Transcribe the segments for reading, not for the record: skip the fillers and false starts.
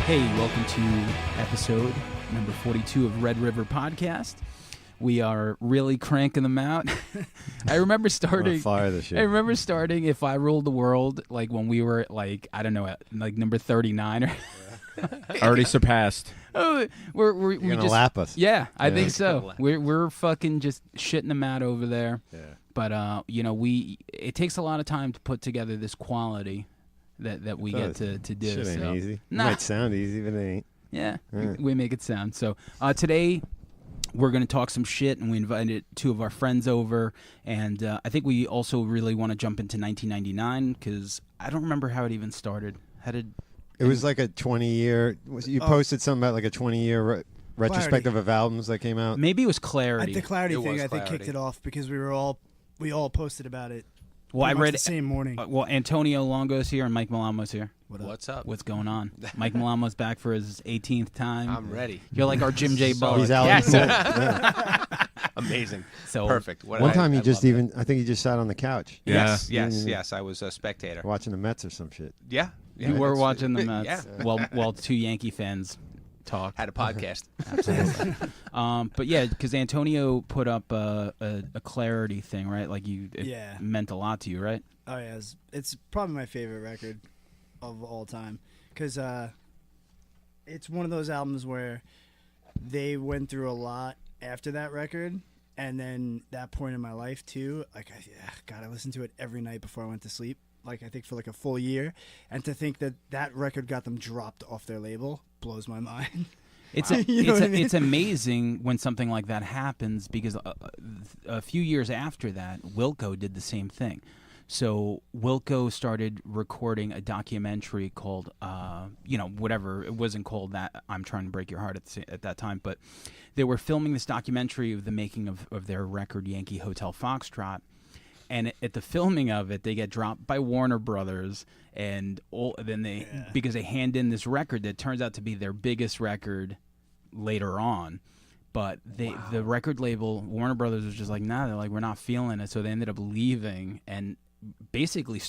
Hey, welcome to episode number 42 of Red River Podcast. We are really cranking them out. I remember starting. Fire this shit. I remember starting If I Ruled the World, like when we were like, I don't know, at like number 39 or. Already surpassed. Oh, You're gonna lap us. Yeah, I Yeah. think so. We're fucking just shitting them out over there. Yeah. But it takes a lot of time to put together this quality that we get to do. Shit ain't so. easy. Nah. It might sound easy, but it ain't. Yeah, Yeah. we make it sound. So today we're going to talk some shit, and we invited two of our friends over. And I think we also really want to jump into 1999 because I don't remember how it even started. How did It was like a 20-year. You posted something about like a 20-year retrospective of albums that came out. maybe it was Clarity? The Clarity It thing, was I think, kicked Clarity. it off because we all posted about it. Well, I pretty much read the same morning. Well, Antonio Longo's here and Mike Malamo's here. What's up? What's going on? Mike Malamo's back for his 18th time. I'm ready. You're like our Jim J. Bullock. He's out. Yes. Yeah. Amazing. So Perfect. One time I he just love even. I think he just sat on the couch Yes, Yeah. yes. I was a spectator. watching the Mets or some shit. Yeah. you were that's- watching the Mets Yeah. while two Yankee fans talked. Had a podcast. Absolutely. But yeah, because Antonio put up a Clarity thing, right? Like it Yeah. meant a lot to you, right? Oh yeah, it's probably my favorite record of all time because it's one of those albums where they went through a lot after that record, and then that point in my life too. Like I listened to it every night before I went to sleep. Like I think for like a full year, and to think that record got them dropped off their label blows my mind. It's You know what I mean? it's amazing when something like that happens because a few years after that, Wilco did the same thing. So Wilco started recording a documentary called, whatever. It wasn't called that. I'm Trying to Break Your Heart at that time, but they were filming this documentary of the making of their record Yankee Hotel Foxtrot. And at the filming of it, they get dropped by Warner Brothers, and then because they hand in this record that turns out to be their biggest record later on. But the record label, Warner Brothers, was just like, nah, they're like, we're not feeling it. So they ended up leaving and basically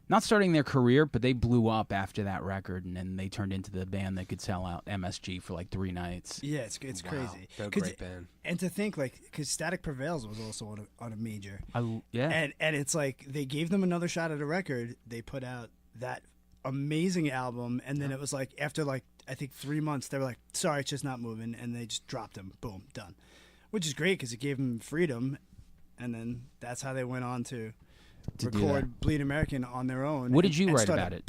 not starting their career, but they blew up after that record, and then they turned into the band that could sell out MSG for like 3 nights. Yeah, it's Wow. crazy. They're a 'Cause great band. And to think because Static Prevails was also on a major. Yeah. And it's like they gave them another shot at a record. They put out that amazing album, and then it was like after like I think 3 months they were like, sorry, it's just not moving, and they just dropped him. Boom, done. Which is great because it gave them freedom, and then that's how they went on to do record Bleed American on their own. What did you and write start about a it?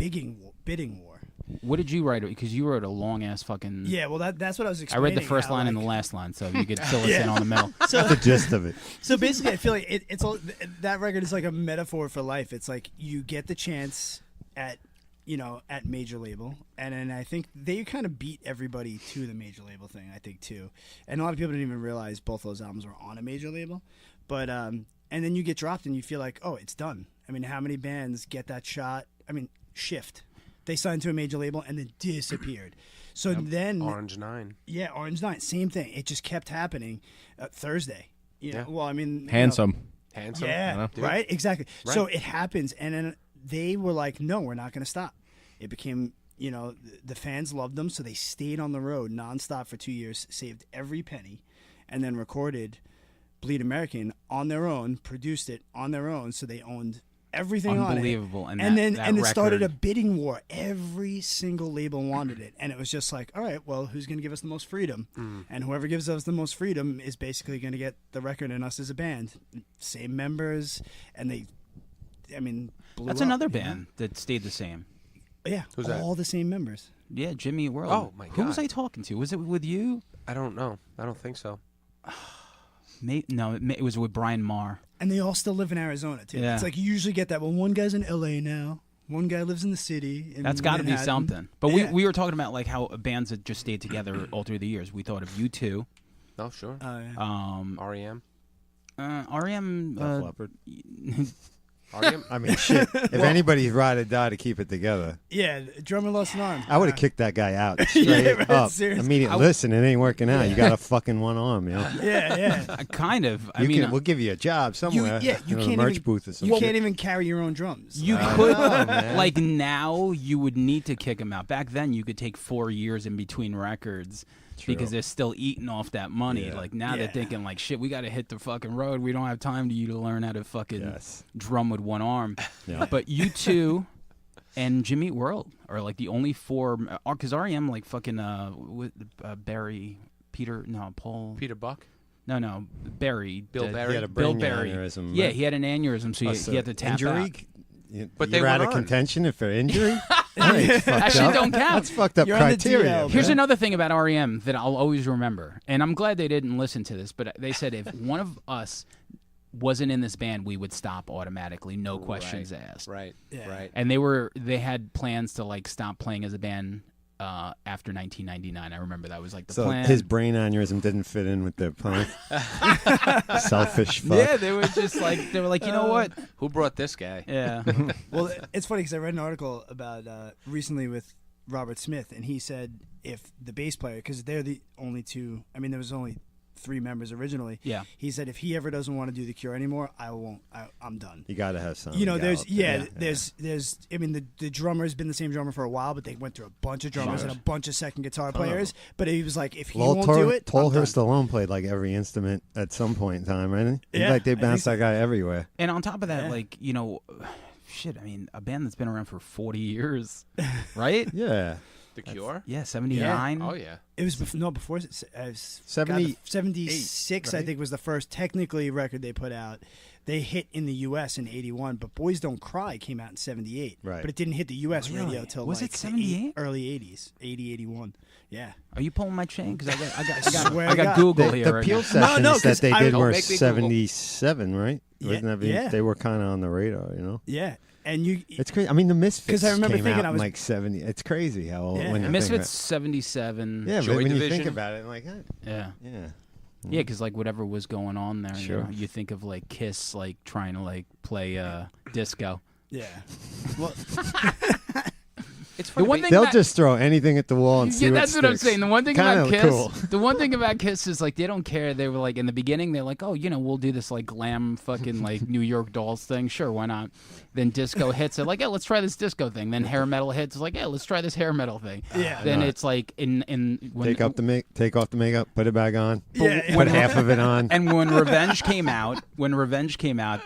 Bidding war. What did you write? Because you wrote a long ass fucking. Yeah, well that's what I was I explaining. read the first how, line and like- the last line, so you could fill us in on the middle. That's the gist of it. So basically, I feel like it's all that record is like a metaphor for life. It's like you get the chance at major label, and then I think they kind of beat everybody to the major label thing. I think too, and a lot of people didn't even realize both those albums were on a major label. But and then you get dropped, and you feel like, oh, it's done. I mean, how many bands get that shot? I mean, Shift, they signed to a major label and then disappeared. So then Orange 9. yeah, Orange 9, same thing. It just kept happening. Thursday. Yeah. Well, I mean, Handsome. Handsome. Yeah, Dude. right? Exactly. Right. So it happens, and then they were like, no, we're not going to stop. It became, the fans loved them, so they stayed on the road nonstop for 2 years, saved every penny, and then recorded Bleed American on their own, produced it on their own, so they owned everything on it. Unbelievable. And Then it started a record- bidding war. Every single label wanted it, and it was just like, all right, well, who's going to give us the most freedom? And whoever gives us the most freedom is basically going to get the record and us as a band. Same members, and blew That's up, another you know? band that stayed the same. Yeah, Who's that? all the same members. Yeah, Jimmy World. Oh, my Who was God. I talking to? Was it with you? I don't know. I don't think so. It was with Brian Marr. And they all still live in Arizona too. Yeah. It's like you usually get that. Well, one guy's in LA now. One guy lives in the city. In That's got to be Manhattan. something. But Yeah. we were talking about like how bands that just stayed together all through the years. We thought of U2, Oh, sure. Oh, yeah. REM. REM. Def Leppard. REM? I mean, shit. If anybody's ride or die to keep it together, Yeah, drummer lost an arm. I would have kicked that guy out straight right, up. seriously. Immediately. Listen, it ain't working out. You got a fucking one arm, you know. Yeah. Kind of. I You mean, can, we'll give you a job somewhere. You in a can't merch even, booth or you something. can't even carry your own drums. you I could, know, man. like now, you would need to kick him out. Back then, you could take 4 years in between records because they're still eating off that money. Yeah. Like now they're Yeah. thinking like, shit, we got to hit the fucking road. We don't have time to you to learn how to fucking Yes. drum with one arm. Yeah. But you two and Jimmy Eat World are like the only four, because REM like fucking Barry, Paul. Peter Buck? No, Barry. Bill Barry? He had a Bill brain Barry. aneurysm. Yeah, right? he had an aneurysm, so he had to tap injury? out. But You're they out went of on. contention if for injury? That Actually, don't count. That's fucked up You're on the criteria. DL, Here's man. another thing about REM that I'll always remember, and I'm glad they didn't listen to this, but they said if one of us wasn't in this band, we would stop automatically, no questions asked. Right. Yeah. Right. And they had plans to like stop playing as a band after 1999. I remember that was like the So plan. his brain aneurysm didn't fit in with their plan. Selfish fuck. Yeah, they were just like you know what? Who brought this guy? Yeah. Well, it's funny because I read an article about recently with Robert Smith, and he said if the bass player, because they're the only two. I mean, there was only 3 members originally. Yeah. He said if he ever doesn't want to do the Cure anymore, I won't. I'm done. You got to have something. You know, there's Gallop. there's. I mean, the drummer's been the same drummer for a while, but they went through a bunch of drummers and a bunch of second guitar players. But he was like, if he won't do it, I'm done. Tolhurst alone played like every instrument at some point in time, right? Yeah, Like they I think bounced so. that guy everywhere. And on top of that, Yeah. like, you know, shit, I mean, a band that's been around for 40 years, right? Yeah. The Cure? Yeah, 79. Oh, yeah. It was before 70 76. I right? think was the first technically record they put out. They hit in the U.S. in 81, but Boys Don't Cry came out in 78. Right. But it didn't hit the U.S. Really? radio till Was like it 78? early 80s, 80, 81. Yeah. Are you pulling my chain? Because swear I to got God. Google The here right Peel now. sessions No, 'cause that they did I- were Make me Google. 77, right? Yeah, Wasn't that yeah. They were kind of on the radar, you know? Yeah. And you It's crazy. I mean, the Misfits 'Cause I remember came thinking out I in was- like 70. It's crazy how Yeah. when you Misfits, think 77. about it. Yeah, Joy but when you think Division. about it, like, Yeah. yeah. Yeah, because like whatever was going on there, Sure. you know, you think of like Kiss like trying to like play disco. yeah. Well, It's The funny. one thing They'll about, just throw anything at the wall and see yeah, what that's what I'm sticks. saying. The one thing Kinda about Kiss, cool. the one thing about Kiss is like they don't care. They were like in the beginning, they're like, oh, you know, we'll do this like glam fucking like New York Dolls thing. Sure, why not? Then disco hits. They're like, yeah, let's try this disco thing. Then hair metal hits. It's like, yeah, let's try this hair metal thing. Yeah. Then Right. it's like in when Take off the makeup, put it back on, Yeah, put yeah. half of it on. And when Revenge came out,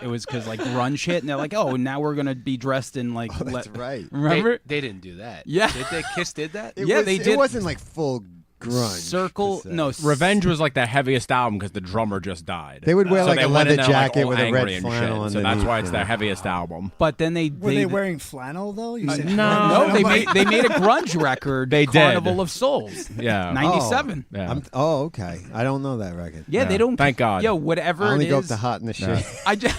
it was because like grunge hit, and they're like, oh, now we're gonna be dressed in like. That's right. Remember? They didn't do that. Yeah. Did they? Kiss did that? It Yeah, was, they It did- wasn't like full grunge. Circle, per se. no, Revenge was like the heaviest album because the drummer just died. They would wear So like they a went leather in there, like, jacket all with a angry red and flannel shit. So underneath. that's why it's you their know. heaviest album. But then were they wearing flannel though? You said No, flannel? they made a grunge record. They did. Carnival of Souls. Yeah. 97. Yeah. Okay. I don't know that record. Yeah, they don't. Thank God. Yo, whatever I only it go up is, to Hot in the Yeah. Shade.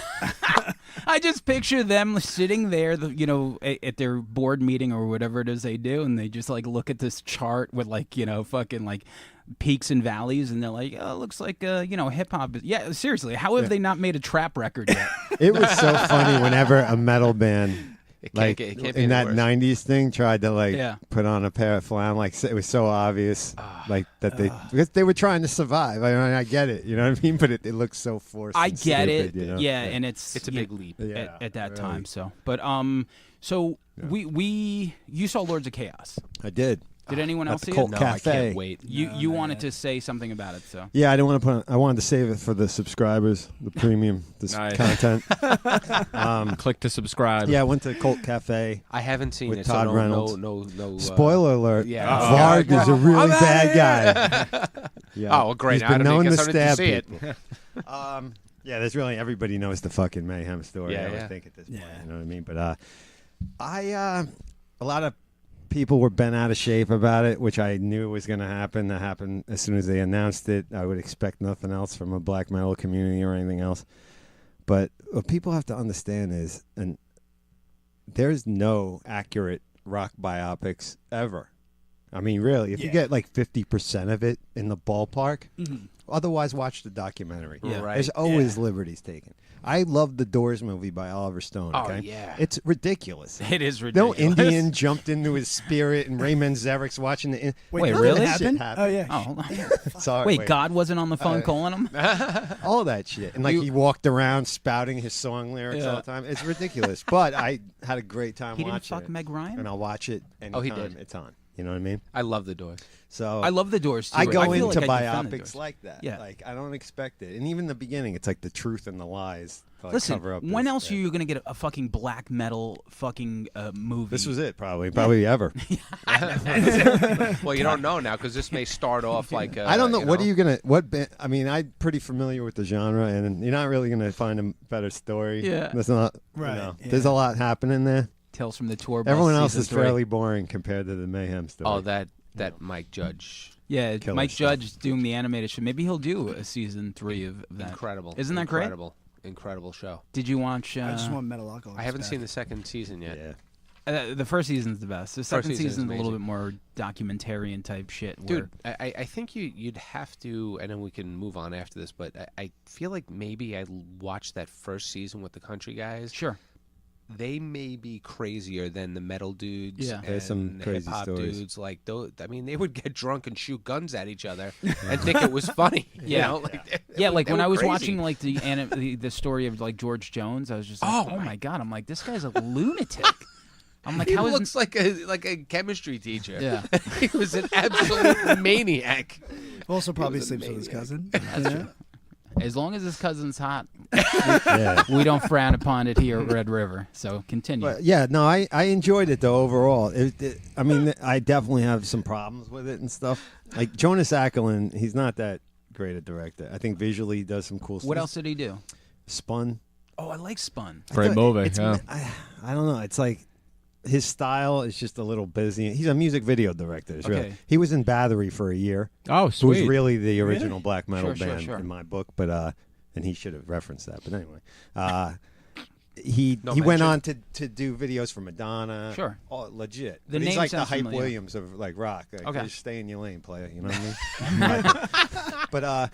I just picture them sitting there, you know, at their board meeting or whatever it is they do, and they just like look at this chart with like, you know, fucking like peaks and valleys, and they're like, oh, it looks like you know, hip hop. Yeah, seriously, how have they not made a trap record yet? It was so funny whenever a metal band It can't like get- it can't be in that any worse. 90s thing tried to like Yeah. put on a pair of flannel, like it was so obvious like that because they were trying to survive. I get it, you know what I mean, but it looks so forced. I and get stupid, it, you know? yeah, and it's It's a you big know, leap. Yeah, at that really. time. So, but so you saw Lords of Chaos. I did. Did anyone else At the see Colt it? No, I Cafe. can't wait. You wanted to say something about it, so. Yeah, I didn't want to put. I wanted to save it for the subscribers, the premium, this Nice. content. Click to subscribe. Yeah, I went to Colt Cafe. I haven't seen With it. Todd so Reynolds. No. Spoiler alert: yeah. Varg is a really bad guy. Yeah. Oh, well, great. He's I been don't known guess to I didn't stab see it. people. Yeah, there's really everybody knows the fucking Mayhem story. Yeah, I would yeah. think at this point, Yeah. you know what I mean. But a lot of people were bent out of shape about it, which I knew was going to happen. That happened as soon as they announced it. I would expect nothing else from a black metal community or anything else. But what people have to understand is, and there's no accurate rock biopics ever. I mean, really, if you Yeah. get like 50% of it in the ballpark, otherwise watch the documentary. Yeah. Right. There's always liberties taken. I love the Doors movie by Oliver Stone. Oh, Okay? yeah. It's ridiculous. It is No ridiculous. Indian jumped into his spirit, and Raymond Zerik's watching the. Wait, did really? that Shit happen? happened. Oh yeah. Oh, hold on. Sorry. Wait, God wasn't on the phone calling him? all that shit, and like he walked around spouting his song lyrics all the time. It's ridiculous, but I had a great time He didn't watching fuck it, Meg Ryan? and I'll watch it anytime Oh, he did. it's on. You know what I mean? I love the Doors. So I love the Doors too. I go feel into like I defend the biopics Doors. like that. Yeah. Like I don't expect it, and even the beginning, it's like the truth and the lies. To, like, Listen, cover up when his else are bad. you going to get a fucking black metal fucking movie? This was it, probably ever. Well, you don't know now because this may start off like. I don't know. What are you gonna? I mean, I'm pretty familiar with the genre, and you're not really gonna find a better story. Yeah. There's not. Right, You know, yeah. There's a lot happening there. Tales from the Tour Bus. Everyone else season is 3. fairly boring compared to the Mayhem story. Oh, that Mike Judge. Yeah, Killer Mike stuff. Judge doing the animated show. Maybe he'll do a season 3 of that. Incredible. Isn't that great? Incredible show. Did you watch? I just want Metalocalypse. I haven't back. seen the second season yet. Yeah. the first season's the best. The second season's season's a little bit amazing. more documentarian type shit. Dude, I think you'd have to, and then we can move on after this, but I feel like maybe I watched that first season with the country guys. sure. They may be crazier than the metal dudes Yeah. and There's some the crazy hip-hop stories. dudes. Like, those, I mean, they would get drunk and shoot guns at each other and think it was funny. Yeah. You know? Like, Yeah, like they when were I was crazy. watching like the story of like George Jones, I was just like, oh my god! I'm like, this guy's a lunatic. I'm like, He how is looks like a chemistry teacher. Yeah. He was an absolute maniac. Also, probably was a sleeps with his maniac. cousin. Yeah. as long as his cousin's hot, Yeah. we don't frown upon it here at Red River. So continue. But yeah, no, I enjoyed it though overall. I mean, I definitely have some problems with it and stuff. Like Jonas Ackerlund, he's not that great a director. I think visually he does some cool stuff. What else did he do? Spun. Oh, I like Spun. I Great thought movie, it's- yeah. I don't know. It's like his style is just a little busy. He's a music video director. It's really. Okay. He was in Bathory for a year. Oh, Who was sweet. really the original black metal Sure, sure, band sure. in my book, but and he should have referenced that. But anyway, he No went mention. on to do videos for Madonna. Sure. Oh, legit. The But he's name like the sounds Hype familiar. Williams of like rock. Like, Okay. just stay in your lane, player. You know what I mean? but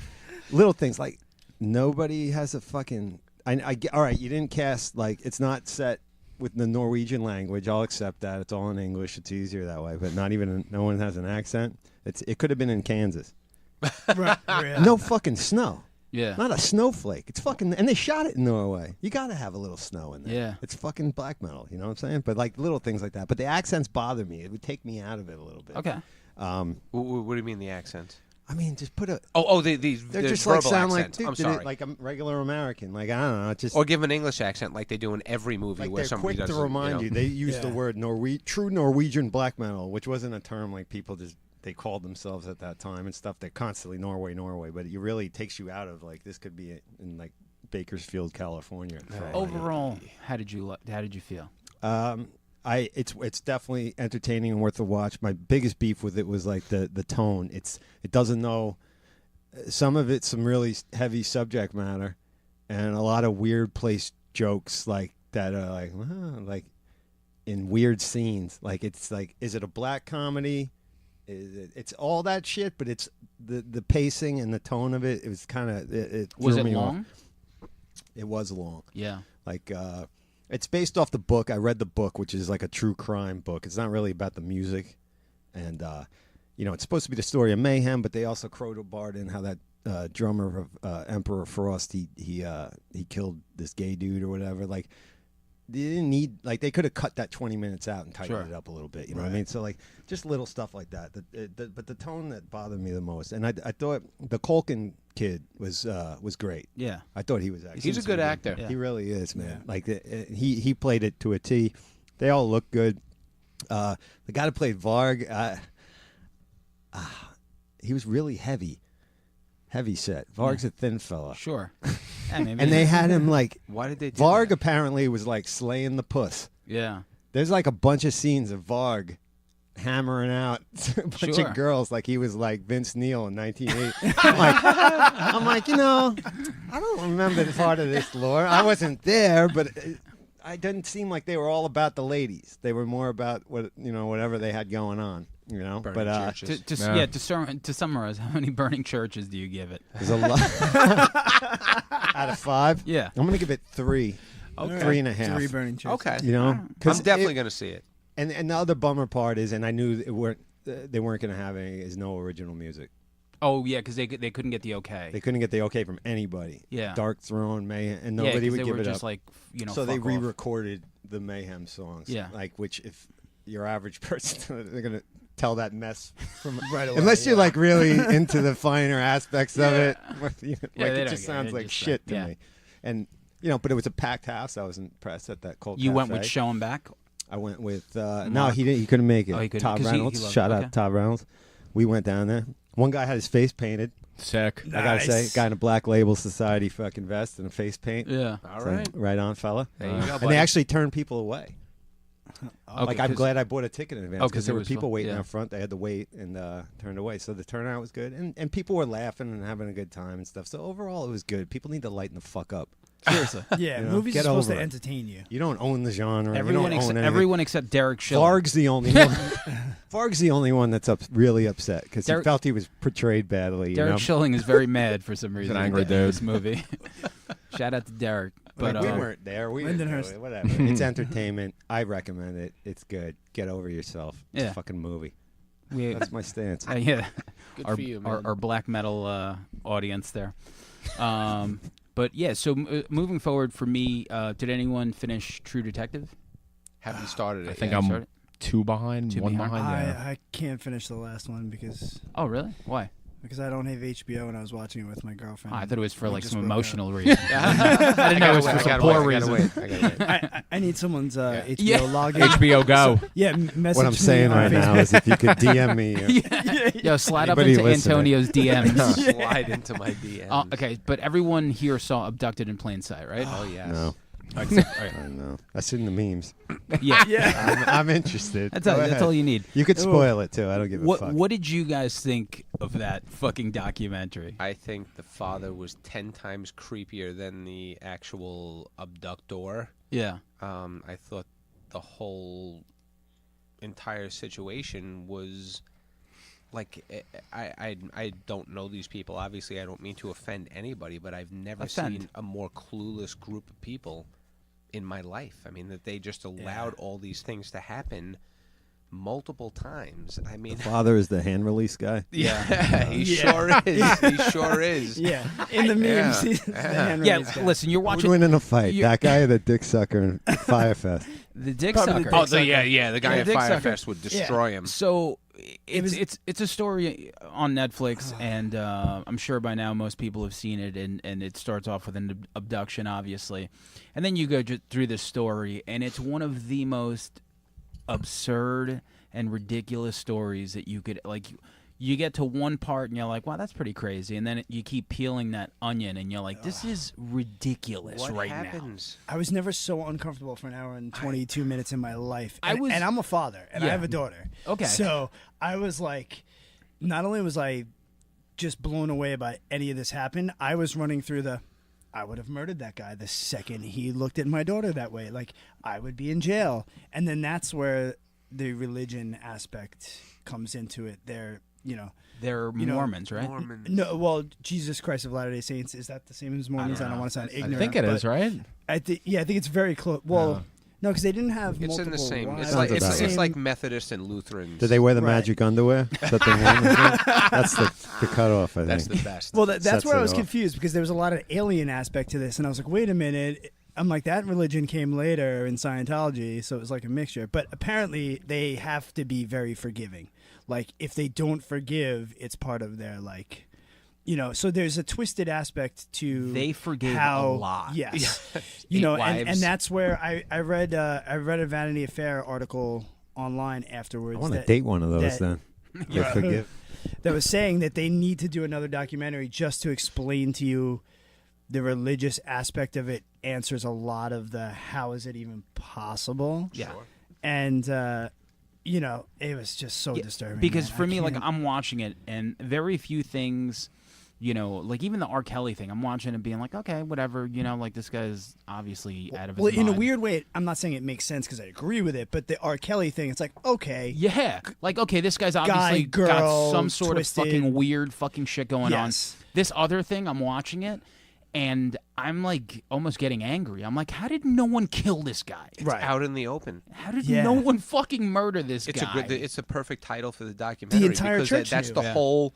little things like nobody has a fucking. All right, you didn't cast like it's not set with the Norwegian language. I'll accept that. It's all in English. It's easier that way. But not even no one has an accent. It could have been in Kansas. Right, yeah. No fucking snow. Yeah. Not a snowflake. It's fucking, and they shot it in Norway. You got to have a little snow in there. Yeah. It's fucking black metal. You know what I'm saying? But like little things like that. But the accents bother me. It would take me out of it a little bit. Okay. What do you mean the accent? I mean, just put a. The They're the just like verbal sound like accent. dude, I'm did sorry. it like a regular American. Like I don't know. It just Or give an English accent like they do in every movie like where they're somebody quick does to remind you. They use the Yeah. word true Norwegian black metal, which wasn't a term like people just they called themselves at that time and stuff. They're constantly Norway, but it really takes you out of like this could be in like Bakersfield, California. for all I know. Overall, how did you feel? It's definitely entertaining and worth a watch. My biggest beef with it was like the tone. It doesn't know some of it's some really heavy subject matter and a lot of weird place jokes like that are like in weird scenes. Like it's like is it a black comedy? It's all that shit, but it's the pacing and the tone of it. It was kind of it Was threw it me off. long? It was long. Yeah. Like it's based off the book. I read the book, which is like a true crime book. It's not really about the music, and it's supposed to be the story of Mayhem, but they also crowbarred in how that drummer of Emperor Frost he killed this gay dude or whatever. Like they didn't need like they could have cut that 20 minutes out and tightened Sure. it up a little bit. You know what I mean? So like just little stuff like that. But the tone that bothered me the most, and I thought the Culkin kid was great. Yeah. I thought he was actually. He's a good actor. Yeah. He really is, man. Like he played it to a T. They all look good. The guy that played Varg, he was really heavy set. Varg's a thin fella, Sure. Yeah, maybe. and they had him like Why did they do Varg that? apparently was like slaying the puss. Yeah. There's like a bunch of scenes of Varg hammering out a bunch Sure. of girls like he was like Vince Neil in 1980. I'm like, I don't remember part of this lore. I wasn't there, but I didn't seem like they were all about the ladies. They were more about whatever they had going on. Burning But churches. To summarize, how many burning churches do you give it? there's a lot out of 5. Yeah. I'm gonna give it 3, All right. 3.5. 3 burning churches. Okay. You know, I'm 'cause definitely going to see it. And the other bummer part is, and I knew they weren't gonna have any, is no original music. Oh yeah, because they couldn't get the okay. They couldn't get the okay from anybody. Yeah. Dark Throne, Mayhem, and Yeah, nobody 'cause would they give were it just up. like So they fuck off. re-recorded the Mayhem songs. Yeah. Like, which if your average person, they're gonna tell that mess from Right away. unless you're like really into the finer aspects of it. Yeah, Like they it don't just get it. sounds It like just shit to yeah. me. And but it was a packed house. I was impressed at that Cold You went Cafe. with Show 'em Back. I went with no, Mark. he didn't. He couldn't make it. Oh, he couldn't, Todd 'cause he Reynolds. loved- Shout okay. out Todd Reynolds. We went down there. One guy had his face painted. Sick. I gotta say, Nice. guy in a Black Label Society fucking vest and a face paint. Yeah. All So, right. right on, fella. There you go, And buddy. they actually turned people away. Okay, Like, I'm 'cause- glad I bought a ticket in advance Oh, 'cause because it there were was people full- waiting yeah. out front. They had to wait and turned away. So the turnout was good, and people were laughing and having a good time and stuff. So overall, it was good. People need to lighten the fuck up. Seriously. Yeah, You know, movies are get supposed to over it. entertain you. You don't own the genre. Everyone, you don't except, own anything. everyone except Derek Schilling. Varg's the only one. Varg's the only one that's really upset because he Derek- felt he was portrayed badly. Derek you know? Schilling is very mad for some reason. angry in dude. this movie. Shout out to Derek. But Like, we weren't there. We didn't know Lindenhurst. it. Whatever. It's entertainment. I recommend it. It's good. Get over yourself. It's Yeah. a fucking movie. we, That's my stance. yeah, Good our, for you, our, man. our black metal audience there. But yeah, so moving forward for me, did anyone finish True Detective? Haven't started it I think yet. I'm Started? 2 behind, Two 1 behind? behind. Yeah. I can't finish the last one because Oh, really? Why? I don't have HBO and I was watching it with my girlfriend. Oh, I thought it was for We like just some broke up. emotional reason. I didn't know it was for some poor reason. I gotta wait. I need someone's HBO Yeah. login. HBO Go. Yeah, message What I'm me saying on right now Facebook. is if you could DM me. Yo, slide up Anybody into listening? Antonio's DMs. Slide into my DMs. Okay, but everyone here saw Abducted in Plain Sight, right? Oh yes. No, Except- all right. I know. I've seen the memes. Yeah, Yeah. I'm interested. that's Go all ahead. you need. You could spoil it too. I don't give a fuck. What did you guys think of that fucking documentary? I think the father was 10 times creepier than the actual abductor. Yeah, I thought the whole entire situation was like I don't know these people. Obviously, I don't mean to offend anybody, but I've never Offend. seen a more clueless group of people in my life. I mean, that they just allowed all these things to happen multiple times. I mean, Father is the hand release guy. yeah, he Yeah. sure is. He sure is. Yeah, in the memes. he's the hand yeah. release guy. Listen, you're Who'd watching win in a fight? you- That guy or the dick sucker in Firefest? the Dick Probably the Sucker. Dick Oh, the guy Yeah, at Dick Sucker. Firefest would destroy him. So was- it's a story on Netflix, and I'm sure by now most people have seen it. And it starts off with an abduction, obviously, and then you go through this story, and it's one of the most absurd and ridiculous stories that you could like. You get to one part and you're like, wow, that's pretty crazy. And then you keep peeling that onion and you're like, this is ridiculous What right now. happens? I was never so uncomfortable for an hour and 22 minutes in my life. I And, was- and I'm a father, and I Yeah. have a daughter. Okay. So I was like, not only was I just blown away by any of this happen, I was running through I would have murdered that guy the second he looked at my daughter that way. Like, I would be in jail. And then that's where the religion aspect comes into it. They're, They're You know, Mormons, right? Mormon. no, well, Jesus Christ of Latter-day Saints, is that the same as Mormons? I don't know. want to sound I ignorant. think it but is, right? I think it's very close. Well, no, because they didn't have It's multiple in the same. wives. It's Sounds like about it's right. like Methodist and Lutherans. Did they wear the Right. magic underwear? Is that the one? That's the cutoff, I That's think. the best. Well, that's Sets where I it was off. confused because there was a lot of alien aspect to this, and I was like, wait a minute. I'm like, that religion came later in Scientology, so it was like a mixture. But apparently, they have to be very forgiving. Like, if they don't forgive, it's part of their so there's a twisted aspect to They forgave how, a lot. Yes, Eight and wives. that's where I read a Vanity Fair article online afterwards. I want to that- date one of those that- then. They forgive. that was saying that they need to do another documentary just to explain to you the religious aspect of it. Answers a lot of the how is it even possible, Yeah. and it was just so Yeah, disturbing. because man. for I me, like can't- I'm watching it, and very few things You know, like even the R. Kelly thing, I'm watching and being like, okay, whatever. You know, like this guy's obviously out of his Well, in a mind. weird way, I'm not saying it makes sense because I agree with it, but the R. Kelly thing, it's like, okay, Yeah, like okay, this guy's obviously got girl, some sort twisted. of fucking weird fucking shit going Yes. on. This other thing, I'm watching it, and I'm like almost getting angry. I'm like, how did no one kill this guy? right. Out in the open. How did Yeah. no one fucking murder this It's guy? it's a perfect title for the documentary entire because church that's knew. the Yeah. whole.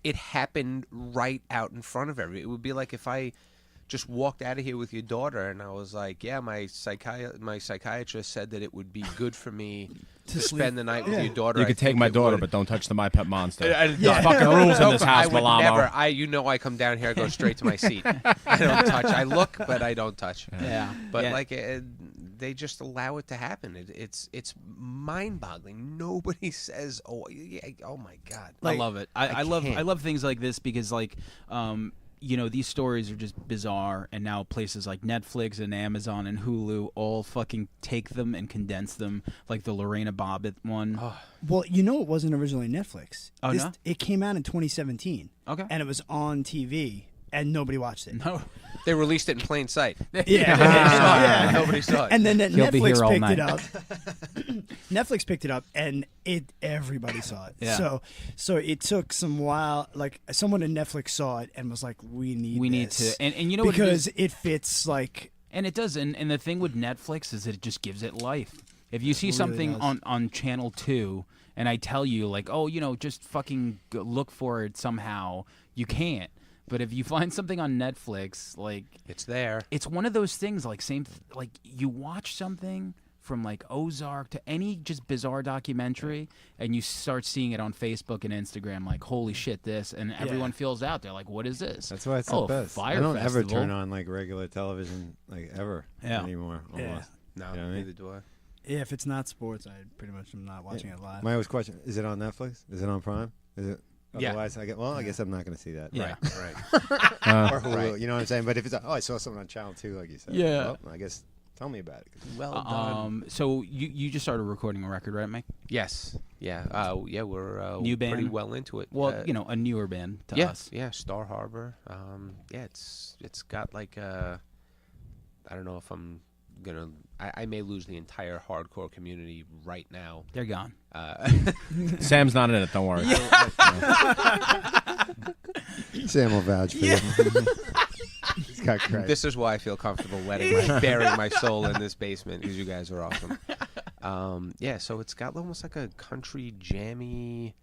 It happened right out in front of everybody. It would be like if I just walked out of here with your daughter and I was like, "Yeah, my psychiatrist said that it would be good for me to sleep. spend the night with Yeah. your daughter." You I could take think my it daughter, would." but don't touch the My Pet Monster. Yeah. Fucking rules in this house, I would Malamo. never. I come down here, I go straight to my seat. I don't touch. I look, but I don't touch. yeah, But yeah. like they just allow it to happen. It's mind-boggling. Nobody says, "Oh, yeah, oh my God." I love it. I love can't. things like this because like you know, these stories are just bizarre, and now places like Netflix and Amazon and Hulu all fucking take them and condense them, like the Lorena Bobbitt one. Well, you know, it wasn't originally Netflix. Oh, no? It came out in 2017. Okay. And it was on TV, and nobody watched it. No, They released it in plain sight. Yeah. Yeah. Nobody saw it. And then He'll be Netflix here all picked night. it up. Netflix picked it up, and everybody saw it. Yeah. So it took some while. Like someone in Netflix saw it and was like, "We need to, this." and you know what it is? because it fits like And it does, and the thing with Netflix is that it just gives it life. If you see really something does. on Channel 2, and I tell you, like, oh, you know, just fucking look for it somehow, you can't. But if you find something on Netflix, like, It's there. it's one of those things, like, like, you watch something from, like, Ozark to any just bizarre documentary, and you start seeing it on Facebook and Instagram, like, holy shit, this, and everyone feels out there, like, what is this? That's why it's oh, the best. Fire I don't ever Festival. turn on like regular television like ever Yeah. anymore. Yeah. Almost. No, You know what I mean? neither do I. if it's not sports, I pretty much am not watching it live. My always question: is it on Netflix? Is it on Prime? Is it? Yeah. Otherwise, I guess I'm not going to see that. Yeah. Right. Or Hulu. You know what I'm saying? But if it's I saw something on Channel 2, like you said. Yeah. Well, I guess tell me about it. Well done. So you just started recording a record, right, Mike? Yes. Yeah. Yeah. We're New pretty band? well into it. Well, you know, a newer band to yeah, us. yeah. Star Harbor. Yeah. It's got like I don't know if I'm gonna. I may lose the entire hardcore community right now. They're gone. Sam's not in it. Don't worry. Sam will vouch for you. He's got credit. This is why I feel comfortable burying my soul in this basement because you guys are awesome. Yeah, so it's got almost like a country jammy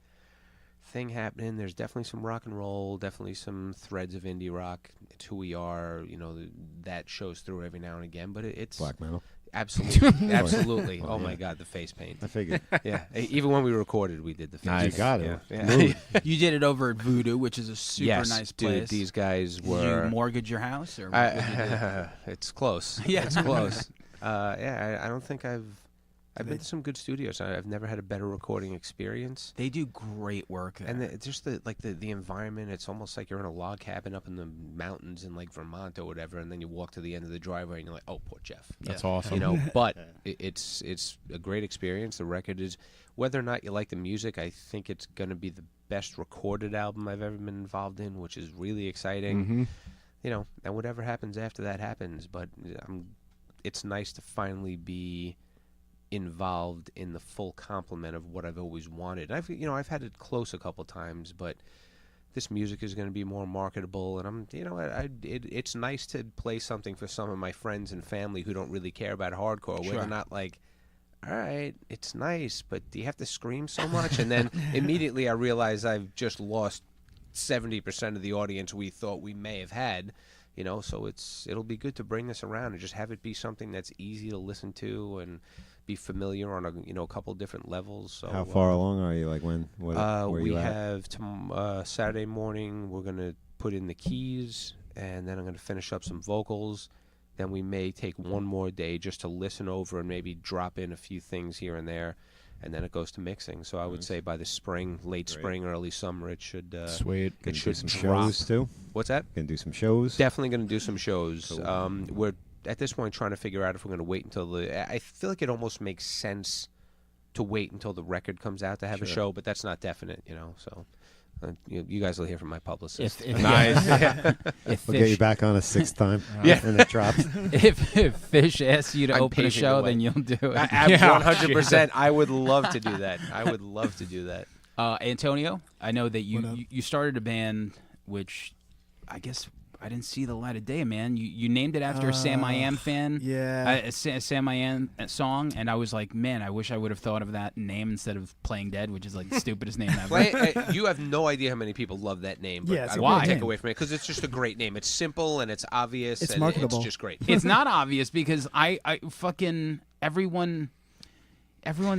thing happening. There's definitely some rock and roll, definitely some threads of indie rock. It's who we are, you know, that shows through every now and again. But it's Black metal. absolutely, absolutely. Well, Oh my yeah. God, the face paint. I figured. Yeah, even when we recorded, we did the face. Nice. paint. You got Yeah, it. yeah. Mood. You did it over at Voodoo, which is a super Yes, nice dude. place. These guys Did were. you mortgage your house, or what did you do? It's close. Yeah. It's close. Yeah, I don't think I've been to some good studios. I've never had a better recording experience. They do great work there. And just the environment, it's almost like you're in a log cabin up in the mountains in like Vermont or whatever, and then you walk to the end of the driveway and you're like, oh, poor Jeff. That's awesome. You know, but it's a great experience. The record is, whether or not you like the music, I think it's going to be the best recorded album I've ever been involved in, which is really exciting. Mhm. You know, and whatever happens after that happens. But it's nice to finally be involved in the full complement of what I've always wanted. I've had it close a couple times, but this music is going to be more marketable, and it's nice to play something for some of my friends and family who don't really care about hardcore, where Sure. they're not like, all right, it's nice, but do you have to scream so much? And then immediately I realize I've just lost 70% of the audience we thought we may have had. You know, so it'll be good to bring this around and just have it be something that's easy to listen to and be familiar on a couple different levels. So How far along are you? Like when? What, where we you at? have Saturday morning. We're gonna put in the keys, and then I'm gonna finish up some vocals. Then we may take one more day just to listen over and maybe drop in a few things here and there, and then it goes to mixing. So I would say by the spring, late Great. spring, early summer, it should. Sweet. It Gonna do should some drop. shows too. What's that? Gonna do some shows. Definitely going to do some shows. Cool. We're at this point trying to figure out if we're going to wait until I feel like it almost makes sense to wait until the record comes out to have a Sure. show, but that's not definite, you know. So You guys will hear from my publicist. If Nice. if We'll get you Fish, back on a sixth time. Yeah. And it drops. if Fish asks you to I'm open a paving show, the way. then you'll do it. Yeah. 100%. I would love to do that. I would love to do that. Antonio, I know that What up? you started a band, which I guess I didn't see the light of day, man. You named it after a Sam I Am fan. Yeah. A Sam I Am song, and I was like, man, I wish I would have thought of that name instead of Playing Dead, which is like the stupidest name ever. You have no idea how many people love that name. But Yeah, it's I a don't want great to take name. away from it because it's just a great name. It's simple and it's obvious. It's and marketable. It's just great. It's not obvious because I fucking everyone's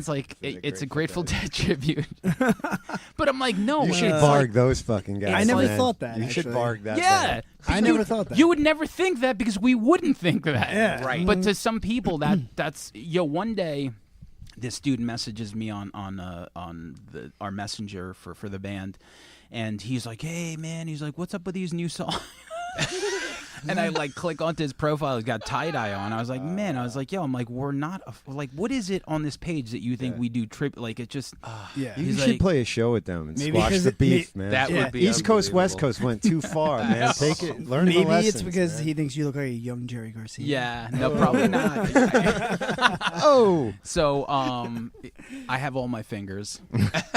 like it's a Grateful Dead tribute, but I'm like, no, You man, should it's barg like- those fucking guys. I never man. thought that, You should actually. barg that. yeah, band. I you never would- thought that. You would never think that because we wouldn't think that. Yeah. Right. But to some people, that's one day, this dude messages me on our messenger for the band, and he's like, "Hey man," he's like, "What's up with these new songs?" And I like click onto his profile. He's got tie dye on. I was like, man. I was like, yo. I'm like, we're not. Like, what is it on this page that you think we do trip? Like, it just. Yeah. You He's should like- play a show with them and Maybe squash 'cause the it- beef, man. That Yeah. would be East Coast, West unbelievable. Coast went too far, man. Take it, learn the Maybe lessons. it's because man. he thinks you look like a young Jerry Garcia. Yeah. No, probably not. Oh, So, I have all my fingers.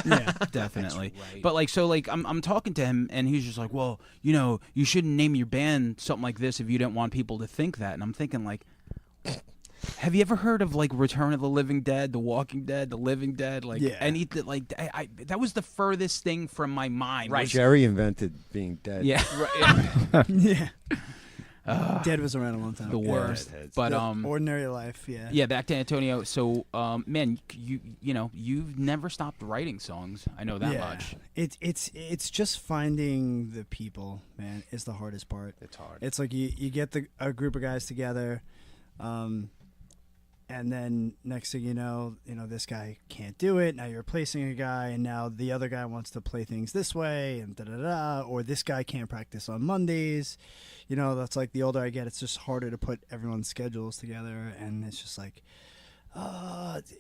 Yeah. Definitely. That's right. But like, so like, I'm talking to him, and he's just like, well, you shouldn't name your band something like this if you didn't want people to think that. And I'm thinking like, have you ever heard of like Return of the Living Dead, The Walking Dead, The Living Dead? Like, Yeah. anything like I that was the furthest thing from my mind. Right. was- Jerry invented being dead. Yeah. Yeah. Dead was around a long time. The Yeah. worst. Redheads. But The ordinary life. Yeah. yeah, back to Antonio. So, man, you've never stopped writing songs. I know that much. It's just finding the people, man, is the hardest part. It's hard. It's like you get a group of guys together, and then next thing you know, this guy can't do it. Now you're replacing a guy, and now the other guy wants to play things this way, and da-da-da, or this guy can't practice on Mondays. That's like the older I get, it's just harder to put everyone's schedules together, and it's just like,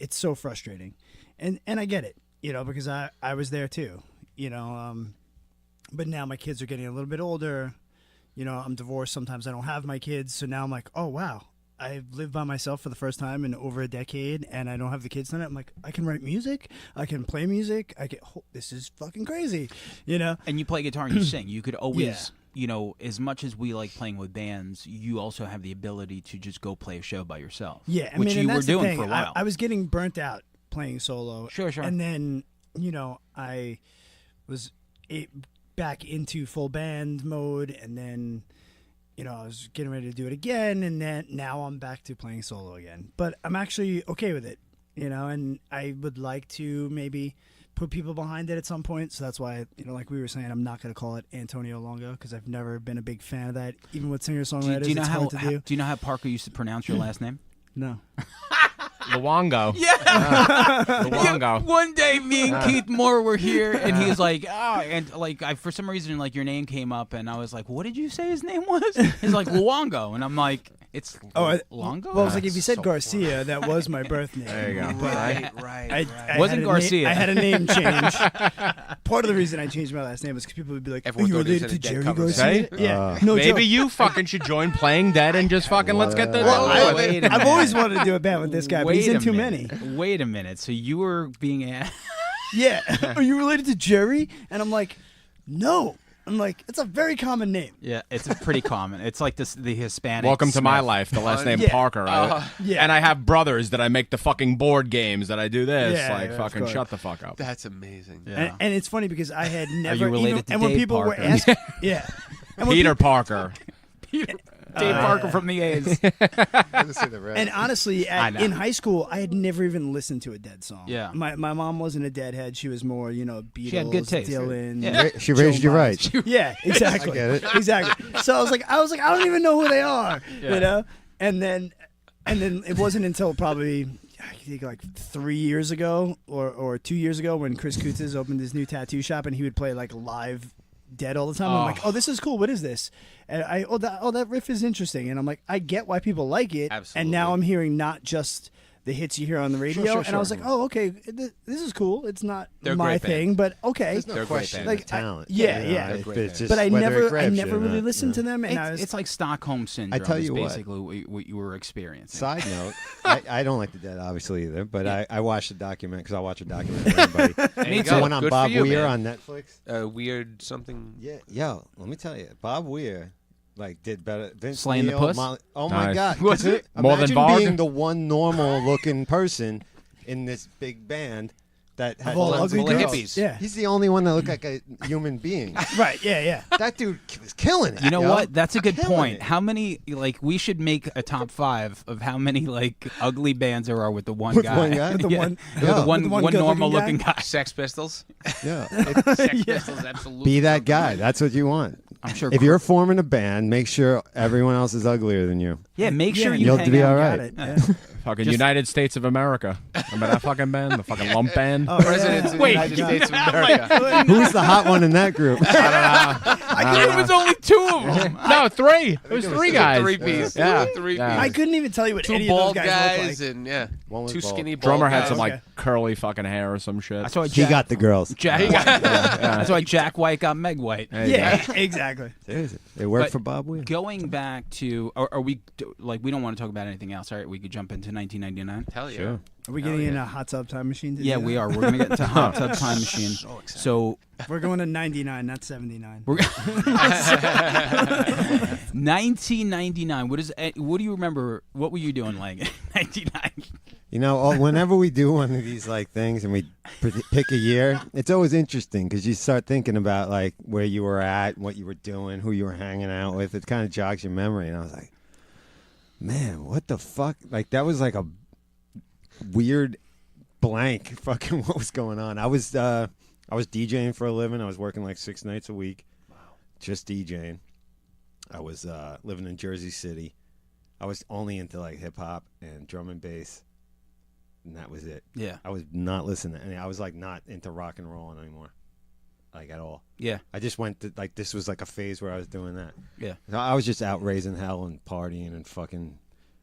it's so frustrating. And I get it, because I was there too, but now my kids are getting a little bit older. I'm divorced. Sometimes I don't have my kids. So now I'm like, oh, wow. I've lived by myself for the first time in over a decade, and I don't have the kids tonight. I'm like, I can write music. I can play music. This is fucking crazy, And you play guitar and you sing. You could always, as much as we like playing with bands, you also have the ability to just go play a show by yourself. Yeah, I which mean, you and were that's the doing thing. for a while. I was getting burnt out playing solo. Sure. And then, I was back into full band mode, and then, I was getting ready to do it again, and then now I'm back to playing solo again. But I'm actually okay with it, and I would like to maybe put people behind it at some point. So that's why, like we were saying, I'm not going to call it Antonio Longo because I've never been a big fan of that. Even with singer-songwriters, do you know it's how, hard to do. do you know how Parker used to pronounce your last name? No. Luongo. Yeah. Luongo. One day, me and Keith Moore were here, and he was like, and like, for some reason, like your name came up, and I was like, what did you say his name was? He's like Luongo, and I'm like, it's Longo. Well, I was like, if you said so Garcia, that was my birth name. There you go. But Right. I Wasn't had a Garcia. I had a name change. Part of the reason I changed my last name was because people would be like, Everyone "Are you thought he was related in to a Dead Jerry cover Garcia?" band. Yeah, no Maybe joke. you fucking should join Playing Dead and just fucking let's get the. Well, Well, wait a I've minute. always wanted to do a band with this guy, but he's in too many. Wait a minute. So you were being asked. Yeah, are you related to Jerry? And I'm like, no. I'm like, it's a very common name. Yeah, it's pretty common. It's like the Hispanic. Welcome to my Smith. life. The last name Yeah. Parker. Yeah. And I have brothers that I make the fucking board games that I do this. Yeah, like of fucking course. shut the fuck up. That's amazing. Yeah. And it's funny because I had never related even, to and when Dave people were Parker? asking, yeah, and when Peter Parker. Dave Parker from the A's. And honestly, I know. in high school, I had never even listened to a Dead song. Yeah. My mom wasn't a Deadhead. She was more, Beatles, She had good taste. Dylan. Yeah. She raised you Joan right. Baez. Yeah, exactly. I get it. Exactly. So I was like, I don't even know who they are, And then it wasn't until probably I think like 3 years ago or 2 years ago when Chris Kutzes opened his new tattoo shop and he would play like live Dead all the time. I'm like, oh, this is cool. What is this? And that riff is interesting. And I'm like, I get why people like it. Absolutely. And now I'm hearing not just the hits you hear on the radio, sure, and I was sure. like, oh, okay, this is cool. It's not They're a my great band. thing, but okay. There's no They're a great question band. of Like, talent. yeah, You know, yeah. it's They're great just But I whether it never grabs you or really not, listened you to know. them, and I was It's like Stockholm syndrome. tell is you what. basically what you were experiencing. Side note, I don't like the Dead obviously either, but I watched the document because I watch a document for everybody. There you The go. one on Good for Bob you, Weir man. on Netflix. Weird something. Yeah, yo, let me tell you, Bob Weir did better. Vince Slaying the Neil, puss? oh my Nice. God! Was it? More than Imagine Varg? being the one normal-looking person in this big band that had all tons of ugly girls. hippies. Yeah. He's the only one that looked like a human being. Right, yeah. That dude was killing it. You know yo. what? That's a good Killing point. it. How many we should make a top 5 of how many ugly bands there are with the one With guy. one guy? With the Yeah. one- With Yeah. the one, With the one one good-looking normal guy? looking guy. Sex Pistols. Yeah. Sex Pistols, absolutely. Be that guy. That's what you want. I'm sure. If you're forming a band, make sure everyone else is uglier than you. yeah, make sure Yeah, you You'll hang be out. all Got right. it. Yeah. Fucking Just- United States of America. Remember that fucking band? The fucking lump band? Oh, Presidents of the Wait. United States of America. Who's the hot one in that group? I think it was only 2 of them. No, 3. It was 3 guys. Three-piece. Yeah. Three-piece. Yeah. I couldn't even tell you what Two any of those bald guys, guys look like. and yeah, One was two bald. skinny bald Drummer had guys. some okay. like curly fucking hair or some shit. That's why He Jack, got the girls. Jack That's why Jack White got Meg White. There you go. Yeah, exactly. Seriously. It worked But for Bob Weir. Going back to, are we we don't want to talk about anything else? All right, we could jump into 1999. Hell yeah. Sure. Are we getting in a hot tub time machine? To Yeah, do that? we are. We're gonna get into Hot Tub Time Machine. So We're going to 99, not 79. we're 1999. What do you remember? What were you doing like in 99? You know, whenever we do one of these like things and we pick a year, it's always interesting because you start thinking about like where you were at, what you were doing, who you were hanging out with. It kind of jogs your memory, and I was like, man, what the fuck? Like that was like a weird blank. Fucking what was going on? I was DJing for a living. I was working like 6 nights a week, just DJing. I was living in Jersey City. I was only into like hip hop and drum and bass. And that was it. Yeah, I was not listening. I mean, I was like not into rock and roll anymore, like at all. yeah, I just went to like this was like a phase where I was doing that. yeah. So I was just out raising hell and partying and fucking.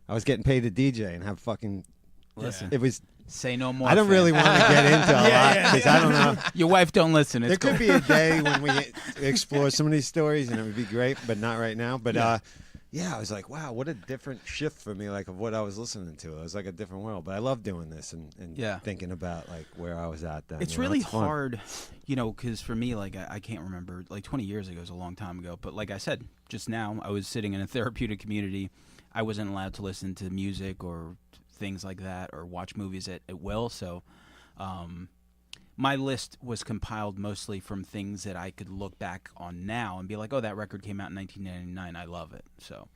I was getting paid to DJ and have fucking. Listen, It was. say no more. I don't fam. really want to get into a lot because I don't know. Your wife don't listen. It's There could cool. be a day when we explore some of these stories and it would be great, but not right now. But yeah, I was like, wow, what a different shift for me, like of what I was listening to. It was like a different world. But I love doing this and Yeah. thinking about like where I was at then. It's you know, really fun. hard, because for me, like I can't remember. Like 20 years ago is a long time ago. But like I said just now, I was sitting in a therapeutic community. I wasn't allowed to listen to music or things like that or watch movies at will. So my list was compiled mostly from things that I could look back on now and be like, oh, that record came out in 1999. I love it. So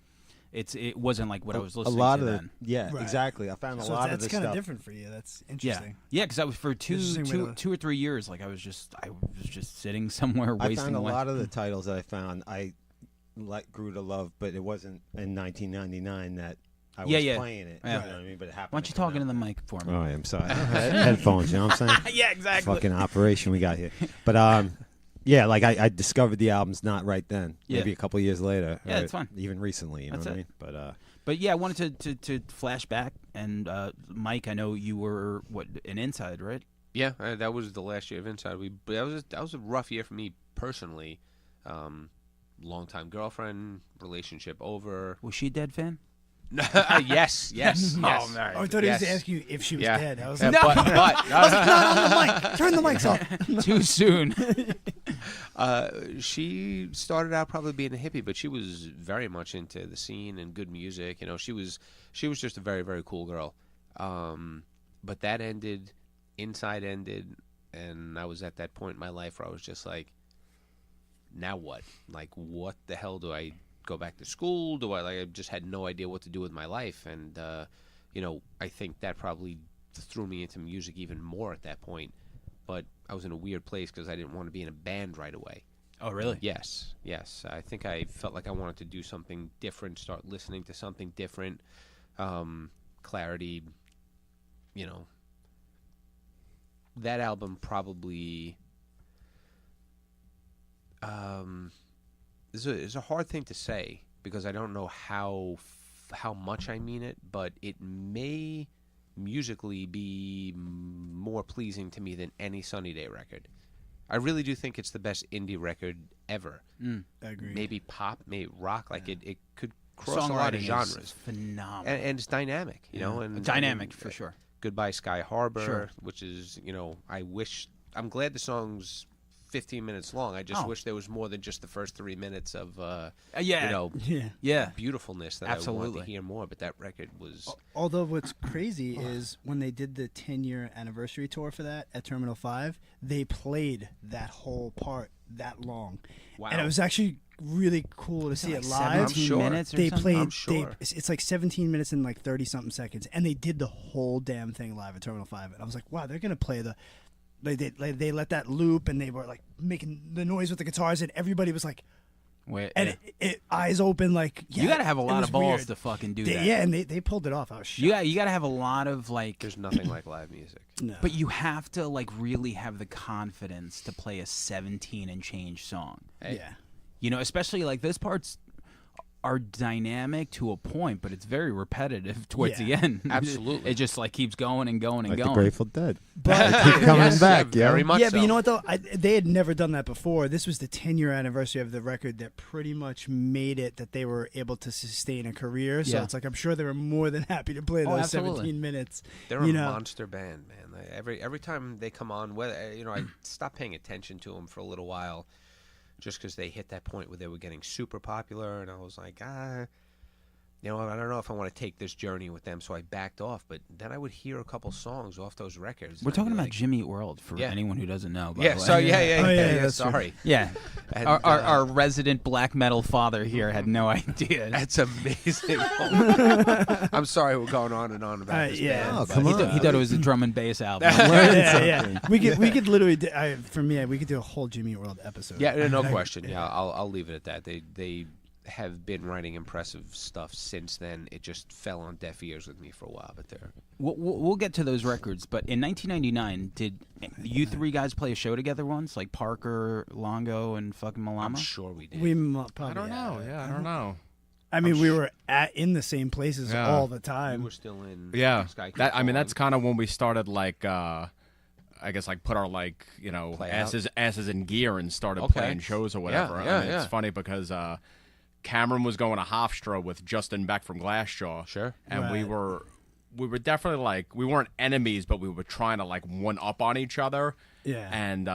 it wasn't like what I was listening a lot to of then. yeah, Right. exactly. I found a So lot of that's this kind of stuff. different for you. That's Yeah, interesting. yeah, because I was for Interesting way to- 2 or 3 years. Like I was just sitting somewhere I wasting found a away. lot of the titles that I found I grew to love, but it wasn't in 1999 that I was Yeah. playing it. Yeah. You know what I mean? But it happened. Why don't you to come talk into out. the mic for me? Oh, I'm sorry. Headphones, you know what I'm saying? Yeah, exactly. Fucking operation we got here. But yeah, like I discovered the albums not right then. Yeah. Maybe a couple years later. Yeah, or it's fine. Even recently, you know That's what I it. mean? But yeah, I wanted to flash back and Mike, I know you were an Inside, right? Yeah, that was the last year of Inside. That was a rough year for me personally. Long-time girlfriend, relationship over. Was she a Dead fan? Yes. Oh, I thought he was yes. asking you if she was Yeah. dead. I was Yeah, like, but not on the mic. Turn the mics off. Too soon. she started out probably being a hippie, but she was very much into the scene and good music. You know, she was just a very, very cool girl. But that ended, Inside ended, and I was at that point in my life where I was just like, now what? Like, what the hell do I go back to school? I just had no idea what to do with my life, and I think that probably threw me into music even more at that point. But I was in a weird place because I didn't want to be in a band right away. Oh, really? Yes. I think I felt like I wanted to do something different, start listening to something different. Clarity, that album probably is a hard thing to say because I don't know how much I mean it, but it may musically be more pleasing to me than any Sunny Day record. I really do think it's the best indie record ever. Agreed. Maybe pop, maybe rock. Like it could cross a lot of Songwriting genres. is phenomenal. And it's dynamic, you know. And Dynamic for sure. Goodbye Sky Harbor, Sure. which is, I'm glad the song's 15 minutes long. I just Oh. wish there was more than just the first 3 minutes of, Yeah. Yeah. beautifulnness that I want Absolutely. to hear more. But that record was Although what's crazy is when they did the 10-year anniversary tour for that at Terminal 5, they played that whole part that long. wow. And it was actually really cool to see Like it live. 17 sure. minutes or They something? played. I'm sure. It's like 17 minutes and like 30-something seconds, and they did the whole damn thing live at Terminal 5. And I was like, wow, they're gonna play the. They let that loop, and they were like making the noise with the guitars, and everybody was like, Wait, and it eyes open, like you got to have a it lot was of balls weird. to fucking do They- that. Yeah, and they pulled it off. I was shocked. You got to have a lot of like There's nothing like live music. No. but you have to like really have the confidence to play a 17 and change song. Hey, yeah. You know, especially like those parts are dynamic to a point, but it's very repetitive towards Yeah. the end. Absolutely. It just like keeps going and going and Like the going. Grateful Dead. But Keep coming Yes, back, very yeah. much yeah, so. but you know what though? They had never done that before. This was the 10-year anniversary of the record that pretty much made it that they were able to sustain a career. So Yeah. it's like I'm sure they were more than happy to play Oh, those absolutely. 17 minutes. They're you a know. monster band, man. Every time they come on, whether I stopped paying attention to them for a little while, just because they hit that point where they were getting super popular, and I was like, I don't know if I want to take this journey with them, so I backed off. But then I would hear a couple songs off those records. We're and I'd talking be about like, Jimmy Eat World for Yeah. anyone who doesn't know. By Yeah, the way. so Oh, yeah, that's true. sorry. Yeah. And, Our resident black metal father here had no idea. That's amazing. I'm sorry we're going on and on about this yeah. band, Oh, but- come He, on. he thought it was a drum and bass album. yeah. We could literally. For me, we could do a whole Jimmy Eat World episode. Yeah, no question. Yeah, I'll leave it at that. They have been writing impressive stuff since then. It just fell on deaf ears with me for a while, but they're We'll get to those records, but in 1999, did you three guys play a show together once? Like Parker, Longo, and fucking I'm Malama? sure we did. We probably. I don't know. Yeah, I don't know. I mean, we were in the same places Yeah. all the You time. were still in Yeah, Sky Keep that I mean Falling. that's kind of when we started like I guess like put our like Play out. asses in gear and started Okay. playing shows or whatever. Yeah, I mean, yeah. It's funny because Cameron was going to Hofstra with Justin Beck from Glassjaw. Sure. And we Right. were definitely like we weren't enemies, but we were trying to like one up on each other. Yeah. And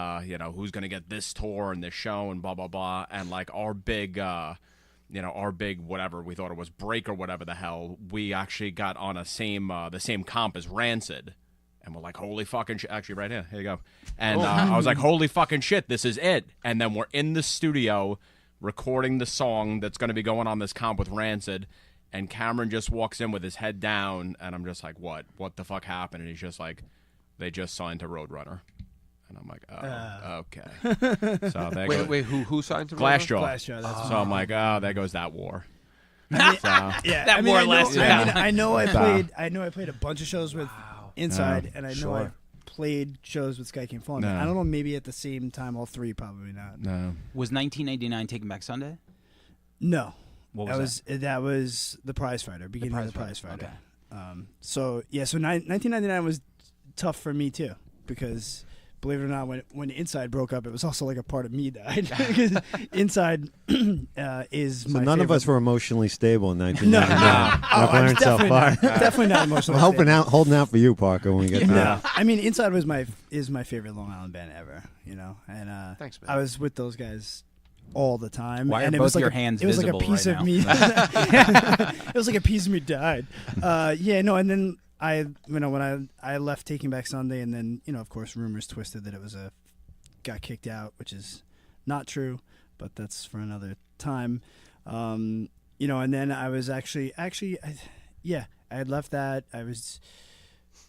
who's gonna get this tour and this show and blah blah blah. And like our big our big whatever we thought it was break or whatever the hell, we actually got on the same comp as Rancid. And we're like, holy fucking shit. Actually, right here you go. And I was like, holy fucking shit, this is it. And then we're in the studio recording the song that's going to be going on this comp with Rancid. And Cameron just walks in with his head down. And I'm just like, what? What the fuck happened? And he's just like, they just signed to Roadrunner. And I'm like, oh, okay. So there goes Wait, who signed to Glassjaw. Glassjaw, that's So I'm like, oh, there goes that war. So, Yeah, That more or less, yeah. I know I played a bunch of shows with Inside, and I know I played shows with Sky King Falling. No. I don't know, maybe at the same time, all three, probably not. no. Was 1999 Taking Back Sunday? No, What that was that was the Prize Fighter, beginning of the Prize Prize Fighter. Fighter, So 1999 was tough for me too, because believe it or not, when Inside broke up, it was also like a part of me died. Because Inside is So my none of favorite- us were emotionally stable in No, 1999. I Not was so definitely far. not, definitely not emotionally. I'm stable. holding out for you, Parker, when we get No, there. I mean Inside was my favorite Long Island band ever. And Thanks, man. I was with those guys all the time. Why are and it both was like your a, hands It was like a visible piece right of now? me. It was like a piece of me died. And then when I left Taking Back Sunday, and then of course rumors twisted that it was got kicked out, which is not true, but that's for another time. And then I was actually I had left that. I was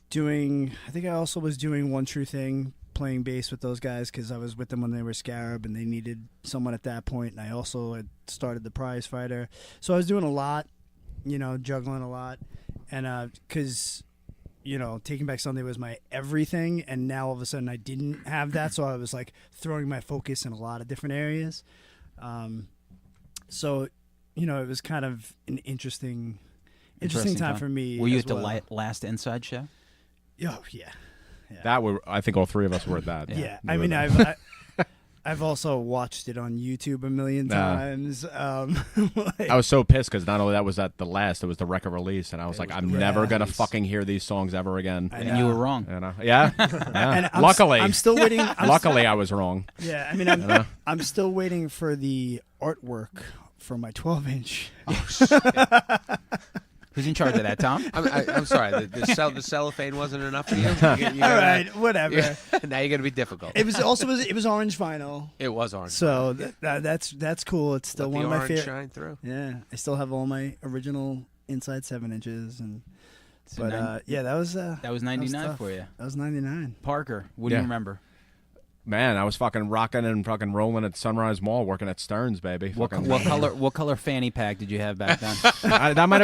doing, I think I also was doing One True Thing, playing bass with those guys because I was with them when they were Scarab and they needed someone at that point, and I also had started the Prize Fighter. So I was doing a lot, juggling a lot, and because Taking Back Sunday was my everything, and now all of a sudden I didn't have that, so I was like throwing my focus in a lot of different areas. So it was kind of an interesting time for me. Were you as at the well. last Inside show? Oh yeah. That were, I think all three of us were at that. Yeah, We I were mean, there. I've also watched it on YouTube a million Nah. times. I was so pissed because not only that was that the last, it was the record release, and I was like, I'm never gonna release. fucking hear these songs ever again. I And you know. were wrong. You know? Yeah. And I'm Luckily, I'm still waiting. luckily, I was wrong. Yeah, I mean, I'm still waiting for the artwork for my 12-inch. Who's in charge of that, Tom? I'm sorry. The cellophane wasn't enough for you. All right, whatever. Now you're gonna be difficult. It was orange vinyl, It was orange. so that's cool. It's still Let one the of my orange favorite. shine through. Yeah, I still have all my original inside 7 inches, and So yeah, that was that was 99 tough. for you. That was 99. Parker, what do Yeah. you remember? Man, I was fucking rocking and fucking rolling at Sunrise Mall, working at Stearns, baby. What Fucking- what color fanny pack did you have back then? that might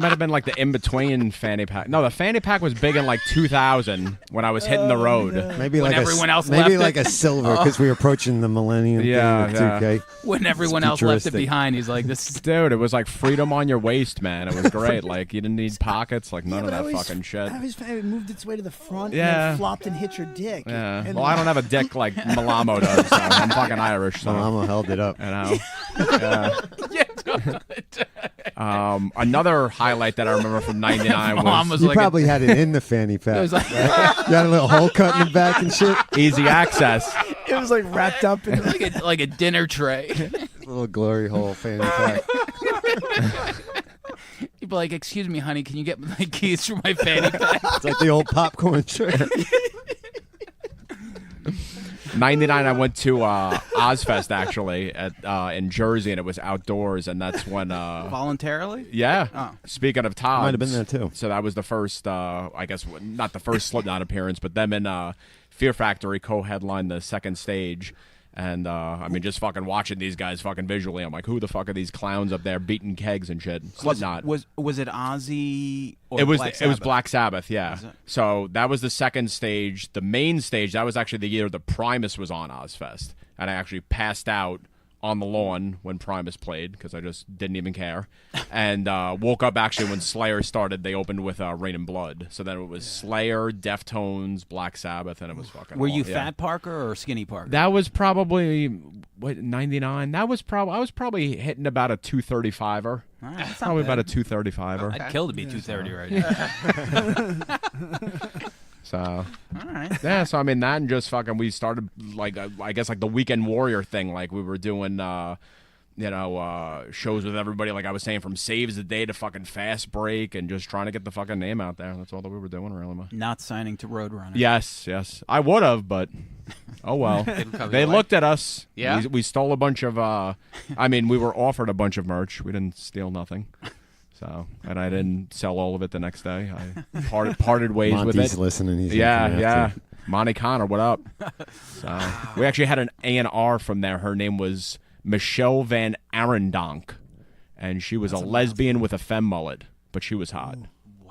have been like the in between fanny pack. No, the fanny pack was big in like 2000 when I was hitting the road. Maybe When like everyone else maybe left like it. a silver because we were approaching the millennium Yeah, thing with 2K. When everyone else left it futuristic. behind, he's like, "This." Dude, it was like freedom on your waist, man. It was great. Like you didn't need pockets, like none Yeah, of but I that always- fucking shit. I always found it moved its way to the front and Yeah. then flopped and hit your dick. Yeah. And Well, I don't have a dick like Malamo does. So I'm fucking Irish, so Malamo held it up. you know. Another highlight that I remember from '99 Mom was was You like, probably had it in the fanny pack. it was like, You had a little hole cut in the back and shit. easy access. It was like wrapped up in like a dinner tray. Little glory hole fanny pack. You'd be like, "Excuse me, honey, can you get my keys from my fanny pack?" It's like the old popcorn tray. '99, I went to Ozfest actually at in Jersey, and it was outdoors, and that's when Voluntarily? yeah. Oh. Speaking of Todd, Might have been there, too. So that was the first, I guess, not the first Slipknot appearance, but them and Fear Factory co-headlined the second stage. And I mean, just fucking watching these guys fucking visually, I'm like, who the fuck are these clowns up there beating kegs and shit? Slipknot. Was it Ozzy or It was Black it was Sabbath? Black Sabbath, yeah. Was it? So that was the second stage. The main stage, that was actually the year the Primus was on Ozfest, and I actually passed out on the lawn when Primus played because I just didn't even care, and woke up actually when Slayer started. They opened with Rain and Blood, so then it was Slayer, Deftones, Black Sabbath, and it was fucking. Were you yeah. Fat Parker or Skinny Parker? That was probably what 99. That was probably I was probably hitting about a 235er. All right, that's not Probably bad. about a 235er. I'd kill to be 230 right now. So All right. yeah, so I mean that, and just fucking we started like I guess like the Weekend Warrior thing. Like we were doing shows with everybody. Like I was saying, from Saves the Day to fucking Fast Break, and just trying to get the fucking name out there. That's all that we were doing, really. Not signing to Roadrunner. Yes, I would have, but oh well. Didn't come They your way. looked at us. Yeah? we stole a bunch of. I mean, we were offered a bunch of merch. We didn't steal nothing. So, and I didn't sell all of it the next day. I parted ways with Monty's it. listening. He's Yeah, looking yeah. after. Monty Connor, what up? So we actually had an A&R from there. Her name was Michelle Van Arendonk, and she was a lesbian with a femme mullet, but she was hot.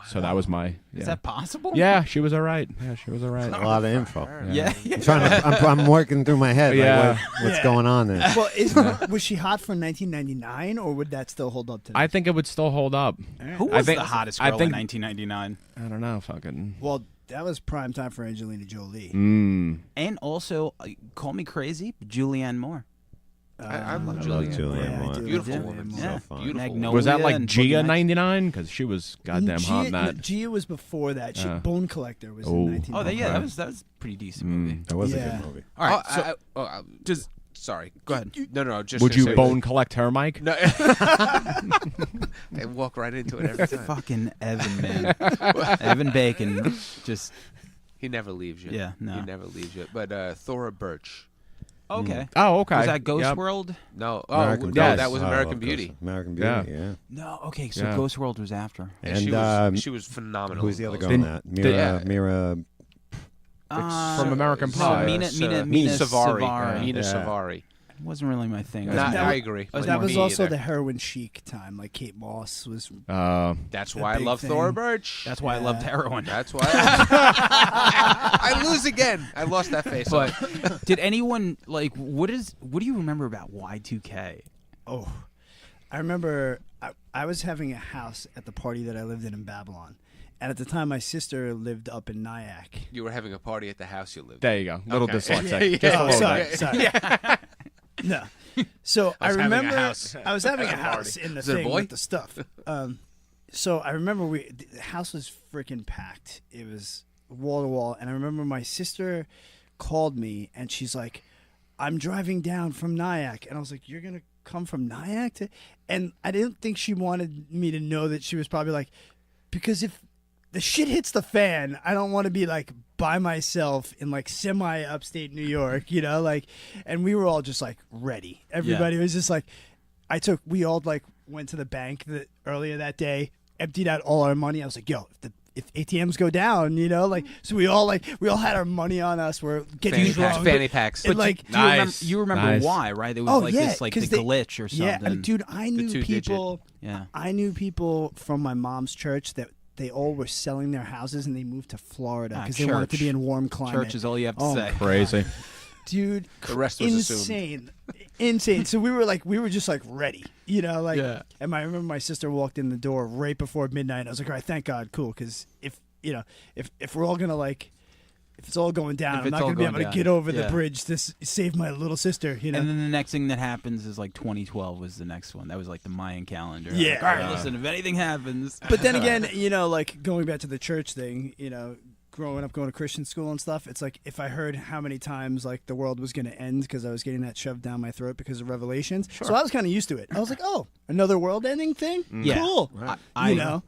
So that was my. Yeah. Is that possible? Yeah, she was all right. Yeah, she was all right. A lot of info. Yeah. I'm trying to. I'm working through my head. Yeah. Like what's going on there? Well, was she hot for 1999, or would that still hold up today? I think it would still hold up. Who I was think- the hottest I girl think- in 1999? I don't know, fucking. Well, that was prime time for Angelina Jolie. And also, call me crazy, but Julianne Moore. I love I Julianne. love Julianne Yeah, I Moore. do. Beautiful Yeah. woman. Yeah. fun. Beautiful. Magnolia Was that like and Gia Boogie Nights. 99? Because she was goddamn hot in that. Gia was before that. Yeah. Bone Collector was Oh. in 1999. Oh, that was a pretty decent movie. That was a Yeah. good movie. All right, so just sorry. go ahead. No. Just Would gonna you say- bone collect her, Mike? No. I walk right into it every time. Fucking Evan, man. Evan Bacon, just He never leaves you. Yeah, no. He never leaves you. But Thora Birch. okay. Oh, okay. Was that Ghost Yep. World? No. American no, Beauty. that was Oh, American of course. Beauty. American Yeah. Beauty. Yeah. No. Okay, so Yeah. Ghost World was after. And she was phenomenal. who's the in other those. girl in that? Mira. Mira. From American Pie. Mina Savari. Savari. Mina Yeah. Savari. Wasn't really my thing. Nah, that I was- agree. That was Me also either. the heroin chic time. Like Kate Moss was. That's the why I big love thing. Thora Birch. That's why I loved heroin. That's why I lose again. I lost that face. But did anyone what do you remember about Y2K? Oh, I remember I was having a house at the party that I lived in Babylon, And at the time, my sister lived up in Nyack. You were having a party at the house you lived. There you go. Little Okay. dyslexic. Yeah, Just a Oh, little sorry, bit. sorry. No. So I was having a remember house. I was having a Party. house in the Is it a thing boy? with the stuff. So I remember the house was freaking packed. It was wall to wall, and I remember my sister called me, and she's like, "I'm driving down from Nyack," and I was like, "You're gonna come from Nyack?" And I didn't think she wanted me to know that she was probably like, because if the shit hits the fan, I don't want to be like by myself in like semi upstate New York, you know, like, and we were all just like ready. Everybody was just like, we all like went to the bank earlier that day, emptied out all our money. I was like, yo, if ATMs go down, you know, like, so we all had our money on us. We're getting drunk. Fanny packs. It, like, Nice. You remember Nice. why, right? There was this like the 'cause they- glitch or something. Yeah, and dude, I knew 2-digit. people. Yeah. I knew people from my mom's church that they all were selling their houses and they moved to Florida because they wanted to church. be in warm climate. Church is all you have to Oh say. my Crazy. Dude, The rest was assumed. insane. So we were just like ready, you know, like. Yeah. And I remember my sister walked in the door right before midnight. I was like, all right, thank God, cool, because if we're all gonna like, if it's all going down, If I'm it's not all gonna be going able down, to get over yeah. the bridge to save my little sister, you know. And then the next thing that happens is like 2012 was the next one. That was like the Mayan calendar. Yeah. Like, all right, listen, if anything happens. But then again, you know, like going back to the church thing, you know, growing up going to Christian school and stuff, it's like if I heard how many times like the world was going to end because I was getting that shoved down my throat because of Revelations, so I was kind of used to it. I was like, oh, another world-ending thing, Yeah. cool. I You know,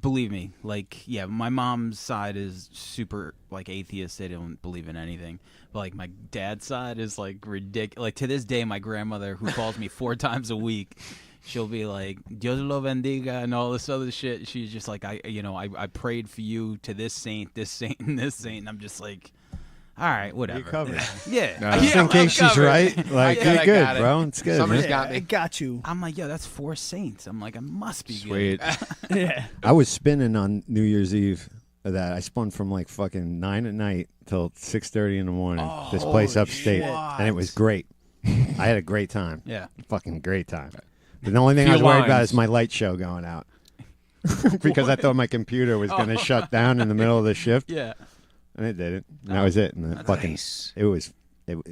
believe me, like, yeah, my mom's side is super like atheist. They don't believe in anything. But like my dad's side is like ridiculous. Like to this day, my grandmother, who calls me 4 times a week, she'll be like, Dios lo bendiga and all this other shit. She's just like, I prayed for you to this saint, and this saint. And I'm just like, all right, whatever. You covered. Yeah. No. Just in I'm case she's covered. right, like, I you're got good, it. bro. It's good. Somebody's man. got me. I got you. I'm like, yo, that's 4 saints. I'm like, I must be Sweet. good. Yeah. I was spinning on New Year's Eve. That I spun from like fucking 9 at night till 6:30 in the morning. This place holy upstate, shit. and it was great. I had a great time. Yeah. Fucking great time. The only thing Few I was worried about lines. is my light show going out because I thought my computer was going to shut down in the middle of the shift, Yeah. and it didn't. And that was it. And the fucking Nice. it was really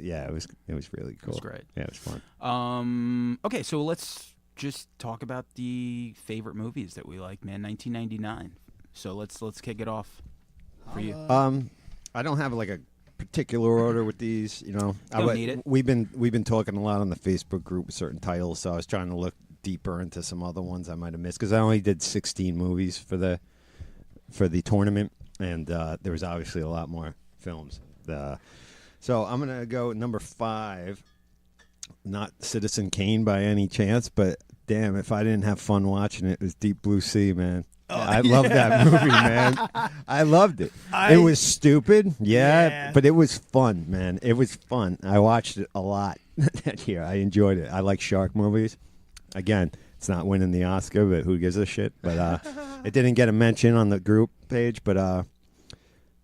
cool. was great. Yeah, it was fun. Okay, so let's just talk about the favorite movies that we like, man. 1999. So let's kick it off for you. I don't have like a particular order with these. You know, Don't need it. We've been talking a lot on the Facebook group with certain titles, so I was trying to look deeper into some other ones I might have missed because I only did 16 movies for the tournament, and there was obviously a lot more films. So I'm gonna go number 5. Not Citizen Kane by any chance, but damn, if I didn't have fun watching it, it was Deep Blue Sea, man. I love that movie, man. I loved it. It was stupid, Yeah. but it was fun, man. It was fun. I watched it a lot that year. I enjoyed it. I like shark movies. Again, it's not winning the Oscar, but who gives a shit? But it didn't get a mention on the group page, but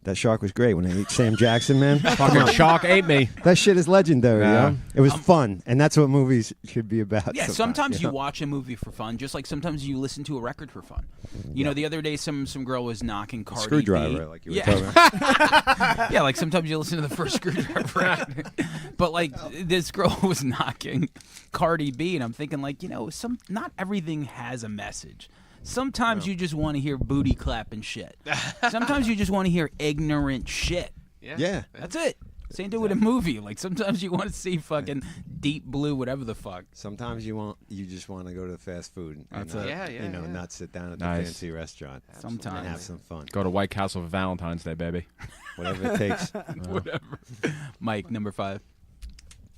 that shark was great when they ate Sam Jackson, man. Fucking shark ate me. That shit is legendary, Yeah. yo. It was fun, and that's what movies should be about. Yeah, sometimes you you know? watch a movie for fun, just like sometimes you listen to a record for fun. You know, the other day some girl was knocking Cardi Screwdriver, B. like you were Yeah. talking about. Yeah, like sometimes you listen to the first Screwdriver record. But like this girl was knocking Cardi B, and I'm thinking like, you know, not everything has a message. Sometimes you just want to hear booty clapping shit. Sometimes you just want to hear ignorant shit. Yeah. That's it. Same thing with a movie. Like sometimes you want to see fucking Deep Blue, whatever the fuck. Sometimes you just want to go to fast food and That's not, it. Yeah, yeah, you know, yeah. not sit down at the Nice. fancy restaurant and Sometimes. have some fun. Go to White Castle for Valentine's Day, baby. Whatever it takes. Whatever. Mike, number 5.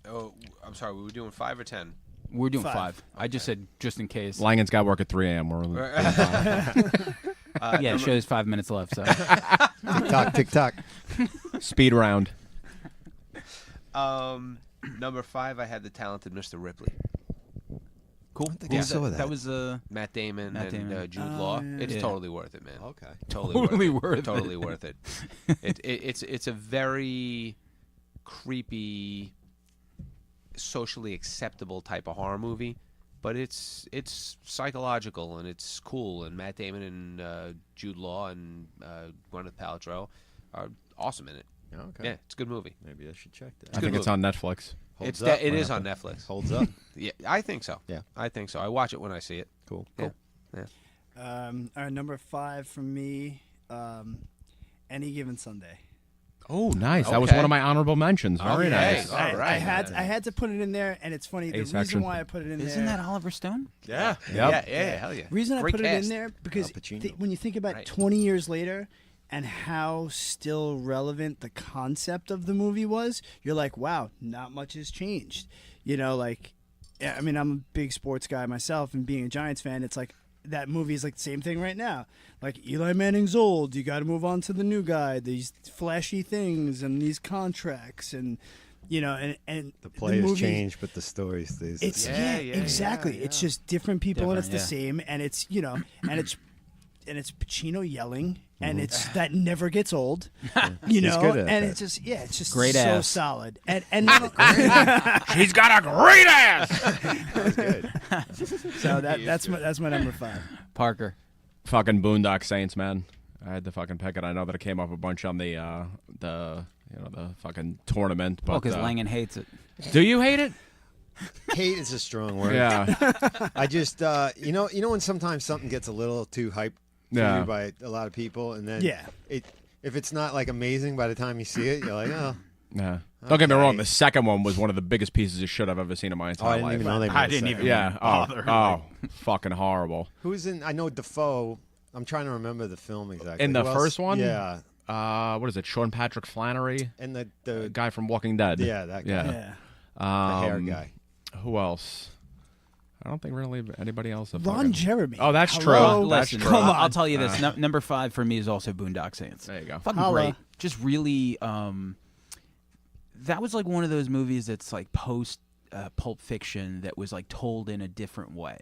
Oh, I'm sorry. We were doing 5 or 10. We're doing 5. 5. I just said just in case. Langen's got work at 3 a.m. We're only Yeah, show's 5 minutes left. So Tick tock, tick tock. speed round. Number 5, I had The Talented Mr. Ripley. cool. think I saw that. That was Matt Damon Matt and Damon. Jude Oh, Law. yeah. It's Yeah. totally worth it, man. Okay. Totally worth it. Totally worth it. It's a very creepy, socially acceptable type of horror movie, but it's psychological and it's cool. And Matt Damon and Jude Law and Gwyneth Paltrow are awesome in it. Okay. Yeah, it's a good movie. Maybe I should check that. I think it's on Netflix. Holds It up. is on Netflix. Holds up. Yeah, I think so. Yeah. I think so. I watch it when I see it. Cool. Yeah. Cool. Our number 5 from me, Any Given Sunday. Oh, nice. That was Okay. one of my honorable mentions. Very Okay. nice. All I right. had to put it in there, and it's funny. The reason section. why I put it in Isn't there. that Oliver Stone? Yeah. Yep. Yeah. Hell yeah. Reason Great I put it cast. in there because Al Pacino. when you think about Right. 20 years later and how still relevant the concept of the movie was, you're like, wow, not much has changed. You know, like, yeah, I mean, I'm a big sports guy myself, and being a Giants fan, it's like that movie is like the same thing right now. Like, Eli Manning's old, you got to move on to the new guy. These flashy things and these contracts, and you know, and The players movie- change, but the story stays the It's same. yeah, Yeah, exactly. yeah, It's yeah. just different people, and it's Different, the yeah. same, and it's and it's Pacino yelling, and Mm-hmm. it's that never gets old, you know. good at and that. it's just it's just Great so ass. solid, and She's got a great ass. so that's my number 5. Parker. Fucking Boondock Saints, man. I had to fucking pick it. I know that it came up a bunch on the fucking tournament, Well, but because Langan hates it. do you hate it? Hate is a strong word. Yeah. I just you know when sometimes something gets a little too hyped for Yeah. you by a lot of people, and then Yeah. if it's not like amazing by the time you see it, you're like, oh, Yeah. Don't get me wrong. Okay. The second one was one of the biggest pieces of shit I've ever seen in my I entire didn't life. even know they. I made a didn't second even- one. Yeah. bother, Oh, fucking horrible. Who's in? I know Defoe. I'm trying to remember the film exactly. In the Who else? first one? Yeah, What is it? Sean Patrick Flannery, and the the guy from Walking Dead. yeah, that guy, Yeah. Yeah, the hair guy. Who else? I don't think really anybody else. that Ron fucking- Jeremy. Oh, that's true. Hello? That's Listen, true. Come on. I'll tell you this. Number 5 for me is also Boondock Saints. There you go. Fucking Holla. great. Just really, that was like one of those movies that's like post Pulp Fiction that was like told in a different way.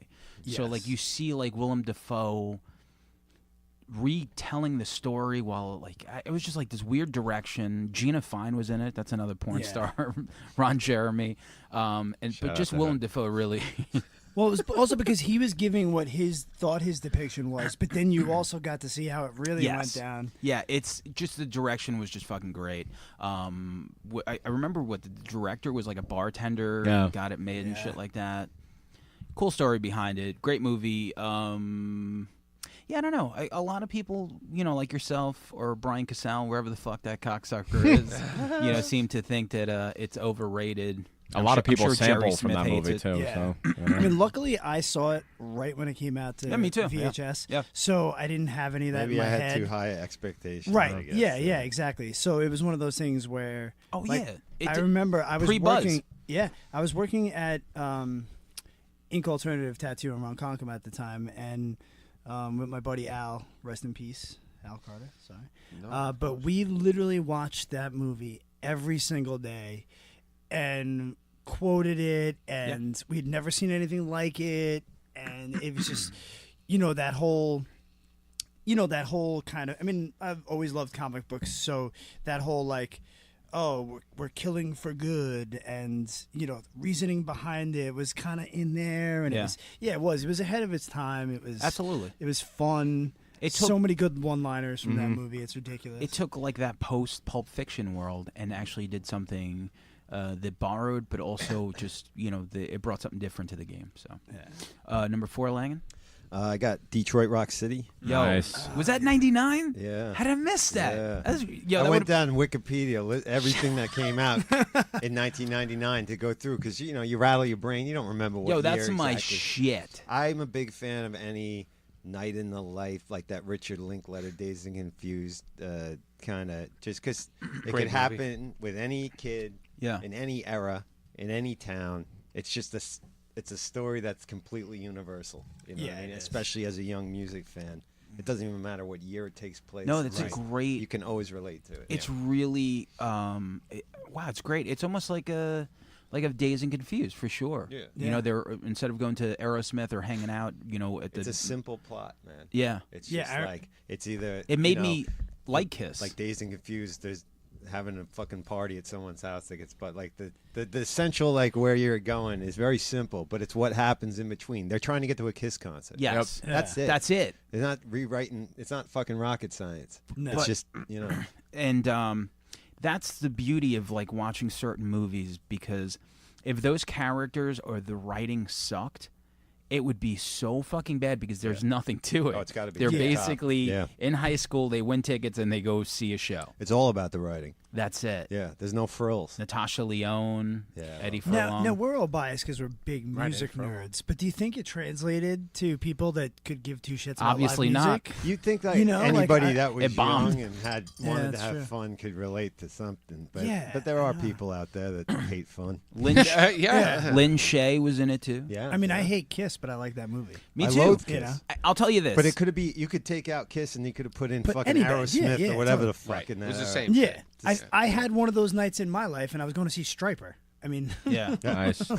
So like Yes. you see like Willem Dafoe retelling the story while like it was just like this weird direction. Gina Fine was in it. That's another porn Yeah. star. Ron Jeremy. Shout But out just to Willem her. Dafoe really. Well, it was also because he was giving what his depiction was, but then you also got to see how it really went Yes. down. Yeah, it's just the direction was just fucking great. I remember what the director was like a bartender, Yeah. and got it made and Yeah. shit like that. Cool story behind it. Great movie. Yeah, I don't know. A lot of people, you know, like yourself or Brian Cassell, wherever the fuck that cocksucker is, seem to think that it's overrated. A lot of people I'm sure Jerry sample from Smith that hates movie it. too. Yeah. So I mean, luckily I saw it right when it came out to Yeah, me too. VHS. Yeah. So I didn't have any of that Maybe in I my had head. too high expectations. Right. I guess. Yeah, exactly. So it was one of those things where Oh like, yeah, It I did- remember I was pre-Buzz. working. Yeah, I was working at Ink Alternative Tattoo in Ronkonkoma at the time, and with my buddy Al, rest in peace, Al Carter. Sorry, but we literally watched that movie every single day, and quoted it, and we'd never seen anything like it, and it was just, that whole kind of. I mean, I've always loved comic books, so that whole like, oh, we're killing for good, and reasoning behind it was kind of in there, and Yeah. it was ahead of its time. It was Absolutely. it was fun. It So took- many good one-liners from that Mhm. movie. It's ridiculous. It took like that post Pulp Fiction world and actually did something that borrowed, but also just it brought something different to the game. So, number 4, Langan. I got Detroit Rock City. Yo, Nice. was that 99? Yeah. How did I miss that? Yeah. That's, I that went would've- down Wikipedia, everything that came out in 1999 to go through because you rattle your brain, you don't remember what Yo, that's year my exactly. shit. I'm a big fan of any night in the life like that Richard Linklater, Dazed and Confused kind of, just because it Great could movie. happen with any kid Yeah. in any era, in any town. It's just it's a story that's completely universal. You know what Yeah, I mean? it is. Especially as a young music fan. It doesn't even matter what year it takes place. No, that's Right. a great. You can always relate to it. It's really wow, it's great. It's almost like a Dazed and Confused for sure. Yeah. You know, they're instead of going to Aerosmith or hanging out, at the It's a simple plot, man. yeah. It's Yeah, just I- like it's either It made you know, me like Kiss. like Dazed and Confused. There's having a fucking party at someone's house that gets but like the essential like where you're going is very simple, but it's what happens in between. They're trying to get to a Kiss concert. Yes. That's it. That's it. They're not rewriting. It's not fucking rocket science. No. It's just And that's the beauty of like watching certain movies, because if those characters or the writing sucked, it would be so fucking bad because there's nothing to it. Oh, it's gotta be They're top. basically Yeah. in high school, they win tickets and they go see a show. It's all about the writing. That's it. Yeah, there's no frills. Natasha Lyonne, Yeah. Eddie Furlong. Now we're all biased because we're big music nerds. But do you think it translated to people that could give two shits about Obviously live not. music? You'd think that You know, like, anybody that was it bombed. young and wanted to that's have true. fun could relate to something. But Yeah, but there are yeah. people out there that hate fun. Lynn, Yeah. Lynn Shay was in it too. Yeah. I mean, I hate Kiss, but I like that movie. Me I too. loathe You Kiss. know? I'll tell you this. But it could be you could take out Kiss and you could have put in But fucking any band, Aerosmith yeah, or whatever totally. the fuck in It that. was the era. same. Yeah, shit. I had one of those nights in my life, and I was going to see Stryper. I mean, yeah. Nice.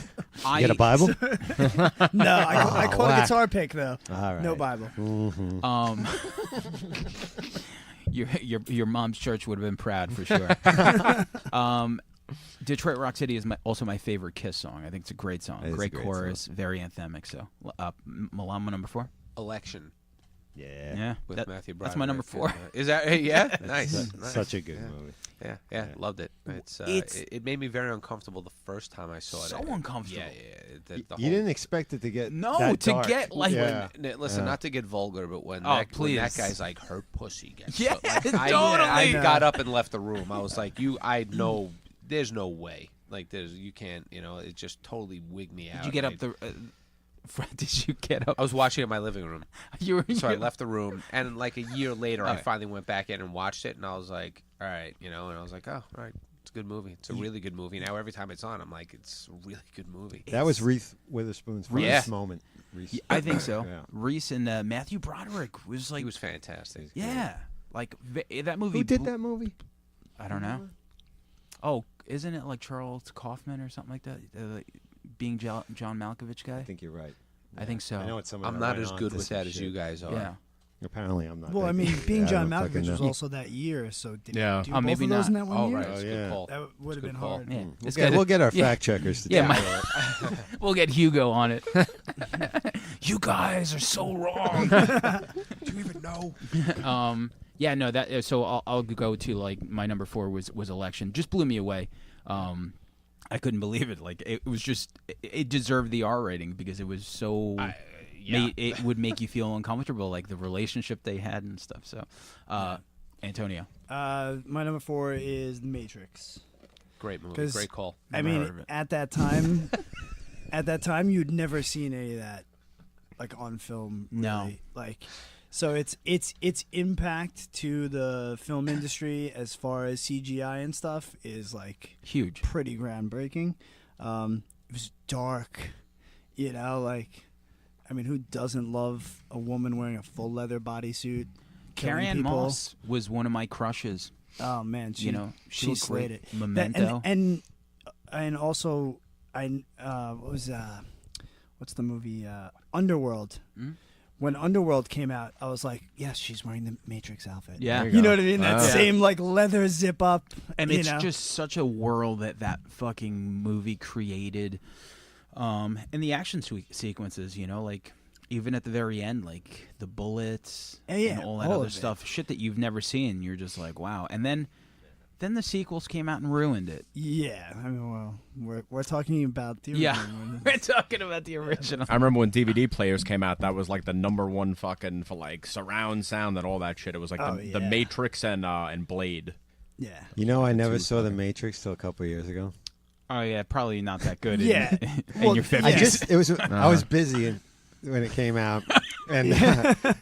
I Get a Bible? no, I caught a whack. guitar pick though. All right. No Bible. Um, your mom's church would have been proud for sure. Detroit Rock City is also my favorite Kiss song. I think it's a great song, It is a great great chorus, very anthemic. So, Malama number 4. Election Yeah. Yeah, with Matthew Broderick. that's my number 4. Is that yeah? Nice. Nice. Such a good movie. Yeah, loved it. It's, It's- it made me very uncomfortable the first time I saw it. So uncomfortable. Yeah. The You whole- didn't expect it to get No, that to dark. get, like- yeah. Listen, not to get vulgar, but when, Oh, when that please. guy's like, her pussy gets Yeah, so, like, totally. I got up and left the room. I was like, I know, there's no way. Like, you can't, it just totally wigged me out. Did you get up the? Did you get up? I was watching it in my living room. You were. So I left the room, and like a year later, I Alright. finally went back in and watched it, and I was like, all right, and I was like, oh, all right, it's a good movie. It's a really good movie. Now every time it's on, I'm like, it's a really good movie. That was Reese Witherspoon's first Yeah. moment. Reese. I think so. Yeah. Reese and Matthew Broderick was like. He was fantastic. Yeah, like that movie. Who did that movie? I don't know. Oh, isn't it like Charles Kaufman or something like that? Being John Malkovich guy. I think you're right. I think so. I know it's someone. I'm that not went as on good to with some that as shit. you guys are. Yeah. Apparently, I'm not. Well, that I mean, good. being I John don't fucking Malkovich was know. also that year, so did Yeah. you do Oh, both maybe of those not. in that one Oh, year? right. Oh, It's a yeah. good call. That would have Good been call. hard. Yeah. We'll It's get, good. we'll get our Yeah. fact checkers to Yeah, tell you. We'll get Hugo on it. You guys are so wrong. Do you even know? Yeah, no, that. So I'll go to like my number 4 was Election. Just blew me away. I couldn't believe it. Like it was just it deserved the R rating because it was so. It would make you feel uncomfortable, like the relationship they had and stuff. So, Antonio. My number 4 is The Matrix. Great movie. 'Cause- Great call. I Never heard mean, of it. at that time, you'd never seen any of that, like on film. No. really. Like, so its impact to the film industry as far as CGI and stuff is like Huge. pretty groundbreaking. It was dark, like, I mean, who doesn't love a woman wearing a full leather bodysuit? killing Carrie Ann people? Moss was one of my crushes. Oh man, she she looked looked great. great. Memento. And also what's the movie Underworld? Hmm? When Underworld came out, I was like, yes, she's wearing the Matrix outfit. Yeah. You know what I mean? That Yeah. same like leather zip up. And you it's know? just such a world that fucking movie created. And the action sequences, like even at the very end, like the bullets Yeah, and all that all other of it. stuff, shit that you've never seen. You're just like, wow. And then the sequels came out and ruined it. Yeah, I mean, well, we're talking about the Yeah, original one. we're talking about the original. I remember when DVD players came out, that was like the #1 fucking for like surround sound and all that shit. It was like Oh, the yeah. Matrix and Blade. Yeah. You know, I never saw The Matrix till a couple years ago. Oh yeah, probably not that good. Yeah. in Well, your 50s. I just I was busy when it came out, and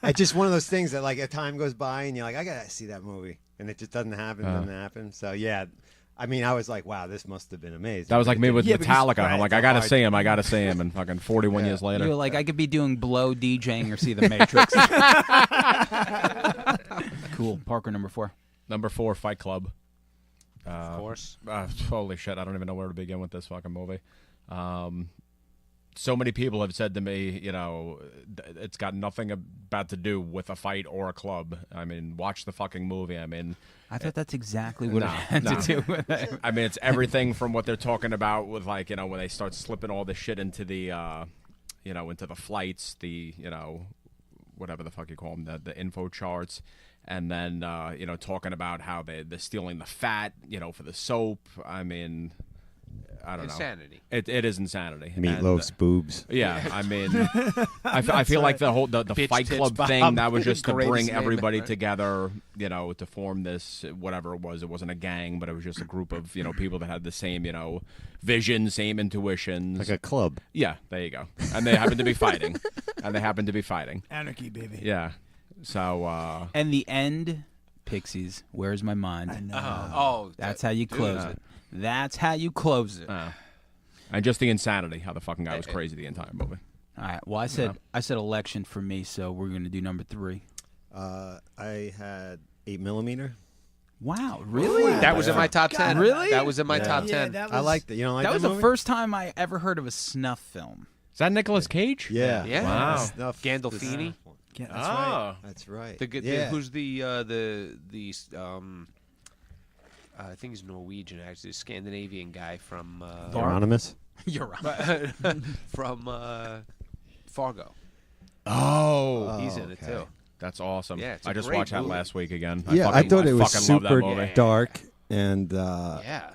it's just one of those things that like a time goes by and you're like, I gotta see that movie, and it just doesn't happen. So yeah, I mean, I was like, wow, this must have been amazing. That was like me with Yeah, because- Metallica. right, I'm like, it's I gotta hard. see him, and fucking 41 years later. You're like, I could be doing blow DJing or see the Matrix. Cool. Parker number 4. Number 4, Fight Club. Of course. Holy shit, I don't even know where to begin with this fucking movie. so many people have said to me, it's got nothing about to do with a fight or a club. I mean, watch the fucking movie. I mean, I thought that's exactly what No, it had no. to do with it. I mean, it's everything from what they're talking about with when they start slipping all this shit into the, into the flights, the, whatever the fuck you call them, the info charts. And then, talking about how they're stealing the fat, for the soap. I mean, I don't Insanity. know. It is insanity. Meatloaf's boobs. Yeah, I mean, I feel like the whole the Bitch Fight tits Club Bob. thing, that was just to Greatest bring name everybody ever. together, to form this, whatever it was. It wasn't a gang, but it was just a group of, people that had the same, vision, same intuitions. Like a club. Yeah, there you go. And they happened to be fighting. Anarchy, baby. Yeah. So, And the end, Pixies, Where's My Mind? I know. Oh, That's how you close it. That's how you close it. and just the insanity, how the fucking guy was crazy the entire movie. All right. Well, I said election for me, so we're going to do number 3. I had 8mm. Wow, really? that was in my top 10. Really? That was in my Yeah. top Yeah, 10. that was, I liked it. You don't like That was the movie? first time I ever heard of a snuff film. Is that Nicolas Cage? Yeah. Yeah. Wow. Snuff- Gandolfini? Yeah, that's right. That's right. Who's the I think he's Norwegian actually, the Scandinavian guy from Hieronymus? You're right. from Fargo. Oh. He's in it okay. too. That's awesome. Yeah, it's a I just great watched that movie. last week again. Yeah, I thought it was fucking love that super movie. dark and Yeah.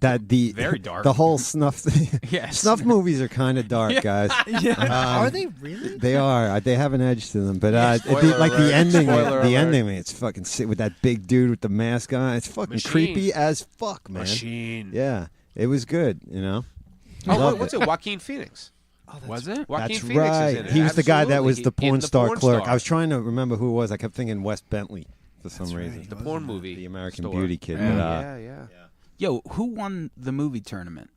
that the Very dark. The whole snuff Yes. snuff movies are kind of dark, guys. Are they really? They are. They have an edge to them, but spoiler like the alert. ending, Spoiler the alert. ending, it's fucking sick with that big dude with the mask on. It's fucking Machine. creepy as fuck, man. Machine. Yeah, it was good. Oh, Loved what's it? Joaquin Phoenix. Was it? Joaquin That's Phoenix right. is in it. He was the guy that Absolutely. was the In porn star Porn clerk. Star. I was trying to remember who it was. I kept thinking Wes Bentley for some right. reason. He the was porn in that. movie. The American store. Beauty kid. Yeah. Yeah. Yo, who won the movie tournament?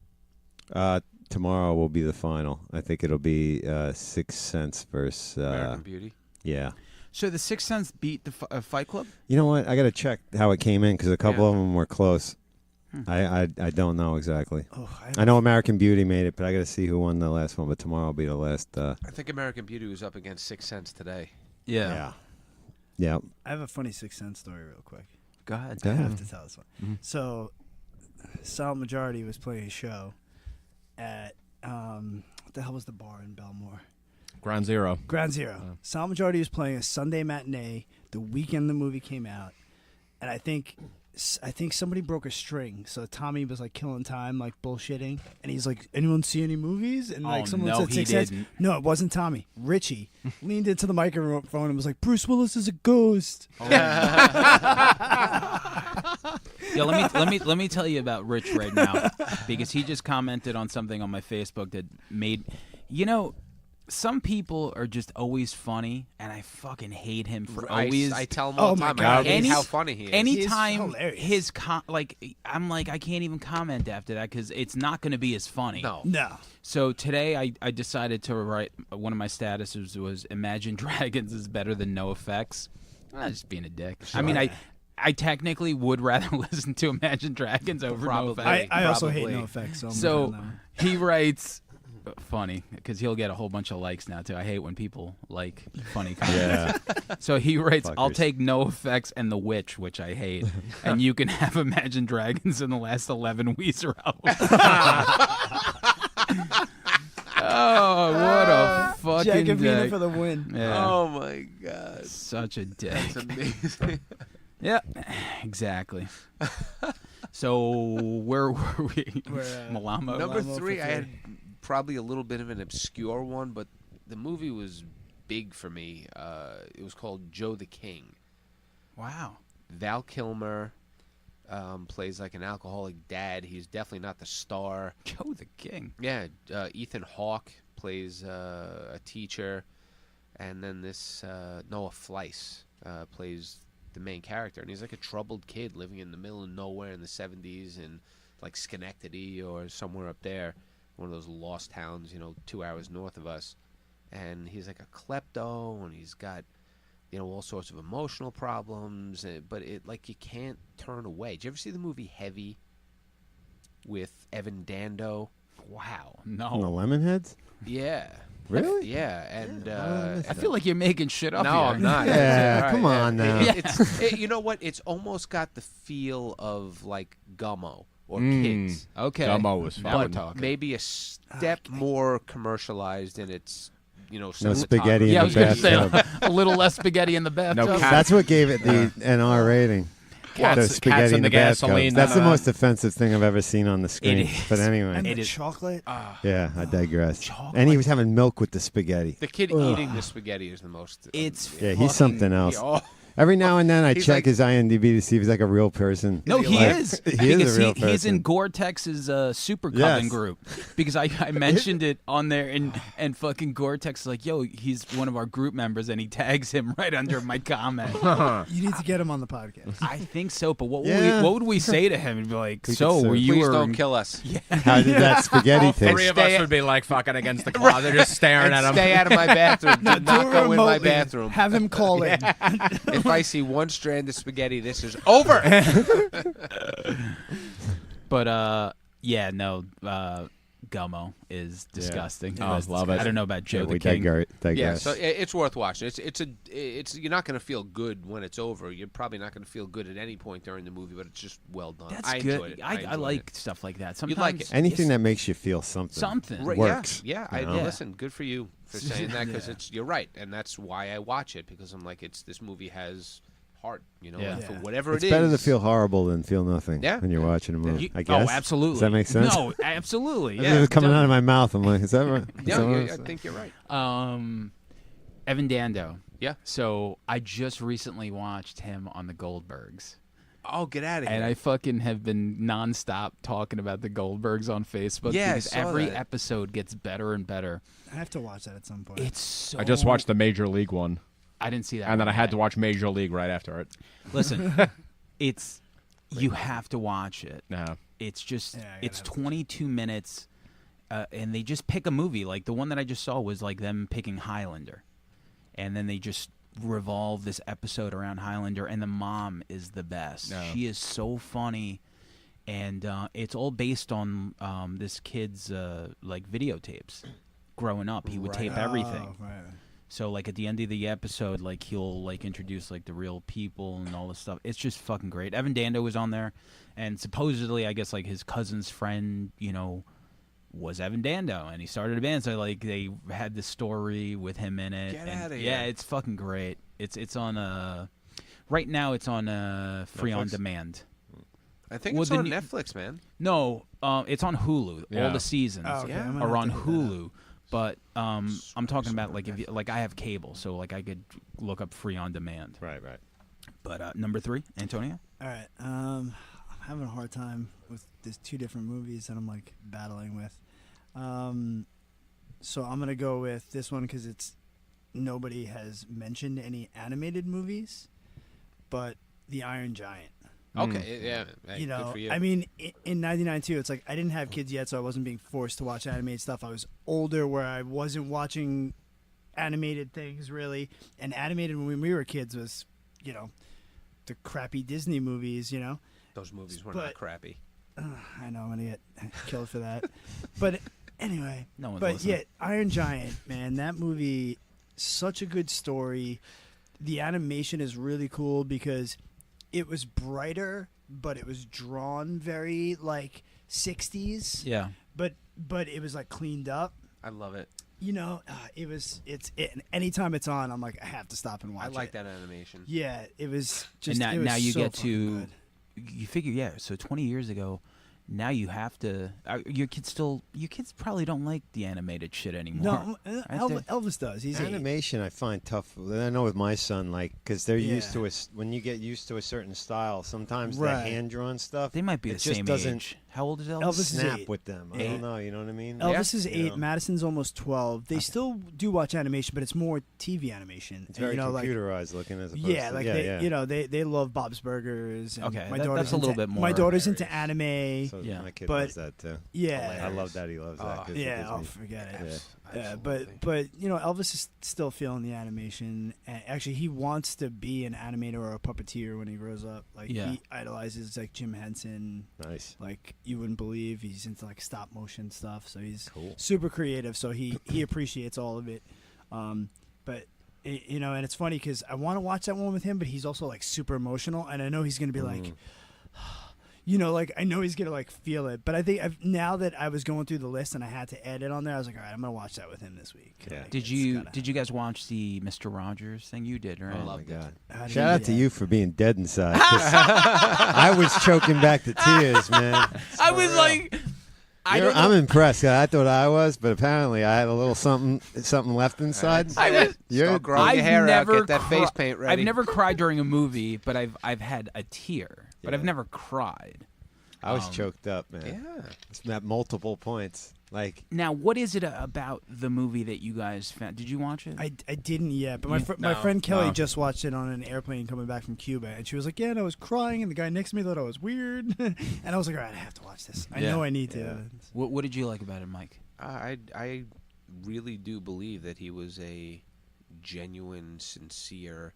But tomorrow will be the final. I think it'll be Sixth Sense versus. American Beauty. Yeah. So the Sixth Sense beat the Fight Club? You know what? I got to check how it came in because a couple Yeah. of them were close. I don't know exactly. Oh, I know American Beauty made it, but I got to see who won the last one. But tomorrow will be the last. I think American Beauty was up against Sixth Sense today. Yeah. I have a funny Sixth Sense story real quick. Go ahead. I have to tell this one. So, Silent Majority was playing a show at what the hell was the bar in Belmore? Ground Zero. Ground Zero. Silent Majority was playing a Sunday matinee the weekend the movie came out, and I think somebody broke a string, so Tommy was like killing time, like bullshitting, and he's like, "Anyone see any movies?" And like Oh, someone no, said he Sixth Sense. didn't. No, it wasn't Tommy. Richie leaned into the microphone and was like, "Bruce Willis is a ghost." Yo, let me tell you about Rich right now because he just commented on something on my Facebook that made, some people are just always funny, and I fucking hate him for always. I tell him all the Oh my time. God. I hate how funny he is. Anytime hilarious. his I'm like, I can't even comment after that because it's not going to be as funny. No. No. So today I decided to write one of my statuses was Imagine Dragons is better than No Effects. I'm just being a dick. I mean, I technically would rather listen to Imagine Dragons over No Probably. Effects. I also hate Probably. No Effects. So, I'm So good on that one. he writes, funny, because he'll get a whole bunch of likes now too. I hate when people like funny comments. Yeah. So he writes, I'll Fuckers. take No Effects and The Witch, which I hate, and you can have Imagine Dragons in the last 11 Weezer albums. Oh, what a fucking Jack Avina dick. for the win. Yeah, Oh my God. such a dick. That's amazing. Yeah, exactly. So where were we? We're at Malamo. Number Malamo for 3, I three. had probably a little bit of an obscure one, but the movie was big for me. It was called Joe the King. Wow. Val Kilmer plays like an alcoholic dad. He's definitely not the star. Joe the King. Yeah, Ethan Hawke plays a teacher, and then this Noah Fleiss plays the main character, and he's like a troubled kid living in the middle of nowhere in the 70s in like Schenectady or somewhere up there, one of those lost towns, 2 hours north of us. And he's like a klepto, and he's got all sorts of emotional problems, but it like you can't turn away. Did you ever see the movie Heavy with Evan Dando? Wow. On the No. Lemonheads? Yeah. Really? Yeah, and I feel like you're making shit up no, here. I'm not. Yeah, Right, come on now. You know what? It's almost got the feel of like Gummo or Mm. Kids, Okay. Gummo was Now we're fun. talking. maybe a step more commercialized in its, No spaghetti cinematography. in Yeah, I the was going to bathtub. say a little less spaghetti in the bathtub. cat- That's what gave it an R rating. Cats- The spaghetti cats in in the the bathtub. gasoline, That's the none of most offensive thing I've ever seen on the screen. is. But anyway, And It the is- chocolate. yeah, I digress. Chocolate. And he was having milk with the spaghetti. The kid eating the spaghetti is the most. It's Yeah, fucking- he's something else. Oh, Every now and then I He's check like- his IMDb to see if he's like a real person. No, he Like, is. He Because is a real he's in person. Gore-Tex's super coven Yes. group. Because I mentioned it on there, and fucking Gore-Tex is like, yo, he's one of our group members, and he tags him right under my comment. You need to get him on the podcast. I think so, but what Yeah. would we say to him? He'd be like, We so could were say, you please were don't kill us. How did that spaghetti All three taste? of us would be like fucking against the closet, just staring at And him. stay out of my bathroom. Do not Do it go in my remotely. bathroom. Have him call in. If I see one strand of spaghetti, this is over. But yeah, no, Gummo is disgusting. Oh, I love it. I don't know about Joe Yeah, the we King. digress. Yeah, so it's worth watching. It's you're not going to feel good when it's over. You're probably not going to feel good at any point during the movie, but it's just well done. That's I good. enjoyed it. I enjoyed like it. stuff like that. You'd Sometimes like it. Anything it's that makes you feel something. something. Right, works, Yeah, you know? Yeah. Listen, good for you for saying that because you're right, and that's why I watch it because I'm like, this movie has heart, you know, Yeah. and for Yeah. whatever It's it is. better to feel horrible than feel nothing Yeah. when you're watching a movie. You- I guess. Oh, absolutely. Does that make sense? No, absolutely. It Yeah, was coming out of my mouth. I'm like, is that right? Is Yeah, that what I I'm saying? think you're right. Evan Dando. Yeah. So I just recently watched him on the Goldbergs. Oh, get out of here! And I fucking have been nonstop talking about the Goldbergs on Facebook Yeah, I because saw every that. episode gets better and better. I have to watch that at some point. It's so. I just watched the Major League one, I didn't see that. and then one I had yet. to watch Major League right after it. Listen, it's you have to watch it. Nah. It's just Yeah, I gotta it's have to 22 minutes, and they just pick a movie. Like the one that I just saw was like them picking Highlander, and then they just revolve this episode around Highlander, and the mom is the best. No. She is so funny, and it's all based on this kid's like videotapes. Growing up, he would tape everything. Oh, right. So like at the end of the episode, like he'll like introduce like the real people and all this stuff. It's just fucking great. Evan Dando was on there, and supposedly I guess like his cousin's friend, you know, was Evan Dando, and he started a band. So like they had this story with him in it. Get and, outta Yeah, here. it's fucking great. It's on right now it's on free on Netflix? demand. I think Well, it's the on new- Netflix, man. No, it's on Hulu. All Yeah. the seasons Oh, okay. Yeah. I'm gonna are have on to look that up. Hulu. But I'm talking about like if you, like I have cable, so like I could look up free on demand. Right, right. But number 3, Antonio. All right. I'm having a hard time with there's two different movies that I'm like battling with. So I'm gonna go with this one because it's nobody has mentioned any animated movies, but The Iron Giant. Okay, yeah. Hey, You know, good for you. I mean, in '99 too, it's like I didn't have kids yet, so I wasn't being forced to watch animated stuff. I was older, where I wasn't watching animated things really, and animated when we were kids was, you know, the crappy Disney movies. You know, those movies were but- not crappy. I know I'm gonna get killed for that, but anyway. No one's But listening. yeah, Iron Giant, man, that movie, such a good story. The animation is really cool because it was brighter, but it was drawn very like 60s. Yeah. But it was like cleaned up. I love it. You know, it's anytime it's on, I'm like I have to stop and watch I like it. that animation. Yeah, it was just. And it was now you so get fucking to good. you figure, yeah, so 20 years ago, now you have to your kids probably don't like the animated shit anymore. No, Right there. Elvis does. He's 8. Animation I find tough. I know with my son, like, because they're used Yeah. to when you get used to a certain style, sometimes Right. the hand drawn stuff. They might be it the just same doesn't age. How old is Elvis? Elvis is snap 8. with them. I 8. don't know. You know what I mean? Elvis is 8. Yeah. Madison's almost 12. They still do watch animation, but it's more TV animation. It's And, very you know, computerized looking as opposed yeah, to like yeah, they, yeah. you know, they love Bob's Burgers. And Okay, my that's daughter's a little into- bit more My daughter's into hilarious. anime. So Yeah. my kid But- loves that too. Yeah, I love that he loves that. 'cause it yeah. gives Oh, me- forget it. Yeah. Yeah, Absolutely. but Elvis is still feeling the animation. And actually, he wants to be an animator or a puppeteer when he grows up. Like Yeah. he idolizes like Jim Henson. Nice. Like you wouldn't believe, he's into like stop motion stuff. So he's Cool. super creative. So he appreciates all of it. But and it's funny because I want to watch that one with him, but he's also like super emotional, and I know he's gonna be like. Like I know he's gonna like feel it, but I think now that I was going through the list and I had to add it on there, I was like, all right, I'm gonna watch that with him this week. Yeah. Like, Did it's you gotta guys watch the Mr. Rogers thing? You did, right? Oh my loved it. God! How did Shout you out do to that? you for being dead inside. 'Cause I was choking back the tears, man. I was like, I'm impressed. I thought I was, but apparently I had a little something left inside. Start growing your hair out. Get that face paint ready. I've never cried during a movie, but I've had a tear, but I've Yeah. never cried. I was choked up, man. Yeah. It's at multiple points. Like, Now, what is it about the movie that you guys found? Did you watch it? I didn't yet, but my friend Kelly just watched it on an airplane coming back from Cuba, and she was like, "Yeah," and I was crying, and the guy next to me thought I was weird, and I was like, "All right, I have to watch this. I Yeah. know I need to." What did you like about it, Mike? I really do believe that he was a genuine, sincere,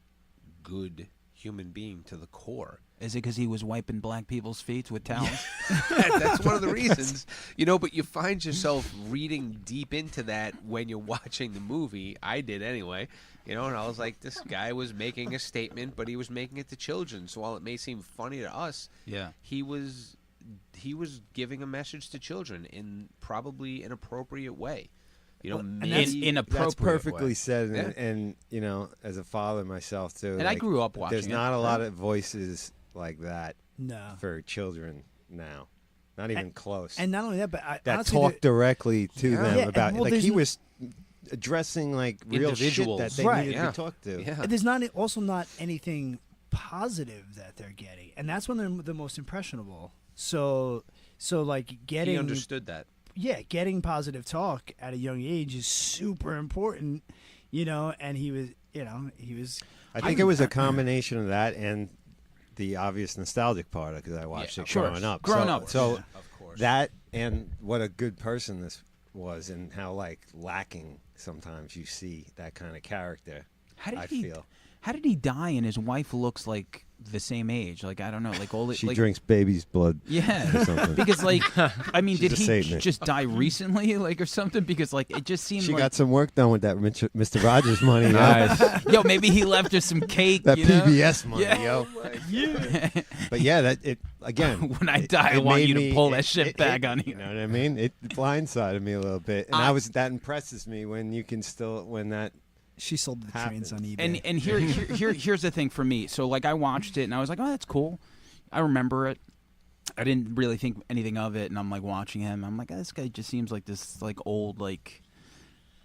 good human being to the core. Is it because he was wiping black people's feet with towels? That's one of the reasons, but you find yourself reading deep into that when you're watching the movie. I did anyway, and I was like, this guy was making a statement, but he was making it to children. So while it may seem funny to us, Yeah. he was giving a message to children in probably an appropriate way. Maybe Inappropriate that's perfectly way. said. Yeah. And as a father myself too. And I grew up watching There's it. not a lot of voices like that No, for children now. Not even close. and not only that, but that honestly, talk directly to Yeah. them Yeah, about and, well, like there's he n- was addressing like real shit Individuals. that they Right. needed Yeah. to talk to. yeah. there's also not anything positive that they're getting, and that's when they're the most impressionable. So like getting He understood that. getting positive talk at a young age is super important, and he was I think it was a combination of that and the obvious nostalgic part because I watched it Sure. growing up. Growing so, up. So Of course. that and what a good person this was and how like lacking sometimes you see that kind of character. How did I he? feel. How did he die? And his wife looks like the same age. Like I don't know. Like all She like, drinks baby's blood. or Yeah. something. Because I mean, She's did a he Satanist. just die recently, or something? Because it just seemed She like got some work done with that Mr. Rogers money. yo, maybe he left her some cake. That you know? PBS money, Yeah. yo. But yeah, that it again. When I die, I want made you to me- pull that shit back on You you. know what I mean? It blindsided me a little bit, and that impresses me when you can still when that. she sold the trains on eBay. And here's the thing for me. So like I watched it and I was like, oh, that's cool. I remember it. I didn't really think anything of it, and I'm like watching him. I'm like, oh, this guy just seems like this like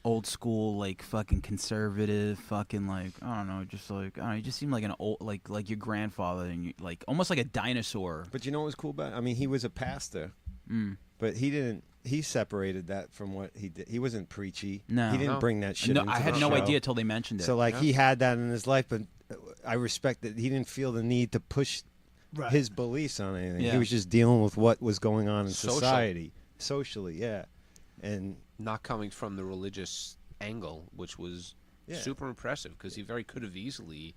old school like fucking conservative fucking like I don't know, just like I don't know, he just seemed like an old like your grandfather and you like almost like a dinosaur. But you know what was cool about it? I mean, he was a pastor, Mm. but he didn't. He separated that from what he did. He wasn't preachy. No. he didn't No. bring that shit. No, into I had the no show. idea till they mentioned it. So like he had that in his life, but I respect that he didn't feel the need to push Right. his beliefs on anything. Yeah. He was just dealing with what was going on in Social. society, socially. Yeah, and Not coming from the religious angle, which was Yeah. super impressive because he very could have easily,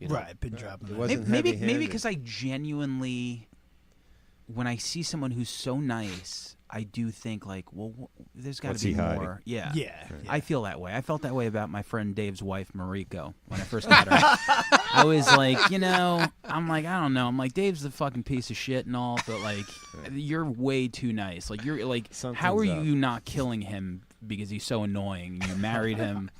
right, been dropping. It that. wasn't maybe heavy-handed. because I genuinely, when I see someone who's so nice, I do think like, well, there's got What's to be he hiding? more. Yeah. Yeah. I feel that way. I felt that way about my friend Dave's wife, Mariko, when I first met her. I was like, I'm like, I don't know. I'm like, Dave's the fucking piece of shit and all, but like, you're way too nice. Like, you're like, how are Something's you not killing him because he's so annoying? You married him.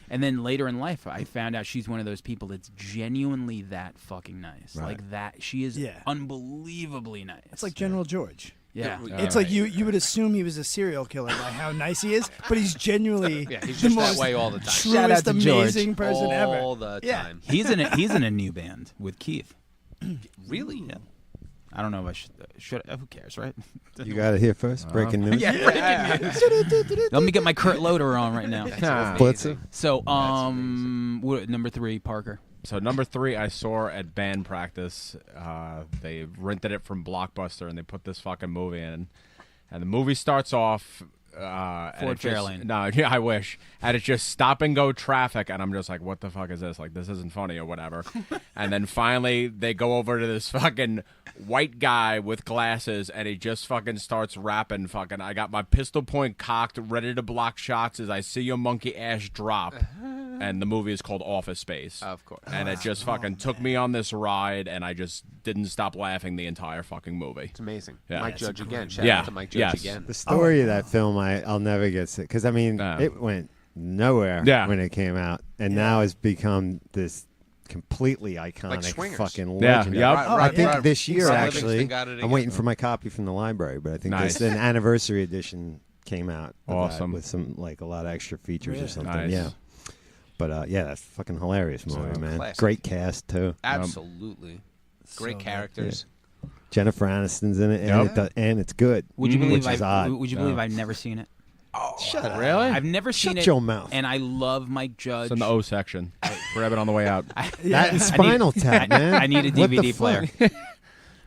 And then later in life, I found out she's one of those people that's genuinely that fucking nice. Right. Like that, she is Yeah. unbelievably nice. It's like General George. yeah. It's like you would assume he was a serial killer by how nice he is, but he's genuinely yeah, he's the just most that way all the time. Shout out truest, to George. amazing person ever. all the Yeah. time. He's in a new band with Keith. Really? Yeah. I don't know if I should. Who cares, right? you got it here first. Breaking news. Yeah, breaking news. Let me get my Kurt Loder on right now. Blitzer. So, number 3, Parker. So number 3, I saw at band practice. They rented it from Blockbuster and they put this fucking movie in, and the movie starts off and Ford it's just- Fairlane. No, yeah, I wish. And it's just stop and go traffic, and I'm just like, what the fuck is this? Like, this isn't funny or whatever. And then finally, they go over to this fucking white guy with glasses, and he just fucking starts rapping. Fucking, I got my pistol point cocked, ready to block shots as I see your monkey ass drop. And the movie is called Office Space. Of course. And it just fucking took me on this ride, and I just didn't stop laughing the entire fucking movie. It's amazing. Yeah. Mike That's Judge again. Shout Yeah. out to Mike Judge Yes. again. The story of that film, I'll never get sick because I mean, it went nowhere Yeah. when it came out, and now it's become this completely iconic Swingers. fucking Yeah, legend. yep. I think Right. this year Sam actually, Livingston got it I'm again. waiting for my copy from the library, but I think Nice. this an anniversary edition came out. of that Awesome. with some like a lot of extra features or something. Nice. Yeah, but yeah, that's a fucking hilarious movie, man. classic. Great cast too. Absolutely. Great So good. characters. Jennifer Aniston's in it, and, Yep. and it's good. Would you believe which is odd. Would you believe I've never seen it? Shut up. Really? I've never seen Shut it. your mouth. And I love Mike Judge. It's in the O section. Grab it on the way out. That and Spinal Tap, man. I need a What the DVD player. fuck?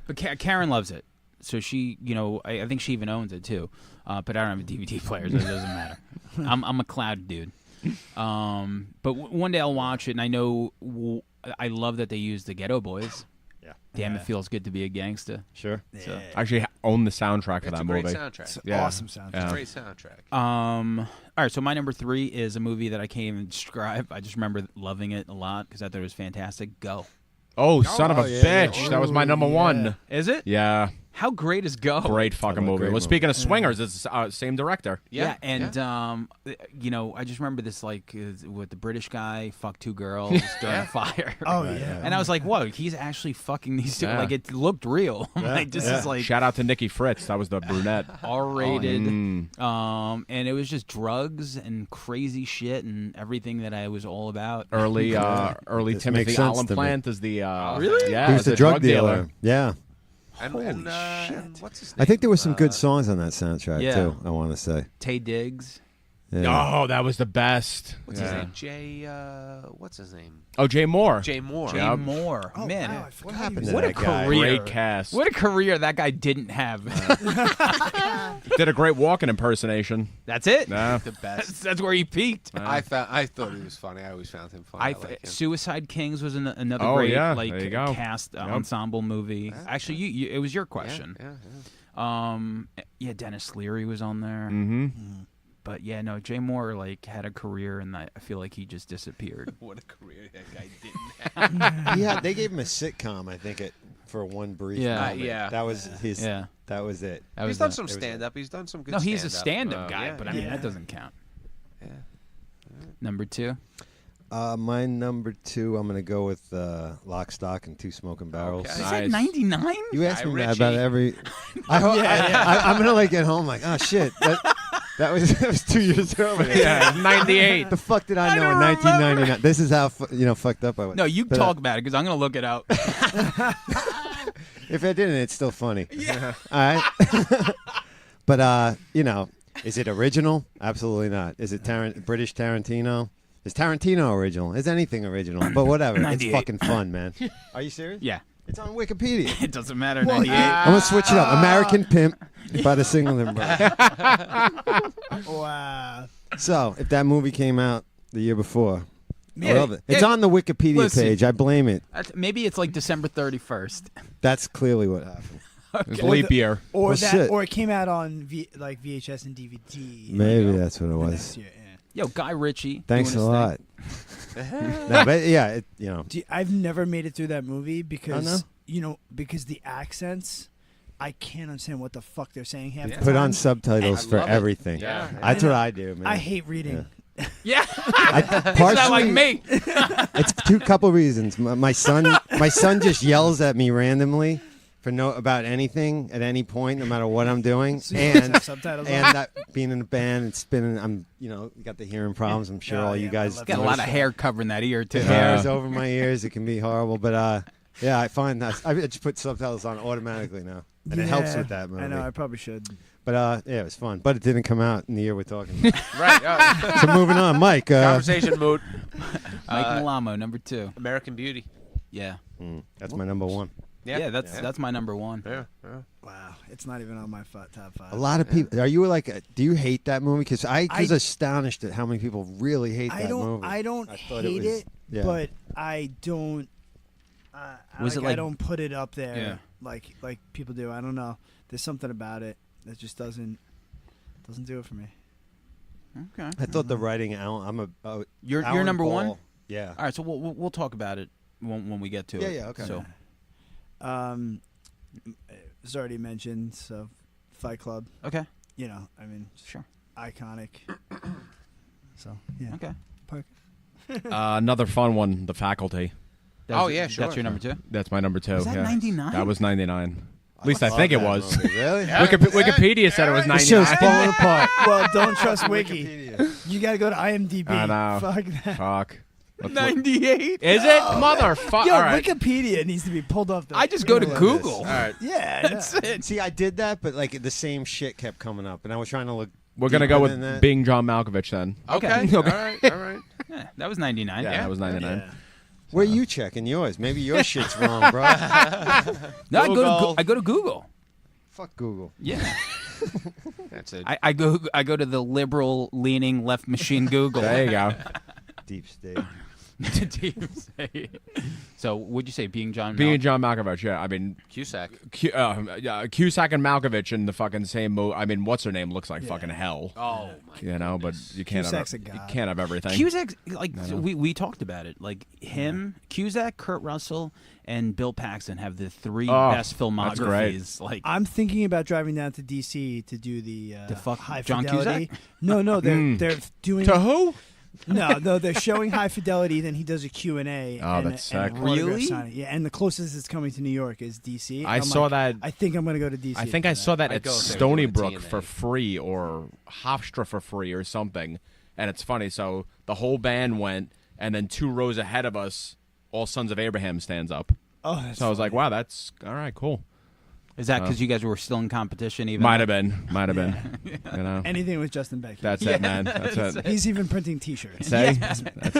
But Karen loves it, so she, I think she even owns it too. But I don't have a DVD player, so it doesn't matter. I'm a cloud dude. But one day I'll watch it, and I know I love that they use the Ghetto Boys. Yeah. Damn, it feels good to be a gangster. Sure. So, I actually own the soundtrack for It's that a great movie. soundtrack. Yeah. Awesome soundtrack. Yeah. Great soundtrack. all right. So my number 3 is a movie that I can't even describe. I just remember loving it a lot because I thought it was fantastic. Go. Oh, son of a yeah, bitch. yeah. That was my number one. Is it? Yeah. How great is Go? Great fucking Oh, movie. great Well, movie. speaking of swingers, it's same director. Yeah, and I just remember this with the British guy fucked 2 girls during a fire. Oh yeah. And I was like, whoa, he's actually fucking these 2. Yeah. Like, it looked real. I'm like, this is like Shout out to Nikki Fritz. That was the brunette. R-rated. Mm. And it was just drugs and crazy shit and everything that I was all about. Early This Timothy makes sense to me. Allen-Plant is the Really? Yeah, He was is the drug dealer. Yeah. And what's his name? I think there were some good songs on that soundtrack Yeah. too. I want to say. Tay Diggs. Yeah. Oh, that was the best. What's his name? Jay. What's his name? Oh, Jay Moore. Jay Moore. Jay Yep. Moore. Oh, Man, wow, I forgot he happened was to what a that guy? career. Great cast. What a career that guy didn't have. Did a great walking impersonation. That's it. Yeah. The best. That's where he peaked. I thought he was funny. I always found him funny. I like him. Suicide Kings was another Oh, great yeah. There you go. cast Yep. ensemble movie. Actually, it was your Yeah, question. yeah. Dennis Leary was on there. Mm-hmm. But yeah, no, Jay Moore had a career, and I feel like he just disappeared. What a career that guy didn't have. Yeah, they gave him a sitcom. I think for one brief. Yeah. moment. Yeah. That was his. Yeah. That was it. That He's was done it. some was stand up. He's done some good No, he's a stand-up. stand-up guy, yeah, but I mean yeah. that doesn't count. Yeah. Number 2. My number 2, I'm gonna go with Lock, Stock, and Two Smoking Barrels. Okay. Is Nice. that 99? You asked Guy me that about Ritchie. every. I'm gonna like get home like, oh shit, that was 2 years earlier. Yeah, 98. The fuck did I know don't in 1999? This is how fucked up I was. No, you But, talk about it because I'm gonna look it up. If I didn't, it's still funny. Yeah. All right. But is it original? Absolutely not. Is it British Tarantino? Is Tarantino original? Is anything original? But whatever. It's 98. fucking fun, man. Are you serious? Yeah, It's on Wikipedia. it doesn't matter. Well, 98. I'm gonna switch it up. American Pimp by the Singleton Brothers. Wow. So, if that movie came out the year before, I Yeah. love it. It's Yeah. on the Wikipedia Listen. page. I blame it. Maybe it's like December 31st. That's clearly what happened. It's leap year. Or Well, that, shit. or it came out on VHS and DVD. Maybe that's what it was. Next year, yeah. Yo, Guy Ritchie. Thanks a doing his lot. thing. No, but yeah, I've never made it through that movie because no? because the accents, I can't understand what the fuck they're saying half the put on time. subtitles I for love it. everything. Yeah. That's what I do, man. I hate reading. Yeah, I, it's not like me. It's couple reasons. My son just yells at me randomly for about anything at any point, no matter what I'm doing, So you just and have subtitles on? and that being in a band and spinning, I'm got the hearing problems. I'm sure Oh, all you yeah, guys I love Got a lot notice of that. hair covering that ear too. The hair is over my ears. It can be horrible, but yeah, I find that I just put subtitles on automatically now, and it helps Yeah, with that movie. I know. I probably should. But yeah, it was fun. But it didn't come out in the year we're talking about. Right. So moving on, Mike. Conversation mood. Mike Malamo, number 2. American Beauty. Yeah. That's my number 1. Yeah, that's my number one. Yeah. Wow, it's not even on my top 5. A lot of people. Are you like? Do you hate that movie? Because I was astonished at how many people really hate that movie. I don't thought hate it, yeah. but I don't. Was it I like- don't put it up there Yeah. like people do. I don't know. There's something about it that just doesn't do it for me. Okay. I thought the writing. You're Alan number Ball, one. Yeah. All right, so we'll talk about it when we get to it. Yeah, okay. So It's already mentioned. So, Fight Club. okay, You know, I mean, sure. iconic. So yeah. Okay. Park. Another fun one, The Faculty. Yeah, sure. That's your number 2. That's my number 2. Was that yeah. 99? That was 99. At least I think it was. Really? Wikipedia said it was 99. This show's falling apart. Well, don't trust Wiki. You gotta go to IMDb. I know. Fuck that. Fuck. Let's look. 98. Is it? Motherfucker. Yo, All right. Wikipedia needs to be pulled off. I just go to Look at Google. All right. Yeah, That's yeah. it. See, I did that, but like the same shit kept coming up, and I was trying to look. We're going to go deeper with than that. being John Malkovich then. Okay. Okay. All right. All right. Yeah, that was 99. Yeah, that was 99. Yeah. Where you checking yours? Maybe your shit's wrong, bro. No, Google. I go to Google. Fuck Google. Yeah. That's it. I go to the liberal leaning left machine Google. There you go. Deep state. So would you say being John? Being John Malkovich, yeah. I mean, Cusack. Cusack and Malkovich in the fucking same movie. I mean, what's her name looks like fucking hell. Oh my. You know, but you can't Cusack's have a you god. can't have everything. Cusack, like we talked about it. Like him, Cusack, Kurt Russell, and Bill Paxton have the 3 Oh, best that's great. filmographies. Like I'm thinking about driving down to DC to do the fuck high John fidelity. Cusack? No, they're doing To who? no, they're showing high fidelity. Then he does a Q&A. Oh, and, that's sick. and autograph Really? signing. Yeah, and the closest it's coming to New York is DC. I I'm saw like, that. I think I'm gonna go to DC. I think for I that. saw that I'd at go if they were Stony doing Brook TNA. for free or Hofstra for free or something. And it's funny. So the whole band went, and then 2 rows ahead of us, All Sons of Abraham stands up. Oh, that's So I was like, funny. wow, that's all right, cool. is that because you guys were still in competition? Even Might have been. You know, anything with Justin Beck. that's it, man. That's it. He's even printing T-shirts. Say, that's it. Like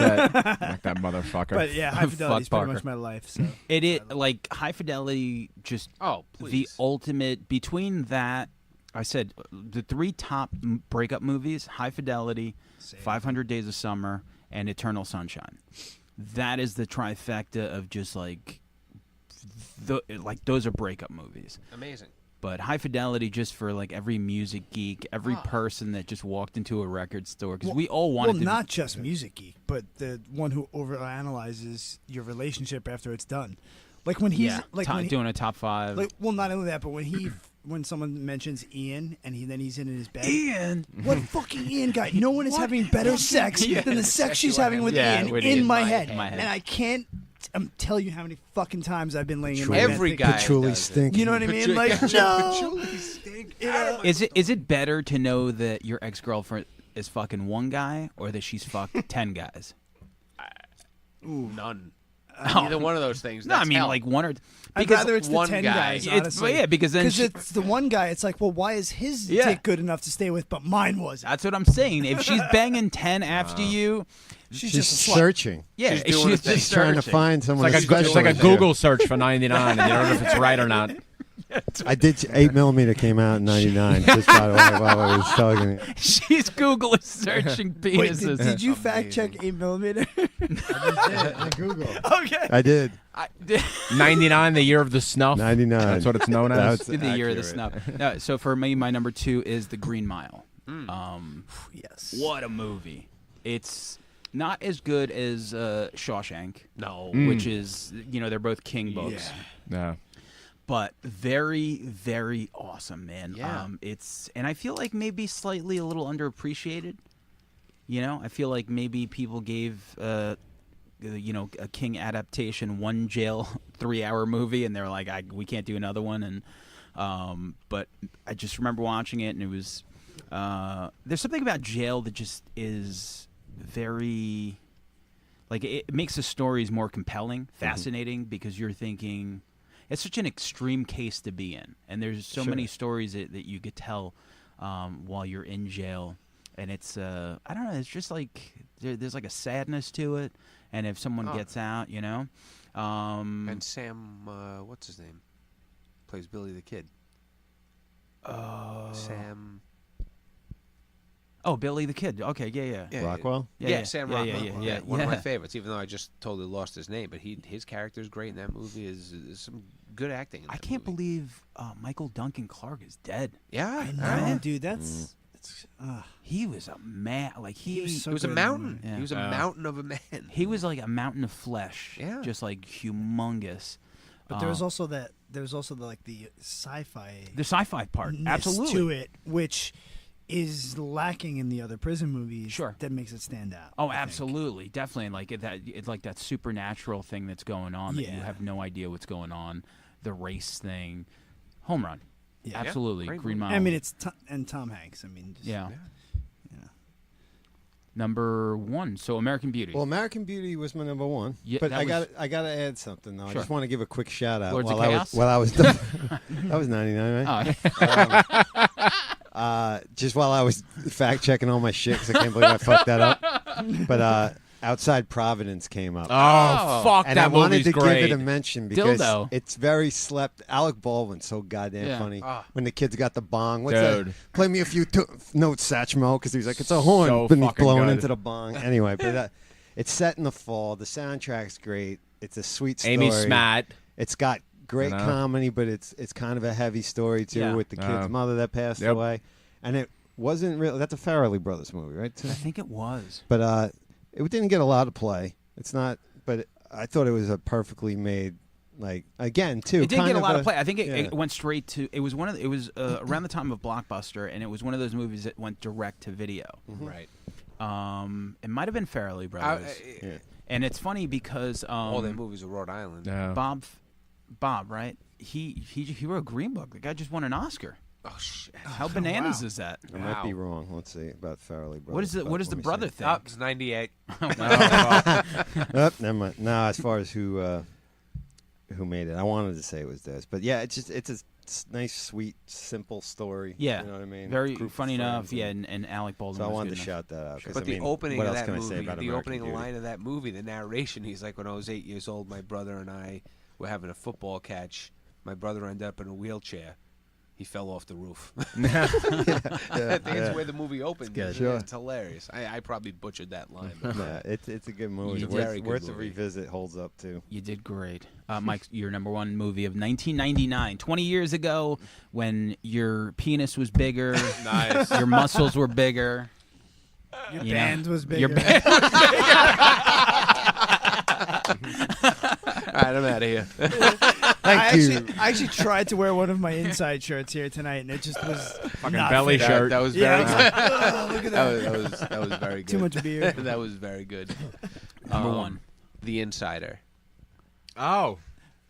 that motherfucker. But yeah, high fidelity is Fuck pretty much Parker. my life. So It like high fidelity. Just Oh, the please. ultimate between that. I said the 3 top breakup movies: High Fidelity, 500 Days of Summer, and Eternal Sunshine. That is the trifecta of just like those are breakup movies. Amazing. But High Fidelity, just for like every music geek, every person that just walked into a record store, because we all wanted well, to. not just music geek, but the one who overanalyzes your relationship after it's done. Like when he's like when he, doing a top 5. like well, not only that, but when someone mentions Ian and then he's in his bed. Ian. What fucking Ian guy? No one is having better sex than the sex she's having with Yeah, Ian with in Ian. my My head. head. And I can't tell you how many fucking times I've been laying in my Every bed guy Patchouli does it. stink. You know what I mean? Like no. You know? Is it better to know that your ex girlfriend is fucking one guy or that she's fucked 10 guys? None. Either one of those things. No, I That's mean hell. like one or I'd because rather it's the one 10 guy. guys, it's, honestly. yeah, because then she- it's the one guy. It's like, well, why is his Yeah. dick good enough to stay with, but mine wasn't? that's what I'm saying. If she's banging 10 after you, She's She's just a slut. searching. yeah, She's doing a thing. just Trying to searching. find someone It's like, special. it's like a with you. Google search for 99, and you don't know if it's right or not. I did. 8mm came out in '99. Just by the way, while I was talking. She's Google searching Wait, penises. did you fact check 8mm? On Google. Okay. I did. 99, the year of the snuff. 99. That's what it's known as. That's the year of the accurate. snuff. No, so for me, my number 2 is The Green Mile. Yes. What a movie! It's not as good as Shawshank, no. which is they're both King books. Yeah. But very, very awesome, man. Yeah. And I feel like maybe slightly a little underappreciated. I feel like maybe people gave, a King adaptation 1 jail 3-hour movie, and they're like, we can't do another one. And but I just remember watching it, and it was there's something about jail that just is very, like it makes the stories more compelling, fascinating, because you're thinking. It's such an extreme case to be in, and there's so many stories that you could tell while you're in jail. and it's I don't know. It's just like there's like a sadness to it, and if someone gets out, you know. And Sam, what's his name? Plays Billy the Kid. Sam. Oh, Billy the Kid. Okay, yeah. Rockwell. Yeah, Sam Rockwell. Yeah. One of my favorites, even though I just totally lost his name. But his character's great in that movie. Is some good acting. In I that can't movie. believe Michael Duncan Clark is dead. Yeah, I know, dude. That's He was a man. Like he was so He was a good in that mountain. movie. He was a mountain of a man. he was like a mountain of flesh. Yeah. Just like humongous. But there was also that. There was also the sci-fi The sci-fi part, ness absolutely. to it, which is lacking in the other prison movies. Sure. That makes it stand out. Oh, I think. absolutely, definitely. Like it's like that supernatural thing that's going on that you Yeah. have no idea what's going on. The race thing, home run. Yeah. Absolutely, Great Green movie. Mile. I mean, it's and Tom Hanks. I mean, just, yeah. yeah. Number 1. So American Beauty. Well, American Beauty was my number 1. Yeah, but that I got to add something though. I Sure. just want to give a quick shout out Lords of while Chaos? I was that was 99, right? Just while I was fact checking all my shit because I can't believe I fucked that up. But Outside Providence came up. Oh, fuck, And that I wanted movie's to great. give it a mention because Dildo. it's very slept. Alec Baldwin's so goddamn Yeah. funny. Ah. When the kids got the bong. What's Dude. that? Play me a few notes, Satchmo, because he was like, it's a horn. So but he's fucking blowing good. into the bong. Anyway, but it's set in the fall. The soundtrack's great. It's a sweet story. Amy Smat. It's got great You know? comedy, but it's kind of a heavy story, too, Yeah. with the kid's mother that passed Yep. away. And it wasn't really. That's a Farrelly Brothers movie, right? I think it was. But it didn't get a lot of play. It's not, but I thought it was a perfectly made, like, again, too. It did kind get a lot of play. I think yeah. it went straight to. It was it was around the time of Blockbuster, and it was one of those movies that went direct to video. Right. It might have been Farrelly Brothers, Yeah. and it's funny because All their movies are Rhode Island. Yeah. Bob, right? He wrote Green Book. The guy just won an Oscar. Oh shit. How bananas wow. is that? I might be wrong. Let's see about Farrelly Brothers. What is it? What does the brother think? Oh, it's 98. Oh, never mind. No, as far as who made it, I wanted to say it was this, but yeah, it's a nice, sweet, simple story. Yeah, you know what I mean. very Group of funny enough. friends Yeah, and Alec Baldwin. So I was wanted good to enough. shout that out. 'cause, But I the mean, opening what of else that can I say movie, about the American opening Beauty? line of that movie, the narration, he's like, when I was 8 years old, my brother and I were having a football catch. My brother ended up in a wheelchair. He fell off the roof. I think it's where the movie opens. good. It's, Sure. it's hilarious. I probably butchered that line. But Yeah, it's a good movie. You It's did. Very good worth a movie. revisit. Holds up too. You did great. Mike, your number 1 movie of 1999, 20 years ago, when your penis was bigger, Nice. your muscles were bigger. Your You know, band was bigger. Your band. all right, I'm out of here. Thank you. I actually tried to wear one of my inside shirts here tonight, and it just was Fucking not belly fitting. shirt. That was Yeah, very I was like, "Ugh, look at that. that was very good. Too much beer. That was very good. Number 1. The Insider. Oh,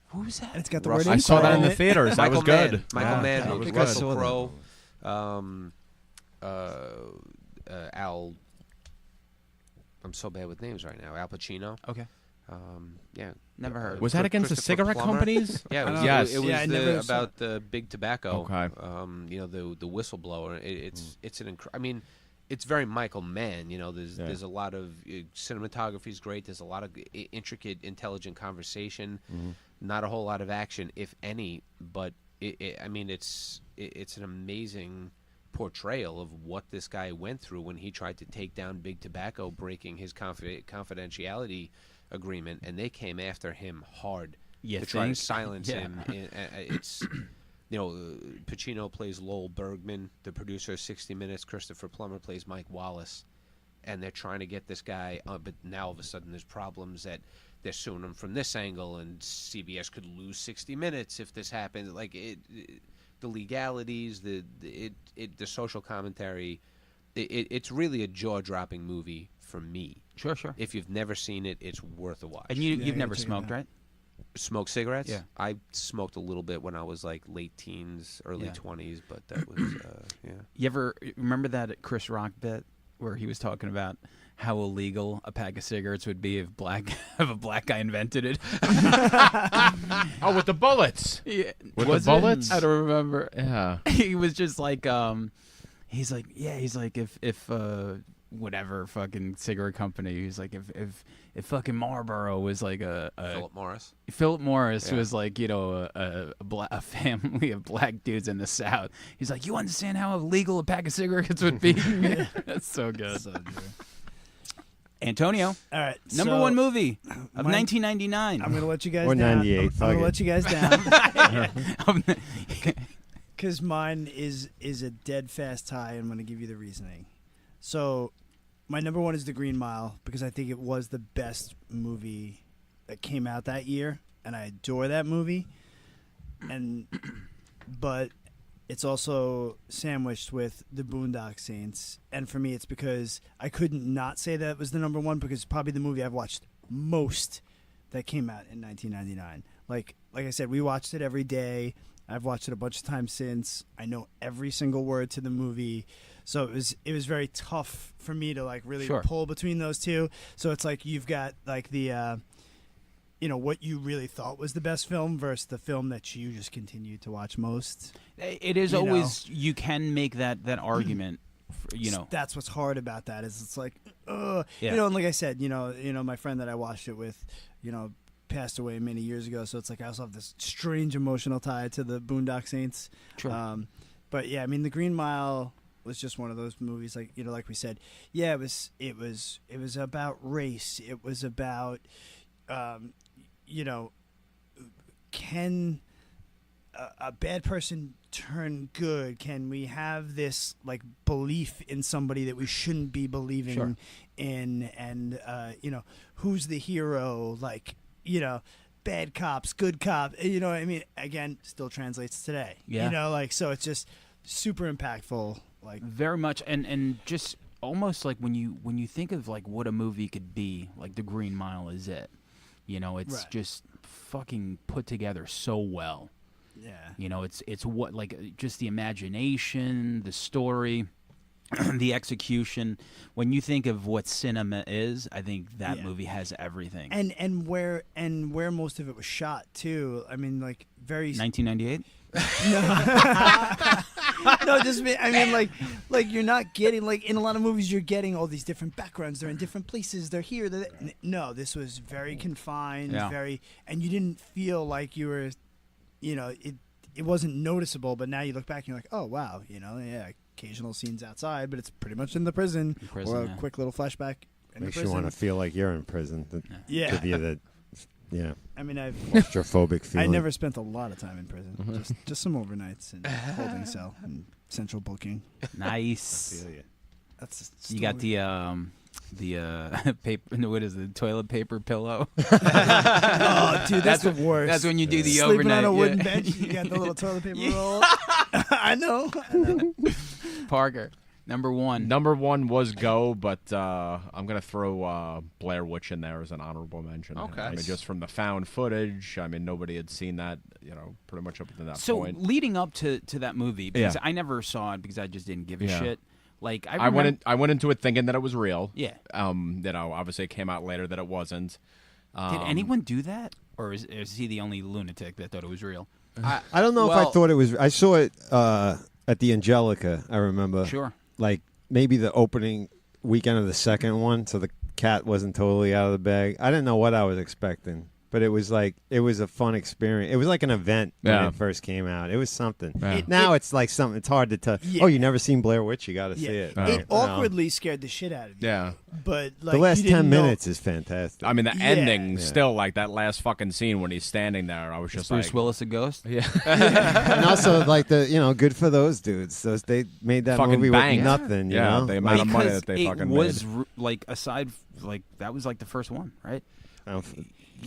Who was that? And it's got the Russell- word I saw that in the inside it. theaters. That was Mann. good. Michael Yeah, Mann. that I was think good. I saw Russell that. Crowe. Al. I'm so bad with names right now. Al Pacino. Okay. Yeah. Never heard. Was that against the Christopher cigarette Plummer. companies? Yeah, it was, Yes. it was Yeah, I never saw about the big tobacco. Okay. You know, the whistleblower. It's an I mean, it's very Michael Mann. You know, Yeah. there's a lot of cinematography is great. There's a lot of intricate, intelligent conversation. Not a whole lot of action, if any. But I mean, it's an amazing portrayal of what this guy went through when he tried to take down Big Tobacco, breaking his confidentiality agreement, and they came after him hard You to try to think? silence Yeah. him. It's you know, Pacino plays Lowell Bergman, the producer of 60 Minutes. Christopher Plummer plays Mike Wallace, and they're trying to get this guy. But now all of a sudden, there's problems that they're suing him from this angle, and CBS could lose 60 Minutes if this happens. Like the legalities, the social commentary. It's really a jaw-dropping movie for me. Sure, sure. If you've never seen it, it's worth a watch. And Yeah, you've I gotta never check it smoked, out. right? Smoke cigarettes? Yeah. I smoked a little bit when I was like late teens, early Yeah. 20s, but that was yeah. You ever remember that Chris Rock bit where he was talking about how illegal a pack of cigarettes would be if a black guy invented it? Oh, with the bullets. Yeah. With Was the it? bullets? I don't remember. Yeah. He was just like He's like, if whatever fucking cigarette company, he's like, if fucking Marlboro was like Philip Morris. Philip Morris Yeah. was like, a family of black dudes in the South. He's like, you understand how illegal a pack of cigarettes would be? That's so good. So true. Antonio, All right, number one movie of mine- 1999. I'm gonna let you guys Or down. 98, I'm fuck gonna it. let you guys down Um, because mine is a dead fast tie. I'm gonna give you the reasoning. So, my number one is The Green Mile because I think it was the best movie that came out that year, and I adore that movie. But it's also sandwiched with The Boondock Saints, and for me, it's because I couldn't not say that was the number one because it's probably the movie I've watched most that came out in 1999. Like I said, we watched it every day. I've watched it a bunch of times since. I know every single word to the movie. So it was very tough for me to like really Sure. pull between those two. So it's like you've got like the what you really thought was the best film versus the film that you just continued to watch most. it is You always you can make that argument. That's what's hard about that is it's like, and like I said, my friend that I watched it with, passed away many years ago. So it's like I also have this strange emotional tie to the Boondock Saints. Sure. But yeah, I mean, The Green Mile was just one of those movies, like like we said. Yeah, it was about race. It was about, can a bad person turn good? Can we have this like belief in somebody that we shouldn't be believing Sure. in? And who's the hero? Like bad cops, good cop. I mean, again, still translates today. Yeah. So it's just super impactful. Like Very much, and just almost like when you think of like what a movie could be, like The Green Mile is it. It's Right. just fucking put together so well. yeah. It's what like just the imagination, the story, the execution. When you think of what cinema is, I think that Yeah. movie has everything. And where most of it was shot too. I mean, like very 1998. no, I mean, like you're not getting like in a lot of movies you're getting all these different backgrounds. They're in different places. They're here. No, this was very confined. Yeah. And you didn't feel like you were, it wasn't noticeable. But now you look back and you're like, oh wow, yeah, occasional scenes outside, but it's pretty much in the prison. Prison, or a yeah. quick little flashback in Makes the you prison. want to feel like you're in prison. Yeah. Give you the I mean, claustrophobic I feeling. never spent a lot of time in prison. Just some overnights in holding cell and central booking. Nice. That's You got the paper. No, what is it? Toilet paper pillow. oh, dude, that's the worst. That's when you do the Sleeping overnight. on a wooden yeah. bench. You got the little toilet paper roll. I know. Parker, number one. Number one was Go, but I'm gonna throw Blair Witch in there as an honorable mention. Okay. I mean, just from the found footage. I mean, nobody had seen that, pretty much up to that So point. leading up to that movie, because Yeah. I never saw it because I just didn't give a Yeah. shit. Like I went into it thinking that it was real. Yeah. Obviously it came out later that it wasn't. Did anyone do that, or is he the only lunatic that thought it was real? I don't know if I thought it was. I saw it at the Angelica. I remember. Sure. Like maybe the opening weekend of the second one, so the cat wasn't totally out of the bag. I didn't know what I was expecting, but it was a fun experience. It was like an event when Yeah. it first came out. It was something. Yeah. Now it's like something. It's hard to tell. Yeah. Oh, you never seen Blair Witch? You got to see it. Oh. It You know? awkwardly scared the shit out of you. Yeah. But like The last you didn't 10 know- minutes is fantastic. I mean, the Yeah. ending Yeah. still, like that last fucking scene when he's standing there, I was just Bruce like, Willis a ghost? yeah, and also like good for those dudes. They made that Fucking movie banged. with nothing. You Yeah, know? they amount of money Because that they it fucking was made. like aside like that was like the first one, right?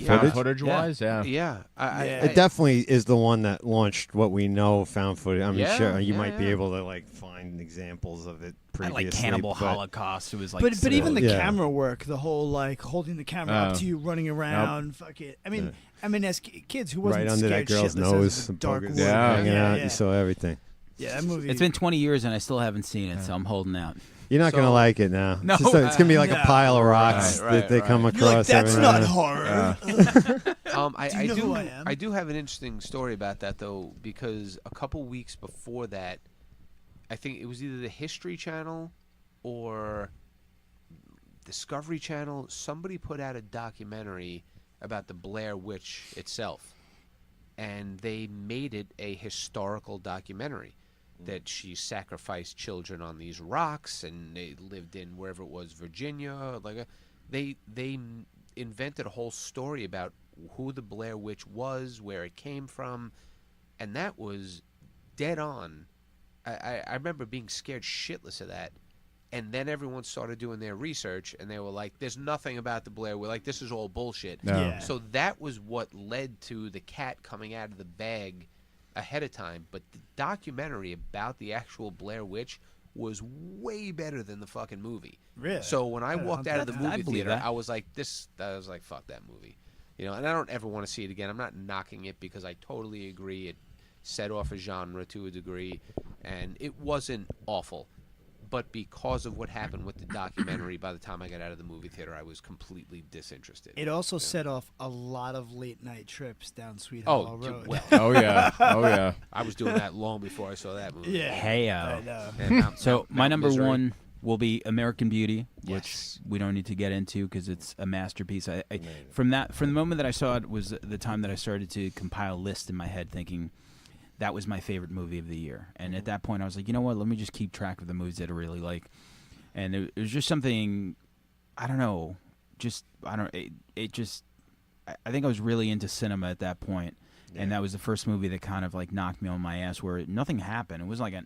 Found footage wise, yeah. Yeah. Yeah. It definitely is the one that launched what we know found footage. I mean, Yeah, sure, you yeah, might be yeah. able to like find examples of it I previously. like Cannibal but Holocaust. It was like But even the Yeah. camera work, the whole like holding the camera up to you, running around, fuck it. I mean, as kids, who wasn't right under scared that girl's shitless nose, of the the dark boogers wood? Yeah. hanging out. yeah. You saw everything. Yeah, that movie. It's been 20 years and I still haven't seen it, so I'm holding out. You're not gonna like it now. No. It's gonna be like No. a pile of rocks Right, that they right. come You're across. like, that's every now not and then. horror. I you know do. who I am? I do have an interesting story about that though, because a couple weeks before that, I think it was either the History Channel or Discovery Channel. Somebody put out a documentary about the Blair Witch itself, and they made it a historical documentary that she sacrificed children on these rocks, and they lived in wherever it was, Virginia. They invented a whole story about who the Blair Witch was, where it came from, and that was dead on. I remember being scared shitless of that. And then everyone started doing their research, and they were like, there's nothing about the Blair Witch. Like, this is all bullshit. Yeah. So that was what led to the cat coming out of the bag ahead of time. But the documentary about the actual Blair Witch was way better than the fucking movie. Really? So when I walked out of the I movie believe theater, that. I was like, fuck that movie. You know, and I don't ever want to see it again. I'm not knocking it because I totally agree. It set off a genre to a degree, and it wasn't awful. But because of what happened with the documentary, by the time I got out of the movie theater, I was completely disinterested. It also set off a lot of late night trips down Sweet Oh, Hollow dude, Road. well, Oh yeah. Oh yeah. I was doing that long before I saw that movie. yeah. Hey-o. I know. And So my number Misery. one will be American Beauty, which Yes. we don't need to get into because it's a masterpiece. From the moment that I saw it was the time that I started to compile a list in my head, thinking that was my favorite movie of the year. And at that point, I was like, you know what? Let me just keep track of the movies that I really like. And it was just something, I don't know, it just, I think I was really into cinema at that point. And that was the first movie that kind of like knocked me on my ass where nothing happened. It was like a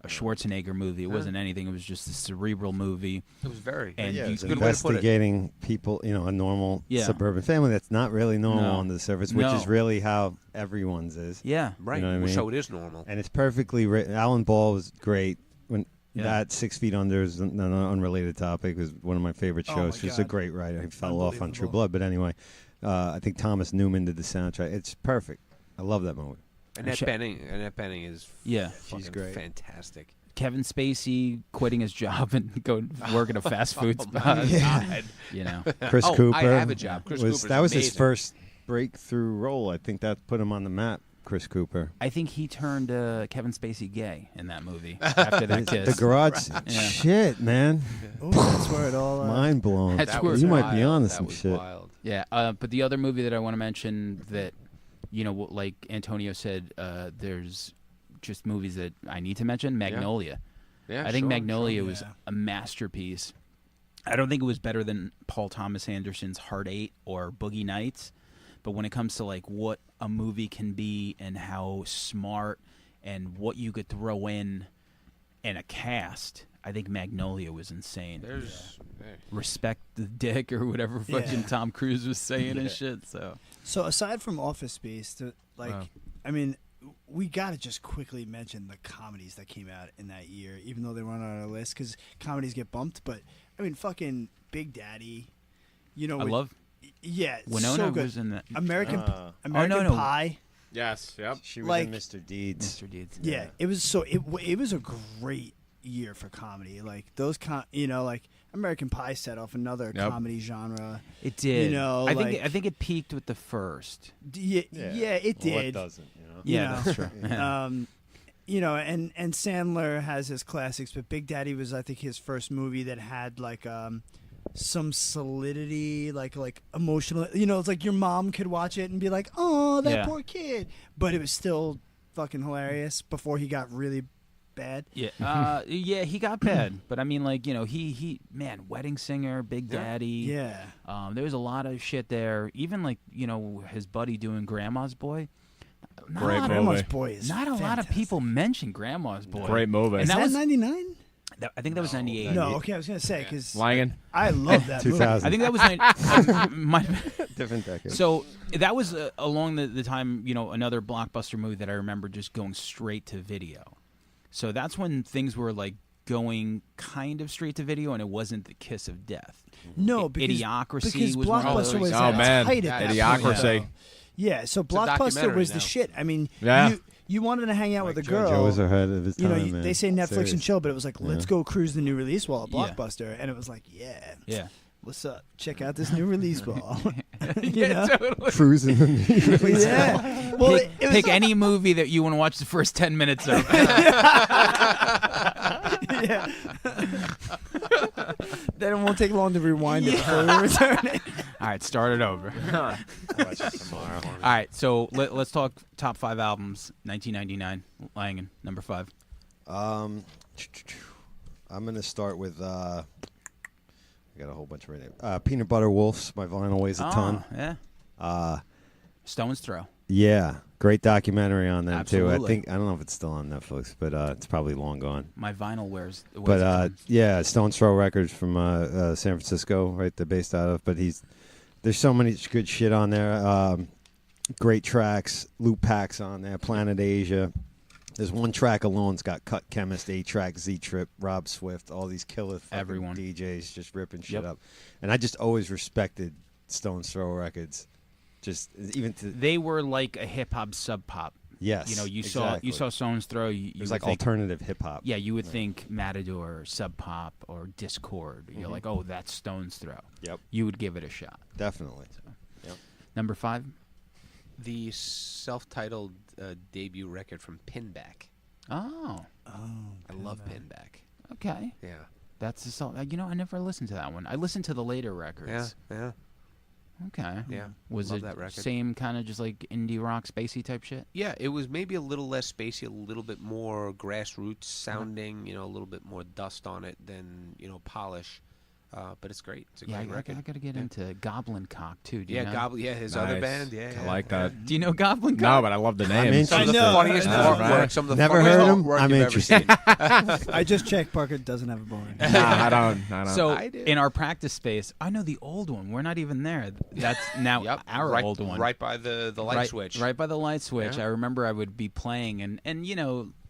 Schwarzenegger movie. It wasn't anything. It was just a cerebral movie. It was very. And Yeah, you it's good way to put it. investigating people, a normal Yeah. suburban family that's not really normal No. on the surface, which No. is really how everyone's is. Yeah. Right. know what I mean? So it is normal. And it's perfectly written. Alan Ball was great. When Yeah. that 6 Feet Under is an unrelated topic, was one of my favorite Oh, shows. my She's a God. great writer. He fell off on True Unbelievable. Blood, but anyway, I think Thomas Newman did the soundtrack. It's perfect. I love that movie. Annette Sha- Benning is Yeah. fucking great. fantastic. Kevin Spacey quitting his job and going work at a fast food Oh, spot. my God. You know. Chris Oh, Cooper. I have a job. Chris Cooper's that was his amazing. first breakthrough role. I think that put him on the map. Chris Cooper. I think he turned Kevin Spacey gay in that movie after that kiss. The Garage. Yeah. Shit, man. Ooh, that's where it all. Mind blown. That's That where- was you might be wild. on to That some was shit. wild. Yeah, but the other movie that I want to mention that, like Antonio said, there's just movies that I need to mention. Magnolia. Yeah, I think sure, Magnolia sure, was yeah. a masterpiece. I don't think it was better than Paul Thomas Anderson's Heart 8 or Boogie Nights, but when it comes to like what a movie can be and how smart and what you could throw in a cast, I think Magnolia was insane. There's Respect the dick or whatever fucking Yeah. Tom Cruise was saying and shit. So aside from Office Space, I mean, we got to just quickly mention the comedies that came out in that year, even though they weren't on our list because comedies get bumped. But I mean, fucking Big Daddy, I with- love yeah, Winona so good. was in that. American Oh, American no. Pie. Yes. Yep. She was Like- in Mr. Deeds. Mr. Deeds. Yeah, it was so it was a great year for comedy. Like those like American Pie set off another Yep. comedy genre. It did. know, I like- think it peaked with the first. Yeah, it Well, what did. doesn't, You Yeah, know, that's true. And Sandler has his classics, but Big Daddy was, I think, his first movie that had like some solidity, like emotional. It's like your mom could watch it and be like, "Oh, that Yeah. poor kid," but it was still fucking hilarious before he got really bad. Yeah, yeah, he got bad, but I mean, like he Wedding Singer, Big Daddy. Yeah, There was a lot of shit there. Even like his buddy doing Grandma's Boy. Not Great a lot movie. Grandma's Boy is Not a lot of fantastic. people mention Grandma's Boy. Great movie. And Is that that was 99? I think that was 98. No, okay, I was gonna say because Langan. I love that movie. 2000. I think that was Different decade. So that was along the time, another blockbuster movie that I remember just going straight to video. So that's when things were like going kind of straight to video, and it wasn't the kiss of death. No, because Idiocracy was Blockbuster one of those. was Oh, at man. height at that Idiocracy. point. Yeah, so a Blockbuster documentary was the now. shit. I mean, Yeah. you wanted to hang out with a Joe girl. was ahead of his time, man. They say Netflix Serious. and chill, but it was like, let's go cruise the new release wall at Yeah. Blockbuster, and it was like, yeah. Yeah. what's up? Check out this new release ball. you Yeah, know? totally. Cruising. Yeah. Well, Pick, it was pick like- any movie that you want to watch the first 10 minutes of. Yeah. Then it won't take long to rewind it before we return it. All right, start it over. All right, so let's talk top 5 albums. 1999, Langan, number 5. I'm gonna start with. I got a whole bunch right there. Peanut Butter Wolves. My vinyl weighs a ton. Yeah. Stone's Throw. Yeah, great documentary on them too. Absolutely. I don't know if it's still on Netflix, but it's probably long gone. My vinyl weighs a But ton. yeah, Stone's Throw Records from San Francisco, right? They're based out of. But there's so many good shit on there. Great tracks. Loop Packs on there. Planet Asia. There's one track alone's got Cut Chemist, A-Track, Z-Trip, Rob Swift, all these killer fucking Everyone. DJs just ripping shit Yep. up. And I just always respected Stone's Throw Records. Just even to They were like a hip hop sub pop. yes, You know, you exactly. saw Stone's Throw. You It was would like think, alternative hip hop. yeah, you would think Matador, or Sub Pop, or Discord. You're like, oh, that's Stone's Throw. Yep, You would give it a shot. definitely. Number 5. The self-titled debut record from Pinback. Oh, I love Pinback. okay. Yeah. That's the song. You know, I never listened to that one. I listened to the later records. Yeah. Okay. Yeah. Was Love it that record. same kind of just like indie rock, spacey type shit? Yeah, it was maybe a little less spacey, a little bit more grassroots sounding, a little bit more dust on it than, polish. But it's great. It's a Yeah, great record. I got to get Yeah. into Goblin Cock too. Do you Yeah, know? Goblin. Yeah, his other Nice. band. Yeah, I like that. Do you know Goblin No, Cock? but I love the I'm name. in- Some of the I know, funniest I know, work, right? some of the Never funniest heard 'em? work I'm you've ever interested. seen. I just checked. Parker doesn't have a boner. Nah, I don't. So I do. in our practice space, I know the old one. We're not even there. That's now Yep, our right, old one. right by the light right, switch. Right by the light switch. Yeah. I remember I would be playing, and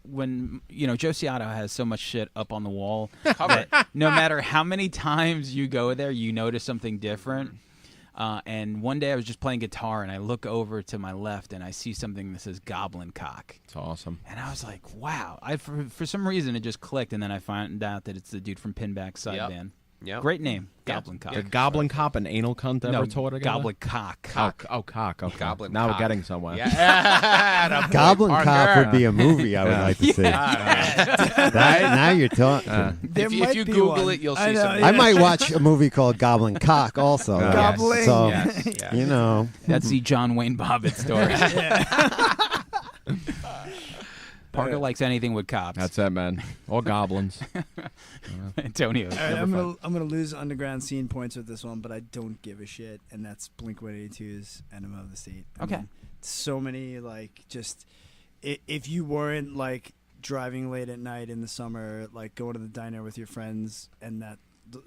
when Joe Ciotto has so much shit up on the wall that no matter how many times you go there, you notice something different. And one day I was just playing guitar, and I look over to my left, and I see something that says Goblin Cock. It's awesome. And I was like, wow. For some reason, it just clicked, and then I found out that it's the dude from Pinback Side Yep. Band. Yep. Great name, Goblin Cock. Did Goblin Cop and Anal Cunt ever No, tour together? Goblin Cock. Oh, cock. Okay. Goblin now Cock. we're getting somewhere. Yeah. Goblin Parker. Cop would be a movie I would like to see. Now you're talking. There If you might be Google one. it, you'll I see know, something. I might watch a movie called Goblin Cock also. Goblin. So, Yes, yes. you know. That's the John Wayne Bobbitt story. Parker likes anything with cops. That's it, man. All goblins. Antonio. All right, number 5. I'm gonna lose underground scene points with this one, but I don't give a shit, and that's Blink-182's "Enema of the State." I Okay. mean, so many if you weren't like driving late at night in the summer, like going to the diner with your friends, and that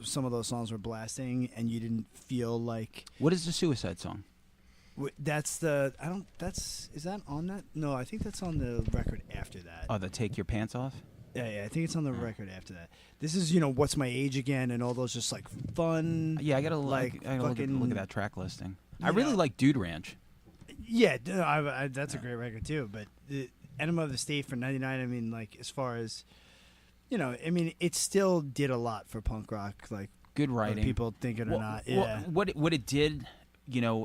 some of those songs were blasting, and you didn't feel like What is the Suicide song? that's is that on that? No, I think that's on the record after that. Oh, the Take Your Pants Off? Yeah, I think it's on the record after that. This is, What's My Age Again, and all those just like fun. Yeah, I gotta Like, I gotta look fucking- at that track listing. I you really know. like Dude Ranch. Yeah, that's a great record too. But the Enema of the State for '99, I mean, like as far as, it still did a lot for punk rock. Like Good whether writing. people think it or not. Yeah, What it did,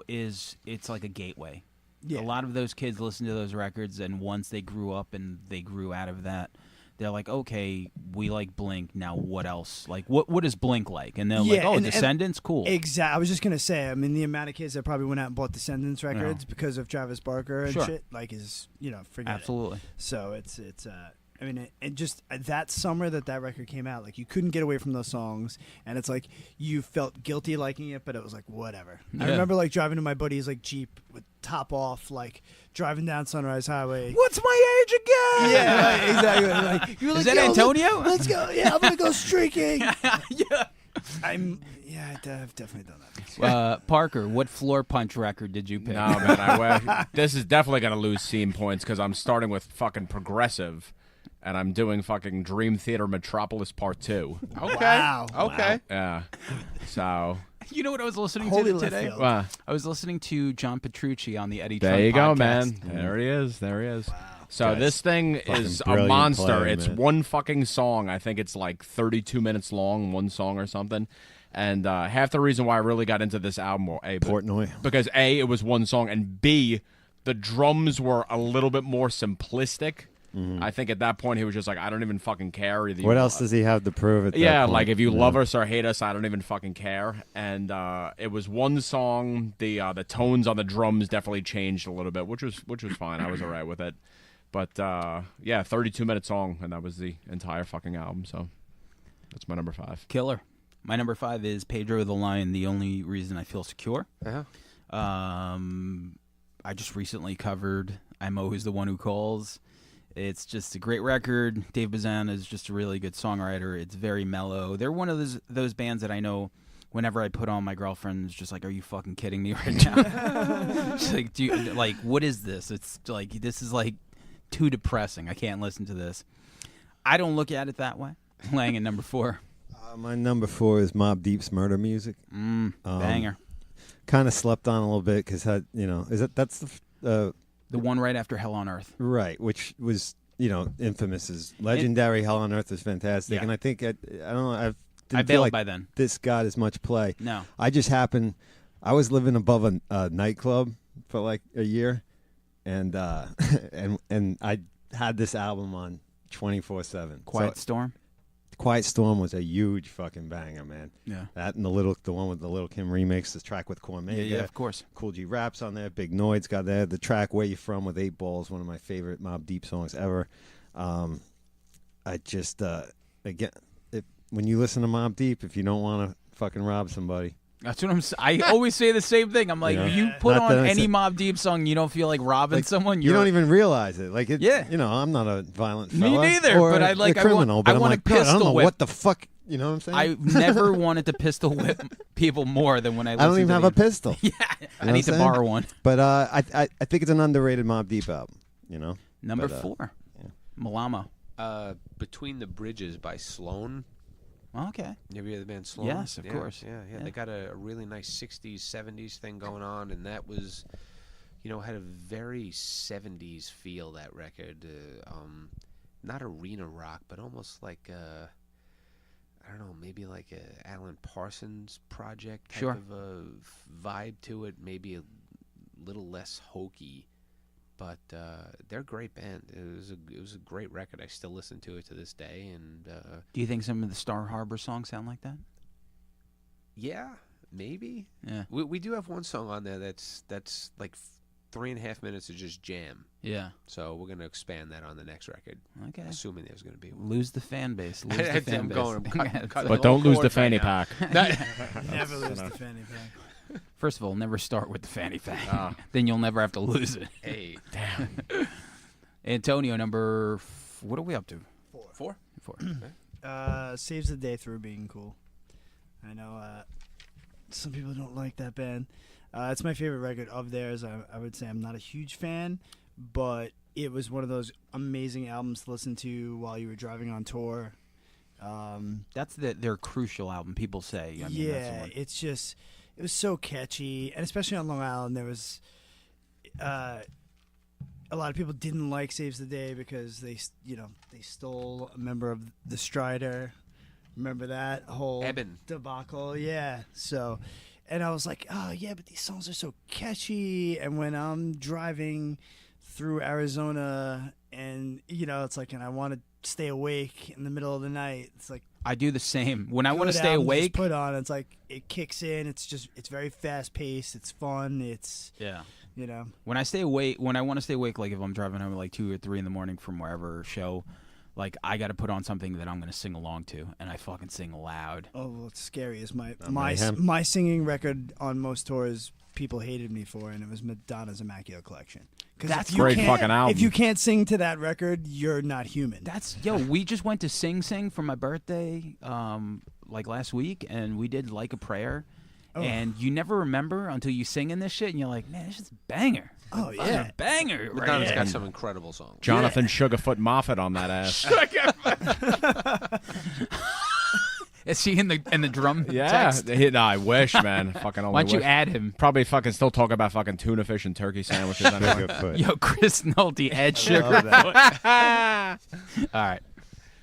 is it's like a gateway. yeah. A lot of those kids listen to those records, and once they grew up and they grew out of that, they're like, okay, we like Blink. Now what else? Like, what is Blink like? And they're like, Yeah, oh, and- Descendants, cool. Exactly. I was just gonna say. I mean, the amount of kids that probably went out and bought Descendants records because of Travis Barker and Sure. shit, like, is forget it. Absolutely. So it's and just that summer that record came out, like you couldn't get away from those songs, and it's like you felt guilty liking it, but it was like whatever. I Yeah. remember like driving to my buddy's like Jeep with top off, like driving down Sunrise Highway. What's my age again? Yeah, right, exactly. Like you're Is like, that "Yo, Antonio?" Let's go. Yeah, I'm gonna go streaking. Yeah. I've definitely done that. Parker, what Floor Punch record did you pick? No, man. I wish. This is definitely gonna lose scene points because I'm starting with fucking Progressive, and I'm doing fucking Dream Theater Metropolis Part 2. Okay. Wow. Okay. Yeah. So. You know what I was listening Holy to left today? field. I was listening to John Petrucci on the Eddie There Trunk you go, podcast. man. There he is. There he is. So Guys, this thing fucking is a brilliant monster. player, It's man. one fucking song. I think it's like 32 minutes long, one song or something. And half the reason why I really got into this album, Portnoy. because A, it was one song, and B, the drums were a little bit more simplistic. I think at that point he was just like, I don't even fucking care. Either What you- else does he have to prove? At that Yeah, point? like if you Yeah. love us or hate us, I don't even fucking care. And it was one song. The tones on the drums definitely changed a little bit, which was fine. I was alright with it. But yeah, 32-minute song, and that was the entire fucking album. So that's my number 5. Killer. My number 5 is Pedro the Lion, The Only Reason I Feel Secure. Yeah. I just recently covered I'm Always the One Who Calls. It's just a great record. Dave Bazan is just a really good songwriter. It's very mellow. They're one of those bands that I know whenever I put on, my girlfriend's just like, are you fucking kidding me right now? She's like, like, what is this? It's like, this is like too depressing. I can't listen to this. I don't look at it that way. Laying at number 4. My number 4 is Mobb Deep's Murder Music. Banger. Kind of slept on a little bit because that's The one right after Hell on Earth. right, which was infamous as legendary. Hell on Earth was fantastic, Yeah. and I think I don't know. I I didn't feel bailed like by then. this got as much play. No. I just happened. I was living above a nightclub for like a year, and and I had this album on 24/7. Quiet Storm. Quiet Storm was a huge fucking banger, man. Yeah. That and the one with the Little Kim remix, the track with Cormega. Yeah, of course. Cool G Raps on there. Big Noid's got there. The track Where You From with 8 Balls, one of my favorite Mobb Deep songs ever. I just again, when you listen to Mobb Deep, if you don't want to fucking rob somebody, That's what I always say the same thing. I'm like, Yeah. you put Not that on I any said- Mobb Deep song, you don't feel like robbing like, someone. you don't even realize it. Like, Yeah. I'm not a violent Me fella neither, or but I a like- I criminal. want- but I I'm want a like, God, I don't pistol know whip. what the fuck. You know what I'm saying? I never wanted to pistol whip people more than when I. I don't listen even to have the- a pistol. Yeah, know I what need I'm to saying? borrow one. But I think it's an underrated Mobb Deep album. Number But, 4, yeah. Malama. Between the Bridges by Sloan. Okay. You ever hear the band Sloan? Yes, of Yeah, course. Yeah. Yeah. They got a really nice 60s, 70s thing going on, and that was, had a very 70s feel, that record. Not arena rock, but almost like, I don't know, maybe like a Alan Parsons project type Sure. of a vibe to it, maybe a little less hokey. But they're a great band. It was a great record. I still listen to it to this day, and Do you think some of the Star Harbor songs sound like that? yeah, maybe. Yeah. We do have one song on there that's like 3.5 minutes of just jam. Yeah. So we're gonna expand that on the next record, Okay. assuming there's gonna be one. Lose the fan base. Lose I'm the fan base. going- I'm cutting- Yeah, cutting But the don't whole lose the chord fanny right pack. Never lose the fanny pack. First of all, never start with the fanny pack. Ah. Then you'll never have to lose it. Hey, Antonio, number. What are we up to? 4. 4. Saves the day through being cool. I know some people don't like that band. It's my favorite record of theirs. I would say I'm not a huge fan, but it was one of those amazing albums to listen to while you were driving on tour. That's their crucial album. People say. I mean, that's the Yeah, one. it's just it was so catchy, and especially on Long Island, there was a lot of people didn't like Saves the Day because they stole a member of the Strider. Remember that whole Eben. debacle? Yeah. So, and I was like, oh yeah, but these songs are so catchy. And when I'm driving through Arizona, and it's like, and I want to stay awake in the middle of the night, it's like. I do the same. When I want to Good stay album just awake. put on. It's like it kicks in. It's very fast paced. It's fun. It's Yeah. When I stay awake, when I want to stay awake, like if I'm driving home at like 2 or 3 in the morning from wherever show, like I got to put on something that I'm going to sing along to, and I fucking sing loud. oh, what's scary is my Mayhem. my singing record on most tours. People hated me for, and it was Madonna's Immaculate Collection. 'Cause That's if you great can't- fucking album. If you can't sing to that record, you're not human. We just went to Sing Sing for my birthday, like last week, and we did Like a Prayer. Oh. And you never remember until you sing in this shit, and you're like, man, this is a banger. Oh, Fucking yeah. banger. Right Madonna's here. got some incredible songs. Jonathan Sugarfoot Moffat on that ass. Is he in the drum Yeah, text? no, I wish, man. Fucking only Why don't you wish. add him? Probably fucking still talk about fucking tuna fish and turkey sandwiches. Anyway. Sugarfoot. Yo, Chris Nolte, Ed Love that. Sugarfoot. All right,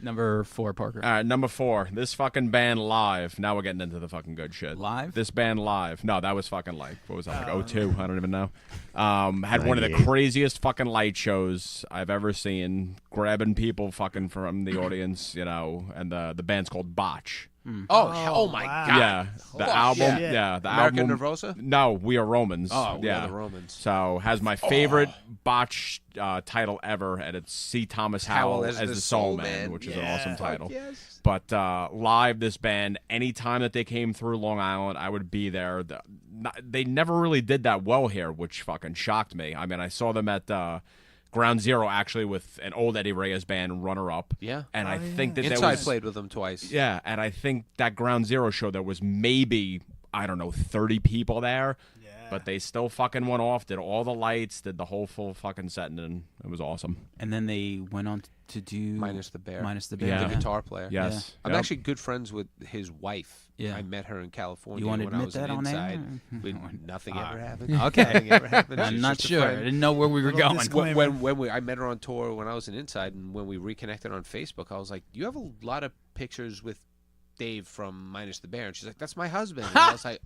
number 4, Parker. All right, number 4. This fucking band live. Now we're getting into the fucking good shit. Live? This band live. No, that was fucking like, what was that? Like 02? I don't even know. Had one of the 98. craziest fucking light shows I've ever seen. Grabbing people fucking from the audience, you know, and the band's called Botch. Oh my wow. God. Yeah, the album. shit. Yeah, the American album. Nervosa? No, We Are Romans. Oh, We Are yeah, the Romans. So has my favorite Botch title ever, and it's C. Thomas Howell as the Soul Man, which is an awesome title. Yes. But live, this band, anytime that they came through Long Island, I would be there. They never really did that well here, which fucking shocked me. I mean, I saw them at Ground Zero, actually, with an old Eddie Reyes band, Runner Up. Yeah. And I think that there Inside was... played with them twice. Yeah, and I think that Ground Zero show, there was maybe, I don't know, 30 people there. Yeah. But they still fucking went off, did all the lights, did the whole full fucking set, and it was awesome. And then they went on to do Minus the Bear. Minus the Bear. Yeah. The guitar player. Yes. I'm Yep. actually good friends with his wife. Yeah. I met her in California You want to when I admit was that an on inside. air? Nothing ever happened. Okay. Nothing ever happened. I'm She's not just a sure. I friend. didn't know where we were Little going. disclaimer. When I met her on tour when I was an inside, and when we reconnected on Facebook, I was like, "You have a lot of pictures with Dave from Minus the Bear," and she's like, "That's my husband." And I was like,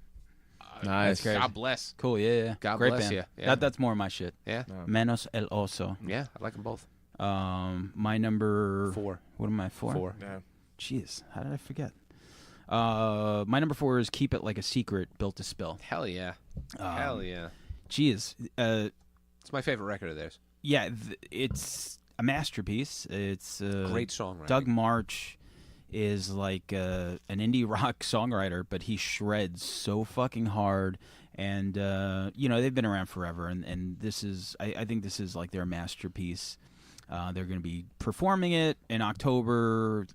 Nice. great. "God bless." Cool, yeah. God Great bless band. ya. Yeah. That's more my shit. Yeah, Menos el oso. yeah, I like them both. My number 4. What am I for? 4. Yeah. Jeez, how did I forget? My number 4 is Keep It Like a Secret, Built to Spill. Hell yeah. Hell yeah. Jeez, It's my favorite record of theirs. yeah, it's a masterpiece. It's Great songwriting. Doug March is like an indie rock songwriter, but he shreds so fucking hard. And you know, they've been around forever, and this is I think this is like their masterpiece. They're going to be performing it in October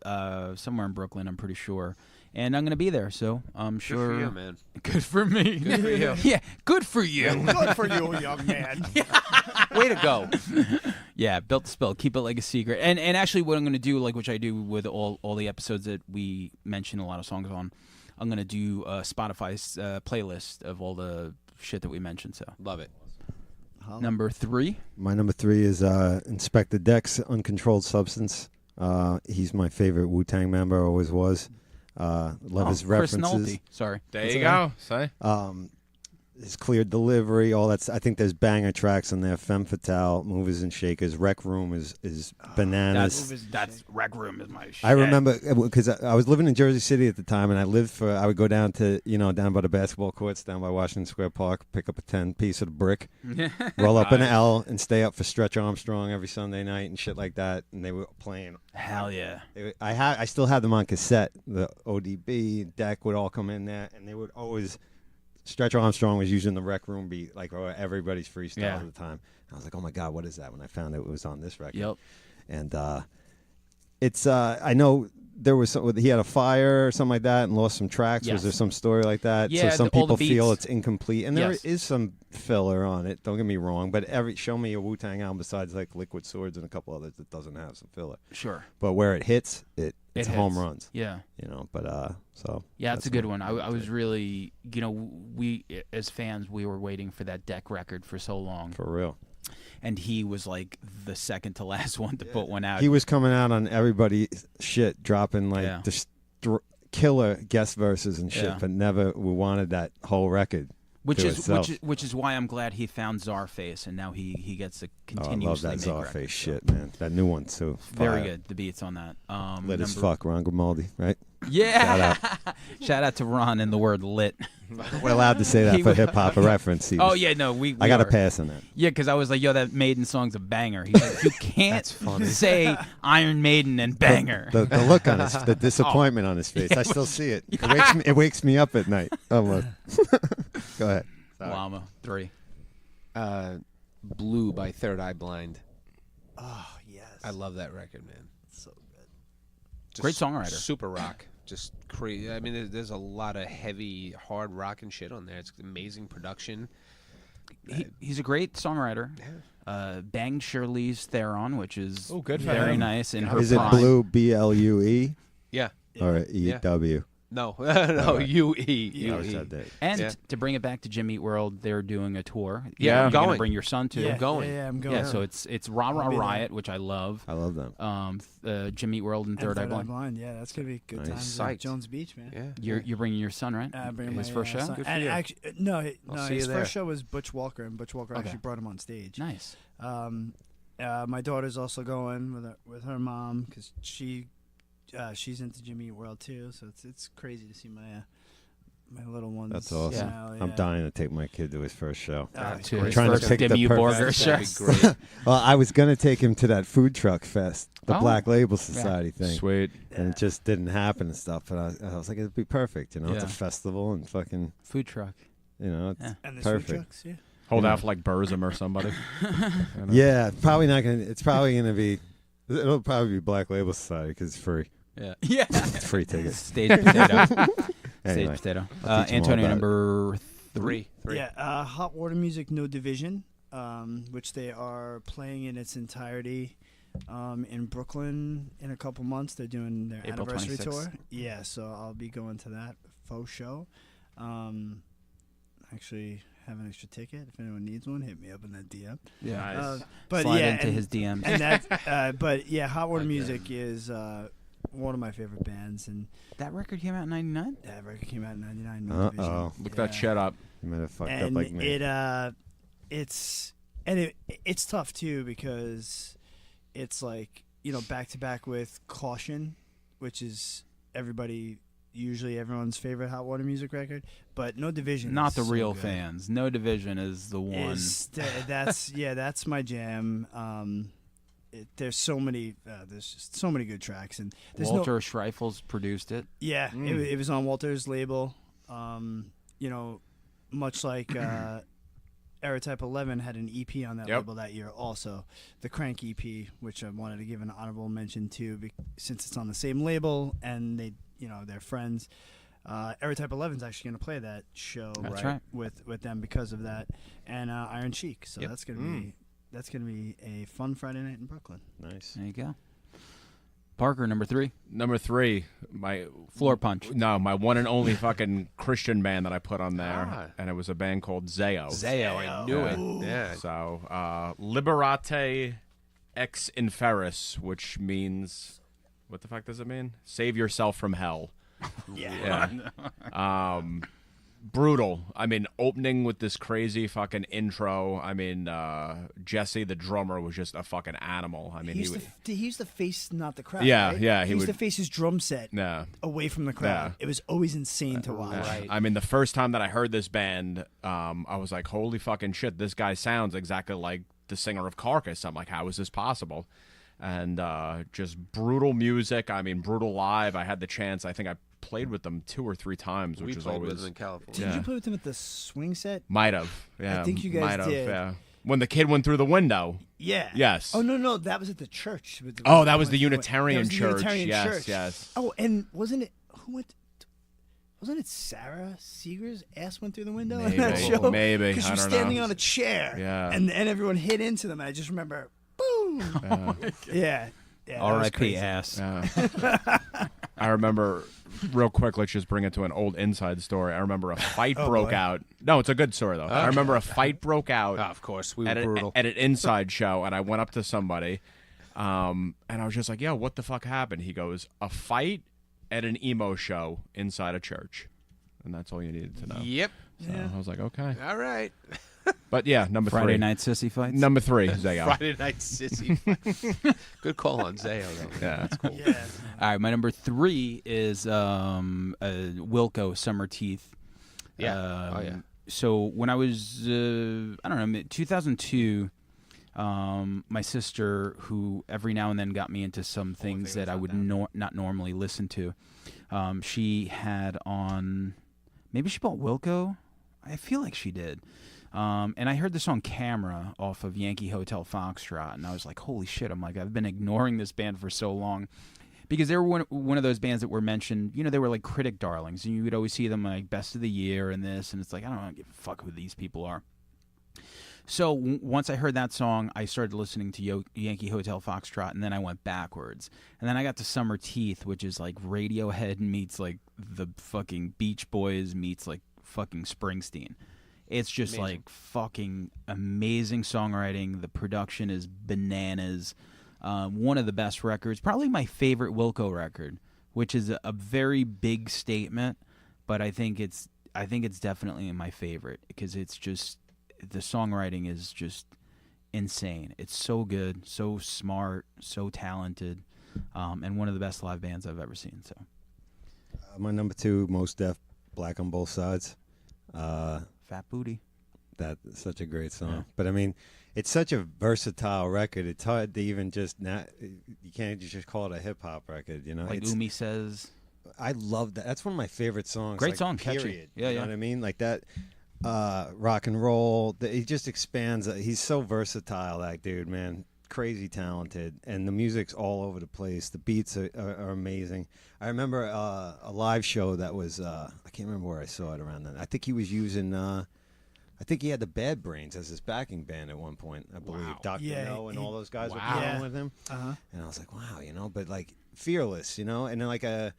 somewhere in Brooklyn, I'm pretty sure. And I'm going to be there, so I'm Good sure. for you, man. Good for me. Good for you. Yeah, good for you. Good for you, young man. Way to go. Yeah, Built to Spill. Keep it like a secret. And actually, what I'm going to do, like which I do with all the episodes that we mention a lot of songs on, I'm going to do Spotify's playlist of all the shit that we mentioned. So Love it. number 3. My number 3 is Inspector Deck's Uncontrolled Substance. He's my favorite Wu-Tang member, always was. Love his Chris references. Nolte. Sorry. There That's you all go. Say. His clear delivery, all that. I think there's banger tracks on there. Femme Fatale, Movers and Shakers, Rec Room is bananas. That's Rec Room is my shit. I remember because I was living in Jersey City at the time, and I would go down to down by the basketball courts, down by Washington Square Park, pick up a 10-piece of the brick, roll up an L, and stay up for Stretch Armstrong every Sunday night and shit like that. And they were playing. Hell yeah. I still had them on cassette. The ODB deck would all come in there, and they would always. Stretch Armstrong was using the Rec Room beat, like everybody's freestyle Yeah. at the time. I was like, oh my God, what is that? When I found it was on this record. Yep. And it's I know there was he had a fire or something like that and lost some tracks. Yes. Was there some story like that? Yeah, so some all the people feel beats. it's incomplete, and there Yes. is some filler on it. Don't get me wrong, but show me a Wu-Tang album besides like Liquid Swords and a couple others that doesn't have some filler. Sure. But where it hits, it's It home hits. runs. Yeah. But so Yeah, it's that's a good my- one. I was really, we as fans, we were waiting for that Deck record for so long, for real. and he was like the second to last one to put one out. He was coming out on everybody's shit, dropping like Yeah. the killer guest verses and shit, Yeah. but never we wanted that whole record. which to is itself. which is why I'm glad he found Czarface, and now he gets to Oh, I love continuously that make Czarface records. shit, man. That new one too. Very Fire. good. The beats on that. Lit as number- fuck, Ron Grimaldi, right? Yeah. Shout out to Ron and the word lit. We're allowed to say that He for was- hip hop a reference. Oh yeah, no, we I got are. to pass on that. Yeah, because I was like, yo, that Maiden song's a banger. He's like, you can't say Iron Maiden and banger. The look on his, the disappointment on his face. I still see it. It wakes me up at night. Oh, look. Go ahead. Sorry. Llama 3. Blue by Third Eye Blind. Oh yes. I love that record, man. So good. Just Great songwriter. Super rock. Just crazy. I mean, there's a lot of heavy, hard rock and shit on there. It's amazing production. He's a great songwriter. Banged Shirley's Theron, which is good for very him. nice in her Is it prime. Blue, BLUE Yeah. or EW? No, no, right. UE. I always said that. And Yeah. to bring it back to Jimmy Eat World, they're doing a tour. Yeah, You're gonna going. bring your son to. Yeah, going. Yeah, I'm going. Yeah, so it's Rah Rah I'll be there. Riot, which I love. I love them. Jimmy Eat World and And Third Eye Blind. Yeah, that's gonna be good Nice. times at Psyched. Jones Beach, man. Yeah. You're bringing your son, right? Bring His my, first show. son. Good for and you. actually, no, see his you there. first show was Butch Walker, and Butch Walker Okay. actually brought him on stage. Nice. My daughter's also going with her mom because she's into Jimmy Eat World too. So it's crazy to see my little ones. That's awesome. now, I'm yeah. dying to take my kid to his first show. That's To great. his Trying to first pick the Jimmy Eat perfect- Burger show. That'd be great. Well, I was gonna take him to that food truck fest, the Oh. Black Label Society thing, Sweet. and it just didn't happen and stuff. But I was like, it'd be perfect, you know. It's a Yeah. festival and fucking, Food truck. you know, it's Yeah. And the perfect. food trucks, yeah. Hold Yeah. out for like Burzum or somebody. Yeah, probably not gonna. It's probably gonna be. It'll probably be Black Label Society because it's free. Yeah. Yeah. It's free tickets. Stage potato. Anyway, Stage potato. I'll teach 'em all Antonio, about it. number three. Three. Yeah, Hot Water Music No Division, which they are playing in its entirety in Brooklyn in a couple months. They're doing their April anniversary 26th. tour. Yeah, so I'll be going to that faux show. Actually, have an extra ticket. If anyone needs one, hit me up in that DM. Yeah. Nice. But Slide yeah, into and, his DMs. and that. But yeah, Hot Water Again. Music is one of my favorite bands, and That record came out in '99. that record came out in '99. No Division. Uh-oh. Look that shit up. You might have fucked up And like me. it's tough too because it's like, you know, back to back with Caution, which is usually everyone's favorite Hot Water Music record, but No Division Not is the so real good. fans. No Division is the one. That's my jam. There's so many there's so many good tracks, and there's Walter Schreifels produced it. Yeah, it was on Walter's label. You know, much like Aerotype 11 had an EP on that Yep. label that year also. The Crank EP, which I wanted to give an honorable mention to since it's on the same label and they're friends. Aerotype 11 is actually going to play that show That's right. with them because of that, and Iron Cheek. So Yep. that's going to be a fun Friday night in Brooklyn. Nice. There you go. Parker, number three. Number three, my Floor Punch. No, my one and only fucking Christian band that I put on there, Ah. and it was a band called Zayo. Zayo, I knew Yeah. it. Yeah. So, Liberate ex inferis, which means, what the fuck does it mean? Save yourself from hell. Yeah. Brutal. I mean, opening with this crazy fucking intro. I mean, Jesse, the drummer, was just a fucking animal. I mean, He used to face not the crowd. Yeah, right? yeah, He he used would- to face his drum set yeah. away from the crowd. Yeah. It was always insane to watch. Right. I mean, the first time that I heard this band, I was like, holy fucking shit, this guy sounds exactly like the singer of Carcass. I'm like, how is this possible? And just brutal music. I mean, brutal live. I had the chance. I think I played with them 2 or 3 times, which We was played always... with them in California. Did Yeah. you play with him at the swing set? Might have. Yeah. I think you guys might have, did. Yeah. When the kid went through the window. Yeah. Yes. Oh no, that was at the church. Oh, that was the That Unitarian was the church. Unitarian Yes, church. yes. Oh, and wasn't it wasn't it Sarah Seeger's ass went through the window in that Maybe. show? Maybe. Because she I was don't standing know. on a chair. Yeah. And everyone hit into them. And I just remember, boom. Yeah. Yeah. that was R.I.P. crazy. ass. Yeah. I remember, real quick, let's just bring it to an old inside story. I remember a fight broke boy. out. No, it's a good story, though. I remember a fight broke out Ah, of course, we were at, brutal. at an inside show, and I went up to somebody, and I was just like, yo, what the fuck happened? He goes, a fight at an emo show inside a church. And that's all you needed to know. Yep. So I was like, okay. All right. But yeah, number Friday three. night sissy fights. Number 3, Zayo. Friday night sissy. Good call on Zayo, though. Yeah, that's cool. Yeah. All right, my number 3 is Wilco, Summer Teeth. Yeah. Oh, yeah. So when I was, I don't know, 2002, my sister, who every now and then got me into some things that I would not normally listen to, she had on, maybe she bought Wilco. I feel like she did. And I heard the song Camera off of Yankee Hotel Foxtrot, and I was like, holy shit. I'm like, I've been ignoring this band for so long. Because they were one of those bands that were mentioned, you know, they were like critic darlings, and you would always see them like Best of the Year and this, and it's like, I don't give a fuck who these people are. So once I heard that song, I started listening to Yankee Hotel Foxtrot, and then I went backwards. And then I got to Summer Teeth, which is like Radiohead meets like the fucking Beach Boys meets like fucking Springsteen. It's just Amazing. like fucking amazing songwriting. The production is bananas. One of the best records, probably my favorite Wilco record, which is a very big statement, but I think it's definitely my favorite because it's just the songwriting is just insane. It's so good, so smart, so talented, and one of the best live bands I've ever seen. So My number 2, Mos Def, Black on Both Sides. Fat Booty. That's such a great song. Yeah. But I mean, it's such a versatile record. It's hard to even just not. You can't just call it a hip hop record. You know, Like it's, Umi says. I love that. That's one of my favorite songs. Great like, song, catchy. period. Yeah, you yeah. know what I mean? Like that. Rock and roll. He just expands. He's so versatile. That dude, man, crazy talented, and the music's all over the place. The beats are amazing. I remember a live show that was. I can't remember where I saw it around then. I think he was using. I think he had the Bad Brains as his backing band at one point. I believe Wow. Dr. Yeah, No and all those guys were Wow. playing Yeah. with him. Uh-huh. And I was like, wow, you know, but like fearless, you know, and then like a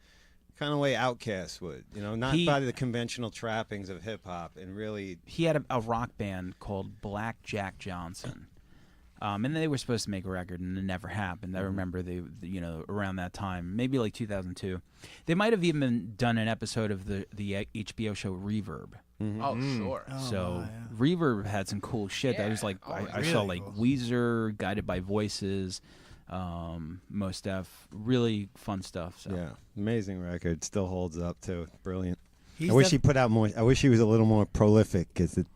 kind of way Outkast would, you know, not He- by the conventional trappings of hip hop, and really, He had a rock band called Black Jack Johnson. And they were supposed to make a record, and it never happened. I remember you know, around that time, maybe like 2002. They might have even done an episode of the HBO show Reverb. Oh, sure. Oh, So wow, yeah. Reverb had some cool shit. That was Yeah. like Oh, I saw really like cool. Weezer, Guided by Voices, Mos Def, really fun stuff. So yeah, amazing record. Still holds up too. Brilliant. He's I wish def- he put out more. I wish he was a little more prolific because it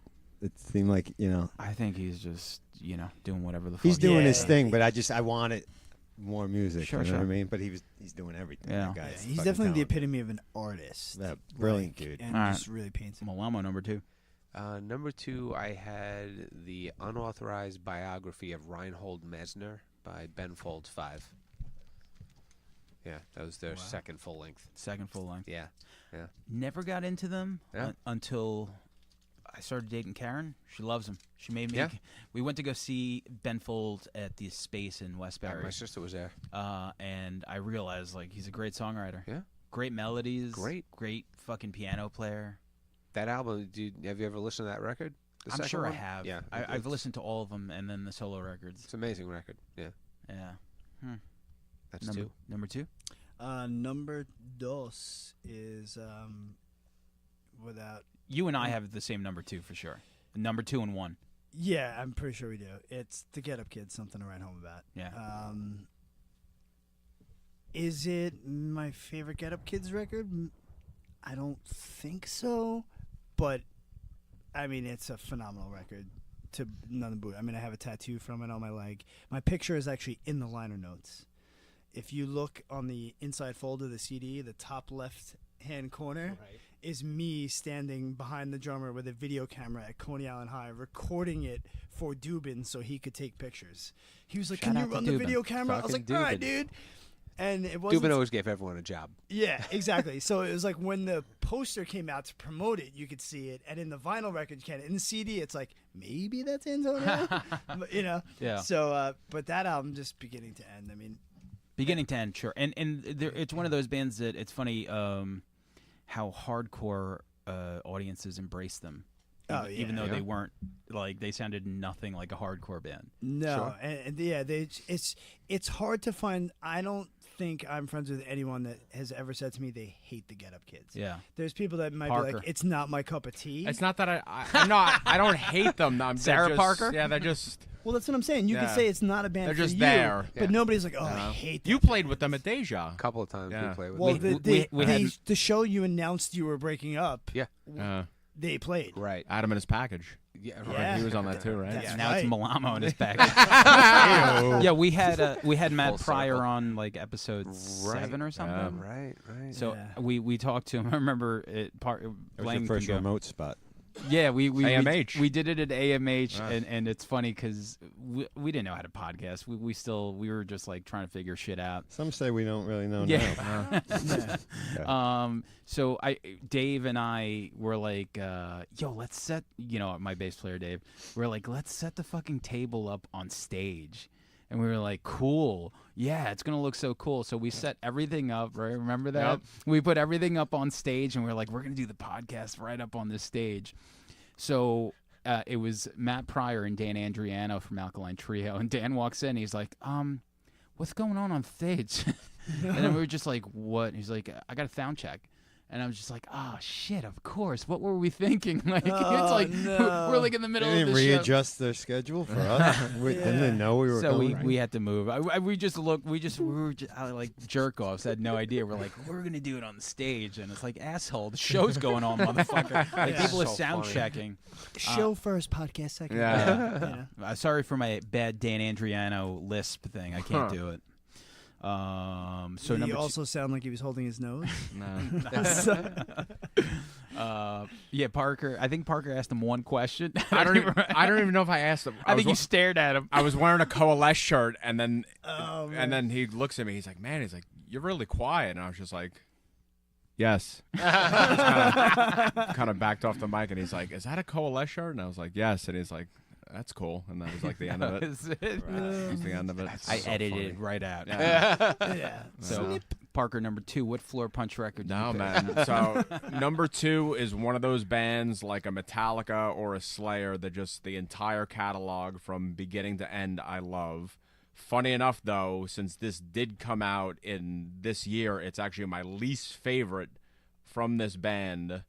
seemed like, you know, I think he's just, you know, doing whatever the fuck he's doing his Yeah. thing, but I wanted more music. Sure, you know sure. what I mean? But he's doing everything. Yeah. That Yeah, guy's he's fucking definitely the talented. epitome of an artist. Yeah, brilliant Like, dude. and All right. just really paints it. Malamo number 2. Number 2, I had the unauthorized biography of Reinhold Messner by Ben Folds 5. Yeah, that was their second full length. Second full length. Yeah, yeah. Never got into them Yeah. until I started dating Karen. She loves them. She made me. Yeah. We went to go see Ben Folds at the Space in Westbury. My sister was there. And I realized like he's a great songwriter. Yeah. Great melodies. Great. Great fucking piano player. That album, have you ever listened to that record? The I'm second sure I one? have. Yeah, I've it's- listened to all of them and then the solo records. It's an amazing record. Yeah, Yeah. that's number, 2. Number 2. Number dos is without. You and I have the same number 2 for sure. Number 2 and 1. Yeah, I'm pretty sure we do. It's the Get Up Kids, something to write home about. Yeah. Is it my favorite Get Up Kids record? I don't think so, but I mean, it's a phenomenal record to none boot. I mean, I have a tattoo from it on my leg. My picture is actually in the liner notes. If you look on the inside folder of the CD, the top left-hand corner is me standing behind the drummer with a video camera at Coney Island High, recording it for Dubin so he could take pictures. He was like, Shout "Can you out to run the Dubin. video camera?" I was like, Fucking "All right, Dubin. dude." And it wasn't. Dubin always gave everyone a job. Yeah, exactly. So it was like when the poster came out to promote it, you could see it, and in the vinyl record, you can't. In the CD, it's like maybe that's Antonio, But, you know. Yeah. So, but that album just beginning to end. I mean, Beginning to end, sure. And it's one of those bands that it's funny how hardcore audiences embrace them. Oh, yeah. Even though Yeah. they weren't like they sounded nothing like a hardcore band. no, Sure. and yeah, it's hard to find. I don't think I'm friends with anyone that has ever said to me they hate the Get Up Kids. Yeah. There's people that might be Parker. like, it's not my cup of tea. It's not that I don't hate them. They're Sarah just- Parker? Yeah, they're just. Well, that's what I'm saying. You Yeah. could say it's not a band They're for just you, there. but Yeah. nobody's like, oh, I hate that. You played with them at Deja. A couple of times Yeah. we played with Well, them. we had- the show you announced you were breaking up, Yeah, they played. right. Adam and his package. Yeah, right. Yeah. He was on that too, right? That's Now it's right. Malamo in his package. Yeah, we had Matt Full Pryor circle. on like episode 7 or something. Right, right. So Yeah. we talked to him. I remember That was Blaine your first can go. remote spot. Yeah, we AMH. we did it at AMH, Yeah. and it's funny because we didn't know how to podcast. We were just like trying to figure shit out. Some say we don't really know Yeah. now. So Dave and I were like, yo, let's set, my bass player Dave, we're like, let's set the fucking table up on stage. And we were like, cool. Yeah, it's going to look so cool. So we set everything up, right? Remember that? Yep. We put everything up on stage, and we are like, we're going to do the podcast right up on this stage. So it was Matt Pryor and Dan Andriano from Alkaline Trio. And Dan walks in. He's like, what's going on stage? And then we were just like, what? He's like, I got a sound check. And I was just like, oh, shit, of course. What were we thinking? Like, it's like, we're like in the middle They of didn't the show. readjust their schedule for us. Didn't they know we were So going? we had to move. We were just like jerk offs. Had no idea. We're like, we're gonna do it on the stage, and it's like, asshole, the show's going on, motherfucker. Like people are So sound funny. checking. Show first, podcast second. Yeah. Sorry for my bad Dan Andriano lisp thing. I can't do it. So Did number he two, also sound like he was holding his nose? yeah, Parker. I think Parker asked him one question. I don't even know if I asked him. I think was, you stared at him. I was wearing a Coalesce shirt, and then Oh, man. and then he looks at me. He's like, "Man," he's like, "You're really quiet." And I was just like, "Yes." Kind of backed off the mic, and he's like, "Is that a Coalesce shirt?" And I was like, "Yes." And he's like, "That's cool." And that was like the end of it. That was it. That was the end of it. I So edited funny. it right out. Yeah. Yeah. So Parker, number 2, what floor punch record? Did No, you pick? man. So number 2 is one of those bands like a Metallica or a Slayer that just the entire catalog from beginning to end I love. Funny enough, though, since this did come out in this year, it's actually my least favorite from this band.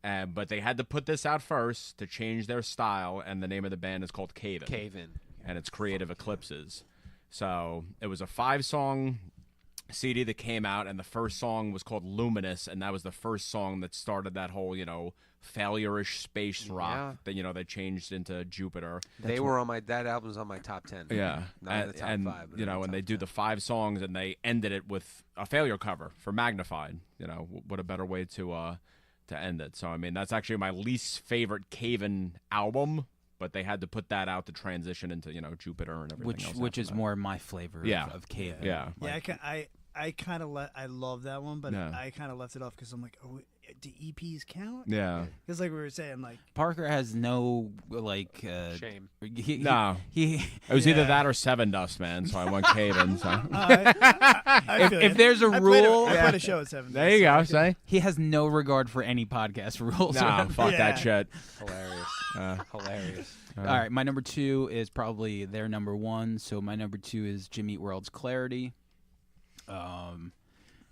But they had to put this out first to change their style, and the name of the band is called Cave In. Cave In. And it's Creative Eclipses. So it was a 5-song CD that came out, and the first song was called Luminous, and that was the first song that started that whole, failure-ish space rock that, they changed into Jupiter. They were on that album's on my top 10. Yeah. Not in the top and 5. But in the and top they do 10. the 5 songs, and they ended it with a failure cover for Magnified. What a better way to end it. So, I mean, that's actually my least favorite Cave-In album, but they had to put that out to transition into, Jupiter and everything else. Which after is that. more my flavor of Cave. Yeah. Yeah, I kind of I love that one, but Yeah. I kind of left it off because I'm like, do EPs count? Yeah. Because like we were saying, like Parker has no Shame. No. He It was either Yeah. that or Seven Dust, man. So I went Cave-In. So. I feel if you. there's a I rule, played a show at 7. There you go. Say. he has no regard for any podcast rules. Nah, fuck Yeah. that shit. Hilarious. Hilarious. All right, my number 2 is probably their number 1. So my number 2 is Jim Eat World's Clarity.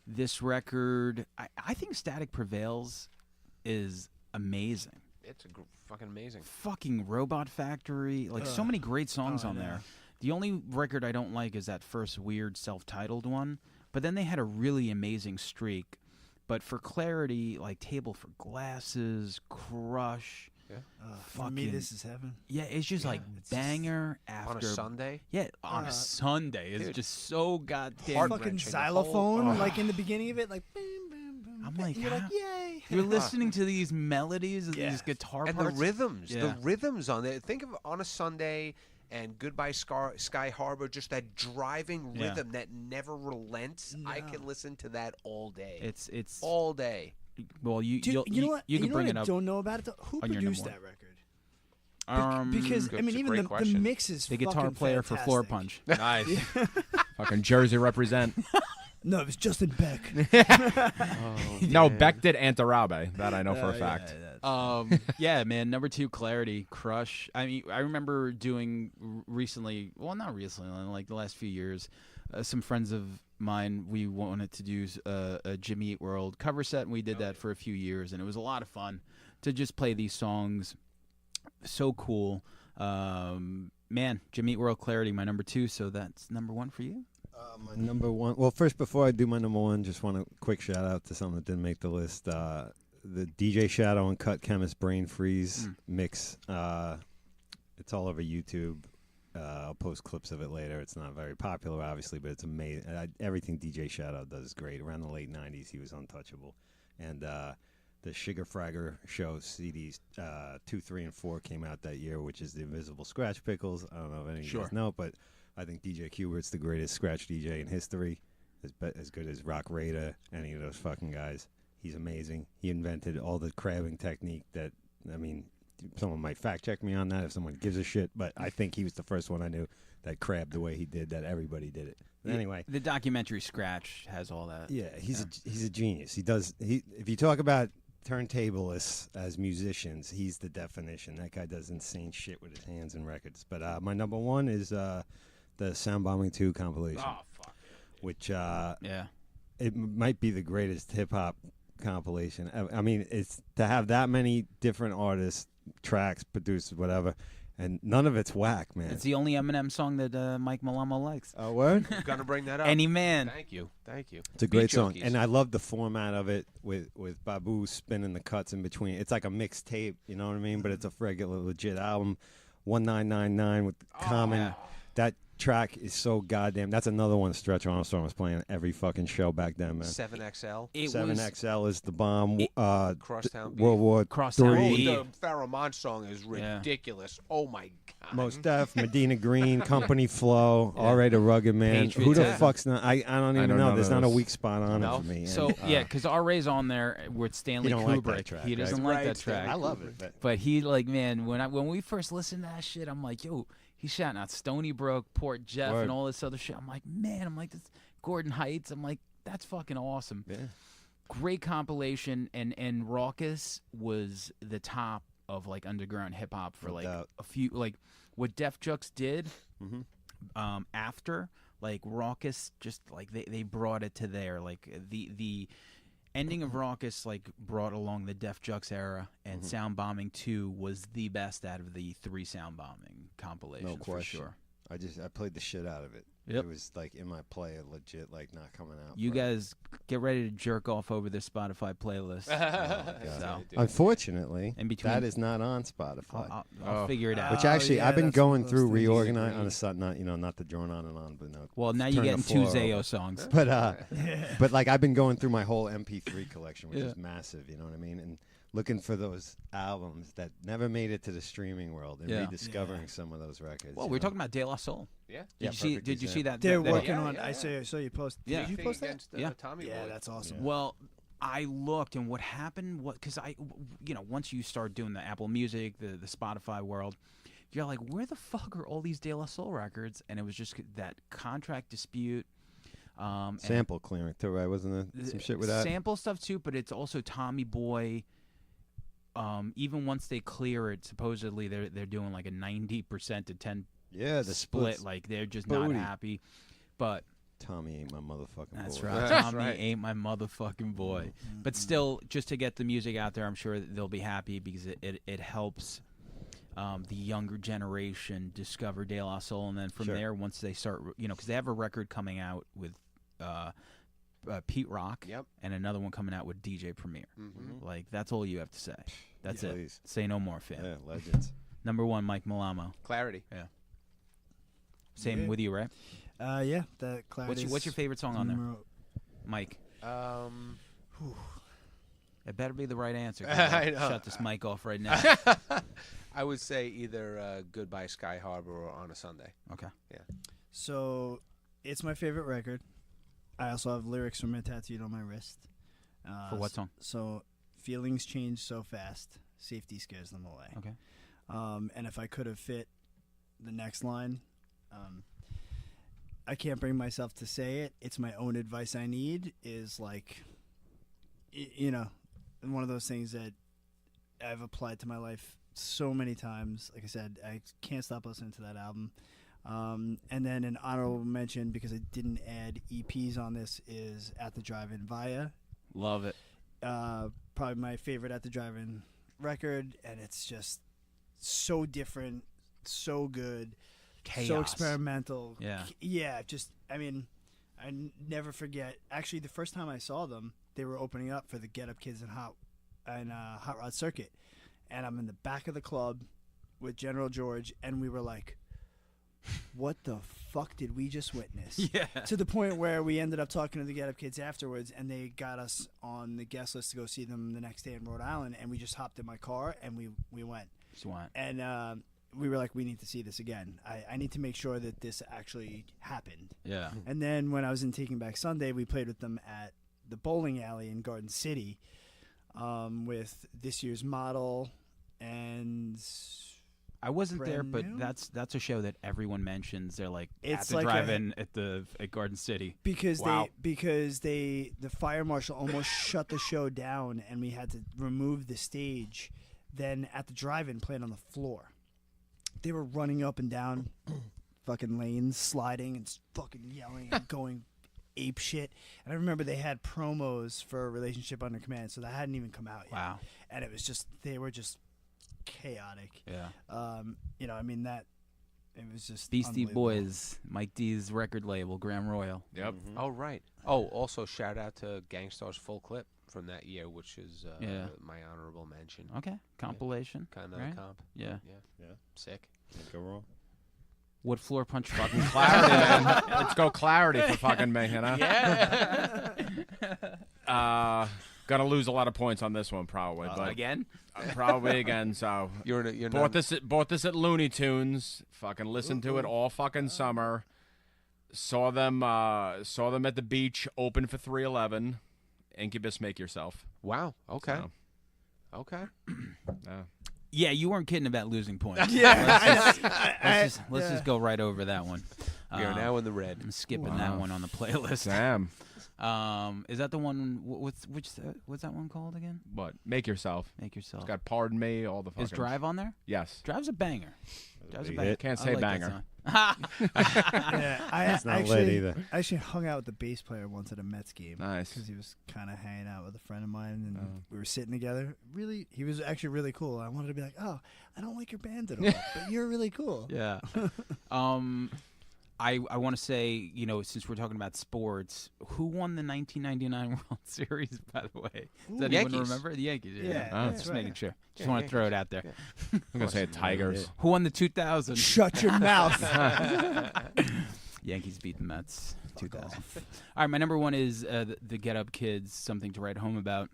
This record, I think Static Prevails is amazing. It's fucking amazing. Fucking Robot Factory, like so many great songs Oh, I on know. there. The only record I don't like is that first weird self-titled one, but then they had a really amazing streak. But for Clarity, like Table for Glasses, Crush, For me, fucking- this is heaven. yeah, it's just like it's just- banger after On a Sunday? Yeah, on a Sunday. It's dude, just so goddamn. heart- Fucking wrenching. xylophone, like in the beginning of it, like boom, boom, boom. I'm boom. like, you're like, how- yay. You're listening to these melodies and Yeah. these guitar And parts. the rhythms. Yeah. The rhythms on it. Think of On a Sunday and Goodbye Sky Harbor, just that driving Yeah. rhythm that never relents. I No. can listen to that all day. It's all day. well, you Dude, you'll, you know what? you can know bring what it I up. don't know about it. Though? Who on your produced number that record? Good- Because I mean, it's a even great the question. mix is the guitar fucking player for Floor fantastic. Punch. Nice. Fucking Jersey represent. No, it was Justin Beck. No, Beck did Antarabe. That I know for a fact. Yeah, man. Number 2, Clarity, Crush. I mean, I remember doing recently. Well, not recently, like the last few years. Some friends of mine, we wanted to do a Jimmy Eat World cover set, and we did that for a few years, and it was a lot of fun to just play these songs. So cool. Man, Jimmy Eat World, Clarity, my number 2. So that's number 1 for you. My number 1. Well, first, before I do my number 1, just want a quick shout out to something that didn't make the list. The DJ Shadow and Cut Chemist Brain Freeze mix. It's all over YouTube. I'll post clips of it later. It's not very popular, obviously, but it's amazing. Everything DJ Shadow does is great. Around the late 90s, he was untouchable. And the the Sugar Fragger Show CDs 2, 3, and 4 came out that year, which is the Invisible Scratch Pickles. I don't know if any of you guys know, but I think DJ Kubert's the greatest scratch DJ in history. As good as Rock Raider, any of those fucking guys. He's amazing. He invented all the crabbing technique that, I mean, someone might fact check me on that if someone gives a shit, but I think he was the first one I knew that crabbed the way he did, that everybody did it. But anyway, the documentary Scratch has all that. yeah, he's a genius. If you talk about turntablists as musicians, he's the definition. That guy does insane shit with his hands and records. But my number one is the Sound Bombing 2 compilation. Oh fuck. Which Yeah. it might be the greatest hip hop compilation. I mean, it's to have that many different artists, tracks, producers, whatever, and none of it's whack, man. It's the only Eminem song that Mike Malamo likes. Oh, word? Gonna bring that up. Any man. Thank you. It's a great Beat song, Junkies. and I love the format of it with Babu spinning the cuts in between. It's like a mixtape, you know what I mean? But it's a regular, legit album. 1999 with Common. yeah. That track is so goddamn. That's another one Stretch Armstrong was playing every fucking show back then, man. 7XL. It was 7XL is the bomb. Crosstown Beat. World War Crosstown III. Beat. The Pharoah song is Yeah. ridiculous. Oh my god. Most Def, Medina Green, Company Flow, R.A. the Rugged Man. Patriots, Who the yeah. fuck's not? I don't even don't know. know There's not a those. weak spot on No? it for me. So And, yeah, because R.A.'s on there with Stanley He don't like Kubrick. that track, He doesn't right? like that track. I love it. But he like, man, when we first listened to that shit, I'm like, yo, he's shouting out Stony Brook, Port Jeff, Word. and all this other shit. I'm like, man, this Gordon Heights. I'm like, that's fucking awesome. Yeah. Great compilation, and Raucous was the top of like underground hip hop for No like doubt. a few, like what Def Jux did Mm-hmm. after, like Raucous, just like they brought it to there. Like the ending of Raucous like brought along the Def Jux era, and Mm-hmm. Sound Bombing 2 was the best out of the 3 Sound Bombing compilations No for question. sure. I played the shit out of it. Yep. It was like in my play, legit, like not coming out. You for- guys get ready to jerk off over this Spotify playlist. So, Unfortunately, In between- that is not on Spotify. I'll figure it out. Which actually, yeah, I've been that's one of going those through things. reorganize on a sudden, not to drone on and on, but no. Well, now you're turn the getting 2 floor Zayo over. songs. But like I've been going through my whole MP3 collection, which Yeah. is massive. You know what I mean? And looking for those albums that never made it to the streaming world and Yeah. rediscovering some of those records. Well, you we're know? talking about De La Soul. Yeah. Yeah, Did you see? perfect Did you see that? They're that- working yeah, on. yeah, I yeah. saw you post. Yeah. Did you post that? Against, Yeah. Tommy Yeah, Boy. that's awesome. Well, I looked, and what happened was because once you start doing the Apple Music, the Spotify world, you're like, where the fuck are all these De La Soul records? And it was just that contract dispute. And sample clearing too, right? Wasn't there some shit with that? sample stuff too, but it's also Tommy Boy. Even once they clear it, supposedly they're doing like a 90% to 10 Yeah, the split. splits. Like they're just Booty. not happy. But Tommy ain't my motherfucking that's boy. right. That's Tommy right. ain't my motherfucking boy. But still, just to get the music out there, I'm sure that they'll be happy because it helps the younger generation discover De La Soul, and then from Sure. there, once they start, because they have a record coming out with Pete Rock, Yep. and another one coming out with DJ Premier. Like that's all you have to say. That's Yeah. it. Please. Say no more, fam. Yeah, legends. Number 1, Mike Malamo. Clarity. Same Yeah. with you, right? Yeah, the Clarity. What's your favorite song on there, Mike? It better be the right answer. 'cause I'll I know. Shut this mic off right now. I would say either Goodbye Sky Harbor or On a Sunday. Okay. So, it's my favorite record. I also have lyrics from it tattooed on my wrist. For what song? So, feelings change so fast. Safety scares them away. Okay. And if I could have fit the next line, I can't bring myself to say it. It's my own advice I need is like, one of those things that I've applied to my life so many times. Like I said, I can't stop listening to that album. And then an honorable mention, because I didn't add EPs on this, is At the Drive-In Via. Love it. Probably my favorite At the Drive-In record, and it's just so different, so good, so Chaos. experimental. Yeah. Yeah, I never forget. Actually, the first time I saw them, they were opening up for the Get Up Kids and Hot Rod Circuit, and I'm in the back of the club with General George, and we were like, what the fuck did we just witness? Yeah. To the point where we ended up talking to the Get Up Kids afterwards, and they got us on the guest list to go see them the next day in Rhode Island, and we just hopped in my car and we went. Just went. And we were like, we need to see this again. I need to make sure that this actually happened. Yeah. And then when I was in Taking Back Sunday, we played with them at the bowling alley in Garden City with This Year's Model and I wasn't there, Brand but new? that's a show that everyone mentions. They're like It's at the like drive-in at Garden City. because Wow. the fire marshal almost shut the show down, and we had to remove the stage. Then at the drive-in, playing on the floor. They were running up and down fucking lanes, sliding and fucking yelling and going ape shit. And I remember they had promos for Relationship Under Command, so that hadn't even come out yet. Wow. And it was just, they were just chaotic. Yeah. I mean, that, it was just Beastie unbelievable. Boys, Mike D's record label, Graham Royal. Yep. Oh, right. Oh, also shout out to Gangstar's Full Clip from that year, which is Yeah. my honorable mention. Okay. Compilation. Kind of right? comp. Yeah. Yeah. Sick. Can't go wrong. What floor punch fucking Clarity, man. Let's go Clarity for fucking me, you know? Gonna lose a lot of points on this one probably, but again? probably again. So You're bought this at Looney Tunes. Fucking listened to it all fucking summer. Saw them at the beach, open for 311. Incubus, Make Yourself. Wow. Okay. So, Okay. Yeah, you weren't kidding about losing points. Yeah. Let's just go right over that one. We are now in the red. I'm skipping that one on the playlist. damn. Is that the one? What's that one called again? What? Make Yourself. Make Yourself. It's got Pardon Me. All the fucking. Is Drive on there? Yes. Drive's a banger. Drive's a Big banger. hit. Can't I say like that banger. song. Yeah, It's not actually, lit either. I actually hung out with the bass player once at a Mets game. Nice. Because he was kind of hanging out with a friend of mine, and we were sitting together. Really, he was actually really cool. I wanted to be like, oh, I don't like your band at all, but you're really cool. Yeah. I want to say, since we're talking about sports, who won the 1999 World Series, by the way? Does anyone Yankees. remember? The Yankees. Yeah, Oh. that's Just right. making sure. Just want to throw it out there. I'm gonna say Tigers. Who won the 2000? Shut your mouth. Yankees beat the Mets 2000. All right, my number one is the Get Up Kids, Something to Write Home About.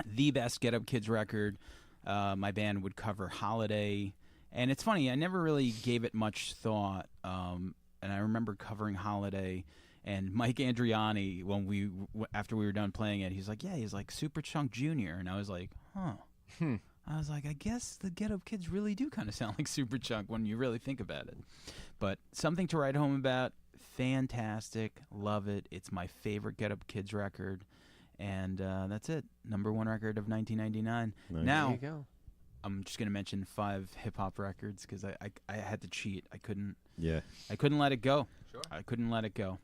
The best Get Up Kids record. My band would cover Holiday. And it's funny, I never really gave it much thought. And I remember covering Holiday. And Mike Andriani, after we were done playing it, he's like, Super Chunk Jr. And I was like, huh. I was like, I guess the Get Up Kids really do kind of sound like Super Chunk when you really think about it. But Something to Write Home About, fantastic, love it. It's my favorite Get Up Kids record. And that's it. Number one record of 1999. Nice. Now, There you go. I'm just going to mention 5 hip-hop records because I had to cheat. I couldn't let it go. Sure. I couldn't let it go.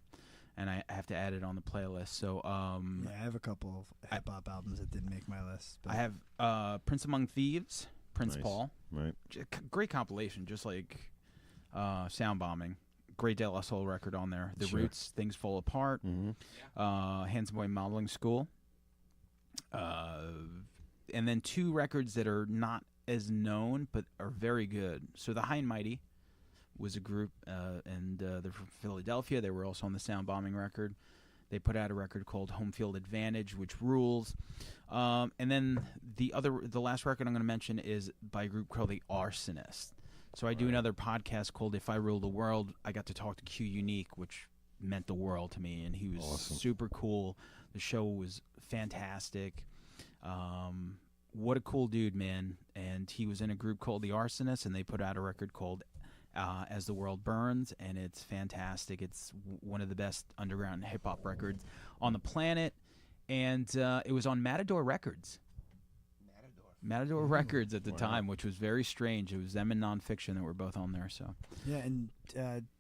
And I have to add it on the playlist. So Yeah, I have a couple of hip hop albums that didn't make my list. But I have Prince Among Thieves, Prince Nice. Paul. Right. Great compilation, just like Sound Bombing. Great De La Soul record on there. The Sure. Roots, Things Fall Apart. Mm-hmm. Handsome Boy Modeling School. And then 2 records that are not as known but are very good. So the High and Mighty was a group, and they're from Philadelphia. They were also on the Sound Bombing record. They put out a record called Home Field Advantage, which rules. And then the last record I'm going to mention is by a group called The Arsonist. So I do another podcast called If I Rule the World. I got to talk to Q Unique, which meant the world to me, and he was Awesome. super cool. The show was fantastic. What a cool dude, man. And he was in a group called The Arsonist, and they put out a record called As the World Burns, and it's fantastic. It's one of the best underground hip-hop records on the planet, and it was on Matador Records. Matador Records at the time, which was very strange. It was them and Nonfiction that were both on there. So yeah, and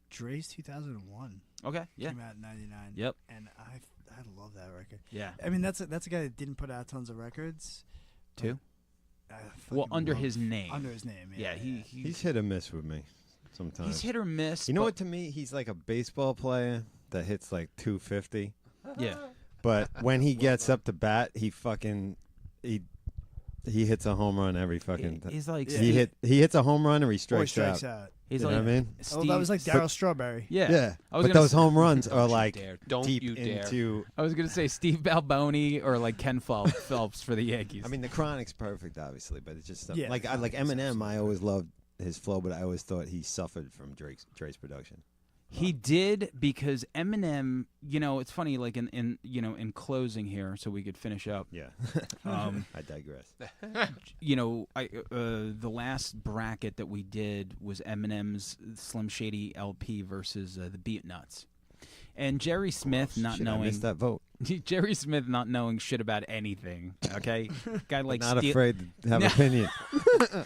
Dre's 2001 okay, yeah, came out in '99. Yep. And I love that record. yeah. I mean, that's a guy that didn't put out tons of records. Two. I Well, fucking under love- his name. Under his name. Yeah, He's hit or miss with me sometimes. he's hit or miss. You know but- what? To me, he's like a baseball player that hits like 250. Yeah. But when he gets up to bat, he hits a home run every fucking. He's like He hits a home run or he Or strikes strikes out. out. He's You know like, what I mean? Oh, that was like Daryl Strawberry. Yeah. Yeah, I was but gonna those home runs are you like dare. Don't deep you dare. into. I was gonna say Steve Balboni or like Ken Phelps for the Yankees. I mean, the Chronic's perfect, obviously, but it's just Yeah, like the like Chronic's Eminem. absolutely I always loved his flow, but I always thought he suffered from Dre's production. he did, because Eminem. You know, it's funny. Like in closing here, so we could finish up. Yeah, Um, I digress. you know, the last bracket that we did was Eminem's Slim Shady LP versus the Beatnuts, and Jerry Smith not Shit, I knowing missed that vote. Jerry Smith not knowing shit about anything. Okay, guy like Not steal- afraid to have No. opinion.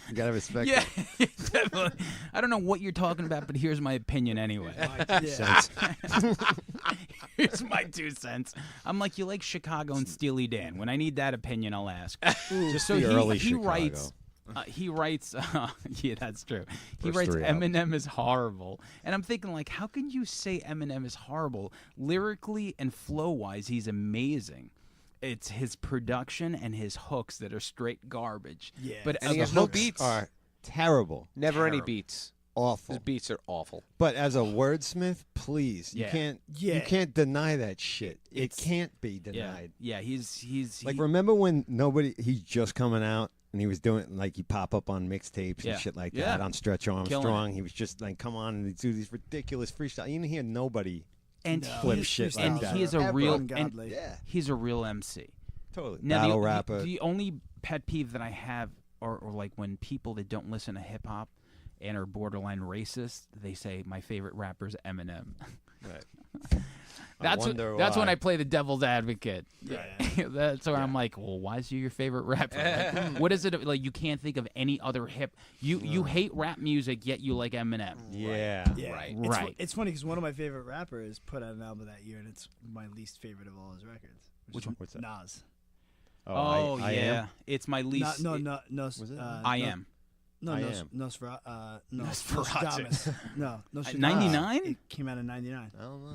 You gotta respect. Yeah, it. definitely. I don't know what you're talking about, but here's my opinion anyway. Yeah. Here's my 2 cents. I'm like, you like Chicago and Steely Dan. When I need that opinion, I'll ask. Just So the early he Chicago. writes. He writes, yeah, that's true. He First writes 3 albums. Eminem is horrible, and I'm thinking like, how can you say Eminem is horrible? Lyrically and flow wise, he's amazing. It's his production and his hooks that are straight garbage. Yeah. But And as he a has no hook- beats. Are terrible, Never any beats. awful. His beats are awful. But as a wordsmith, please, Yeah. you can't deny that shit. It It's- can't be Yeah, denied. yeah, he's Like, he- remember when he's just coming out and he was doing, like, he pop up on mixtapes Yeah. and shit like Yeah. that on Stretch Killing Armstrong. it. He was just like, come on and do these ridiculous freestyle. You didn't hear nobody. and No. Flip His shit like and freestyles that. he is a are real ungodly. Yeah, he's a real MC. totally. Now, Battle the, rapper. The only pet peeve that I have, or like when people that don't listen to hip hop and are borderline racist, they say my favorite rapper is Eminem. Right. That's wonder that's when why. I play the devil's advocate. Yeah. That's where I'm like, well, why is he your favorite rapper? Like, what is it like? You can't think of any other hip. You hate rap music, yet you like Eminem. Yeah. Yeah, Right. It's, Right. It's funny because one of my favorite rappers put out an album that year, and it's my least favorite of all his records. Which is one? What's that? Nas. Oh, I yeah, Am? it's my least. No, it- Was it? I am. No, I Nos, Am. Nosferatu. Nosferatu. Nostradamus. No, Nostradamus. 99? It came out in 99. I don't know.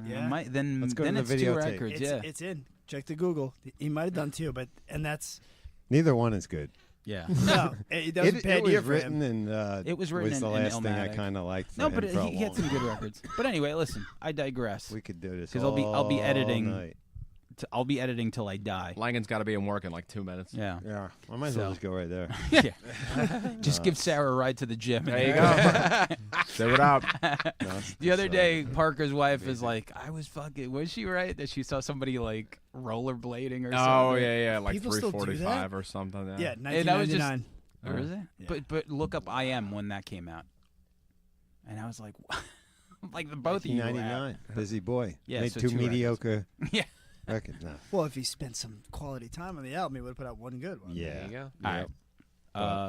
Yeah. Then Let's go then to it's the 2 videotape. records. It's, Yeah, it's in. Check the Google. He might have done 2, and that's Neither one is good. yeah. no. That was a bad it was year for written him. in. It was written the in last thing I Illmatic. kind of liked. For No, him but for a he had long some good time. records. But anyway, listen, I digress. We could do this 'Cause I'll be editing. all night. I'll be editing till I die. Langan's got to be in work in like 2 minutes. Yeah. Yeah, I might as well So. just go right there. Yeah. Just give Sarah a ride to the gym. There you go. Say it out. The other day, Parker's wife is like, I was fucking, was she right? That she saw somebody like rollerblading or something? Oh yeah, like People still do 345 that? or something. Yeah, Hey, that was just- 1999. Or is it? Yeah. But look up I Am when that came out. And I was like, like the both of you. laughed. 1999, busy boy. Yeah, made so 2 2 records. mediocre Yeah. records. No. Well, if he spent some quality time on the album, he would have put out one good one. Yeah. There you go. All right.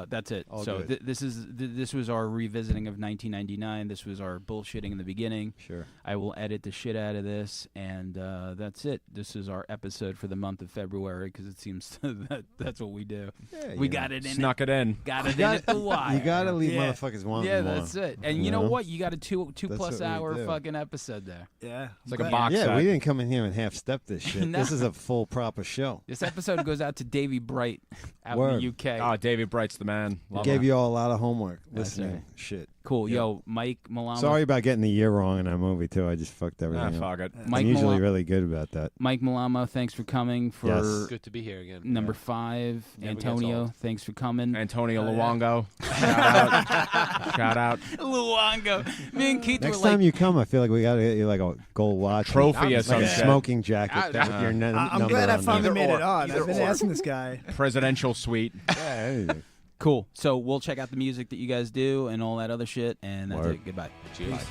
That's it. all So good. this was our revisiting of 1999. This was our bullshitting in the beginning. Sure. I will edit the shit out of this, and that's it. This is our episode for the month of February because it seems that that's what we do. Yeah, We you got know. it in. Snuck it in. Got it in at the wire. You gotta leave Yeah. motherfuckers wanting Yeah, more. that's it. And you You know know? what? You got a two That's plus what we hour do. fucking episode there. Yeah. It's like a But- box Yeah, set. we didn't come in here and half step this shit. No. This is a full proper show. This episode goes out to Davey Bright out Word. in the UK. Oh, David Bright's the man. We Love gave him. you all a lot of homework. That's Listening, right. shit. Cool. Yeah. Yo, Mike Malamo. Sorry about getting the year wrong in that movie too. I just fucked everything Nah, up. fuck it. Mike I'm usually Malamo. really good about that. Mike Malamo, thanks for coming for Yes. Good to be here again. number 5. Never gets Antonio, old. thanks for coming. Antonio Oh, yeah. Luongo. Shout out. Shout out. Luongo. Me and Keith Next were time like, you come, I feel like we gotta get you like a gold watch, Trophy or like some a shit. smoking jacket Ah, with your I'm number glad I on finally there. made it or. on. Either I've been or. asking this guy. Presidential suite. Yeah, anything. cool. So we'll check out the music that you guys do and all that other shit. And that's Word. it. Goodbye. Cheers. Peace.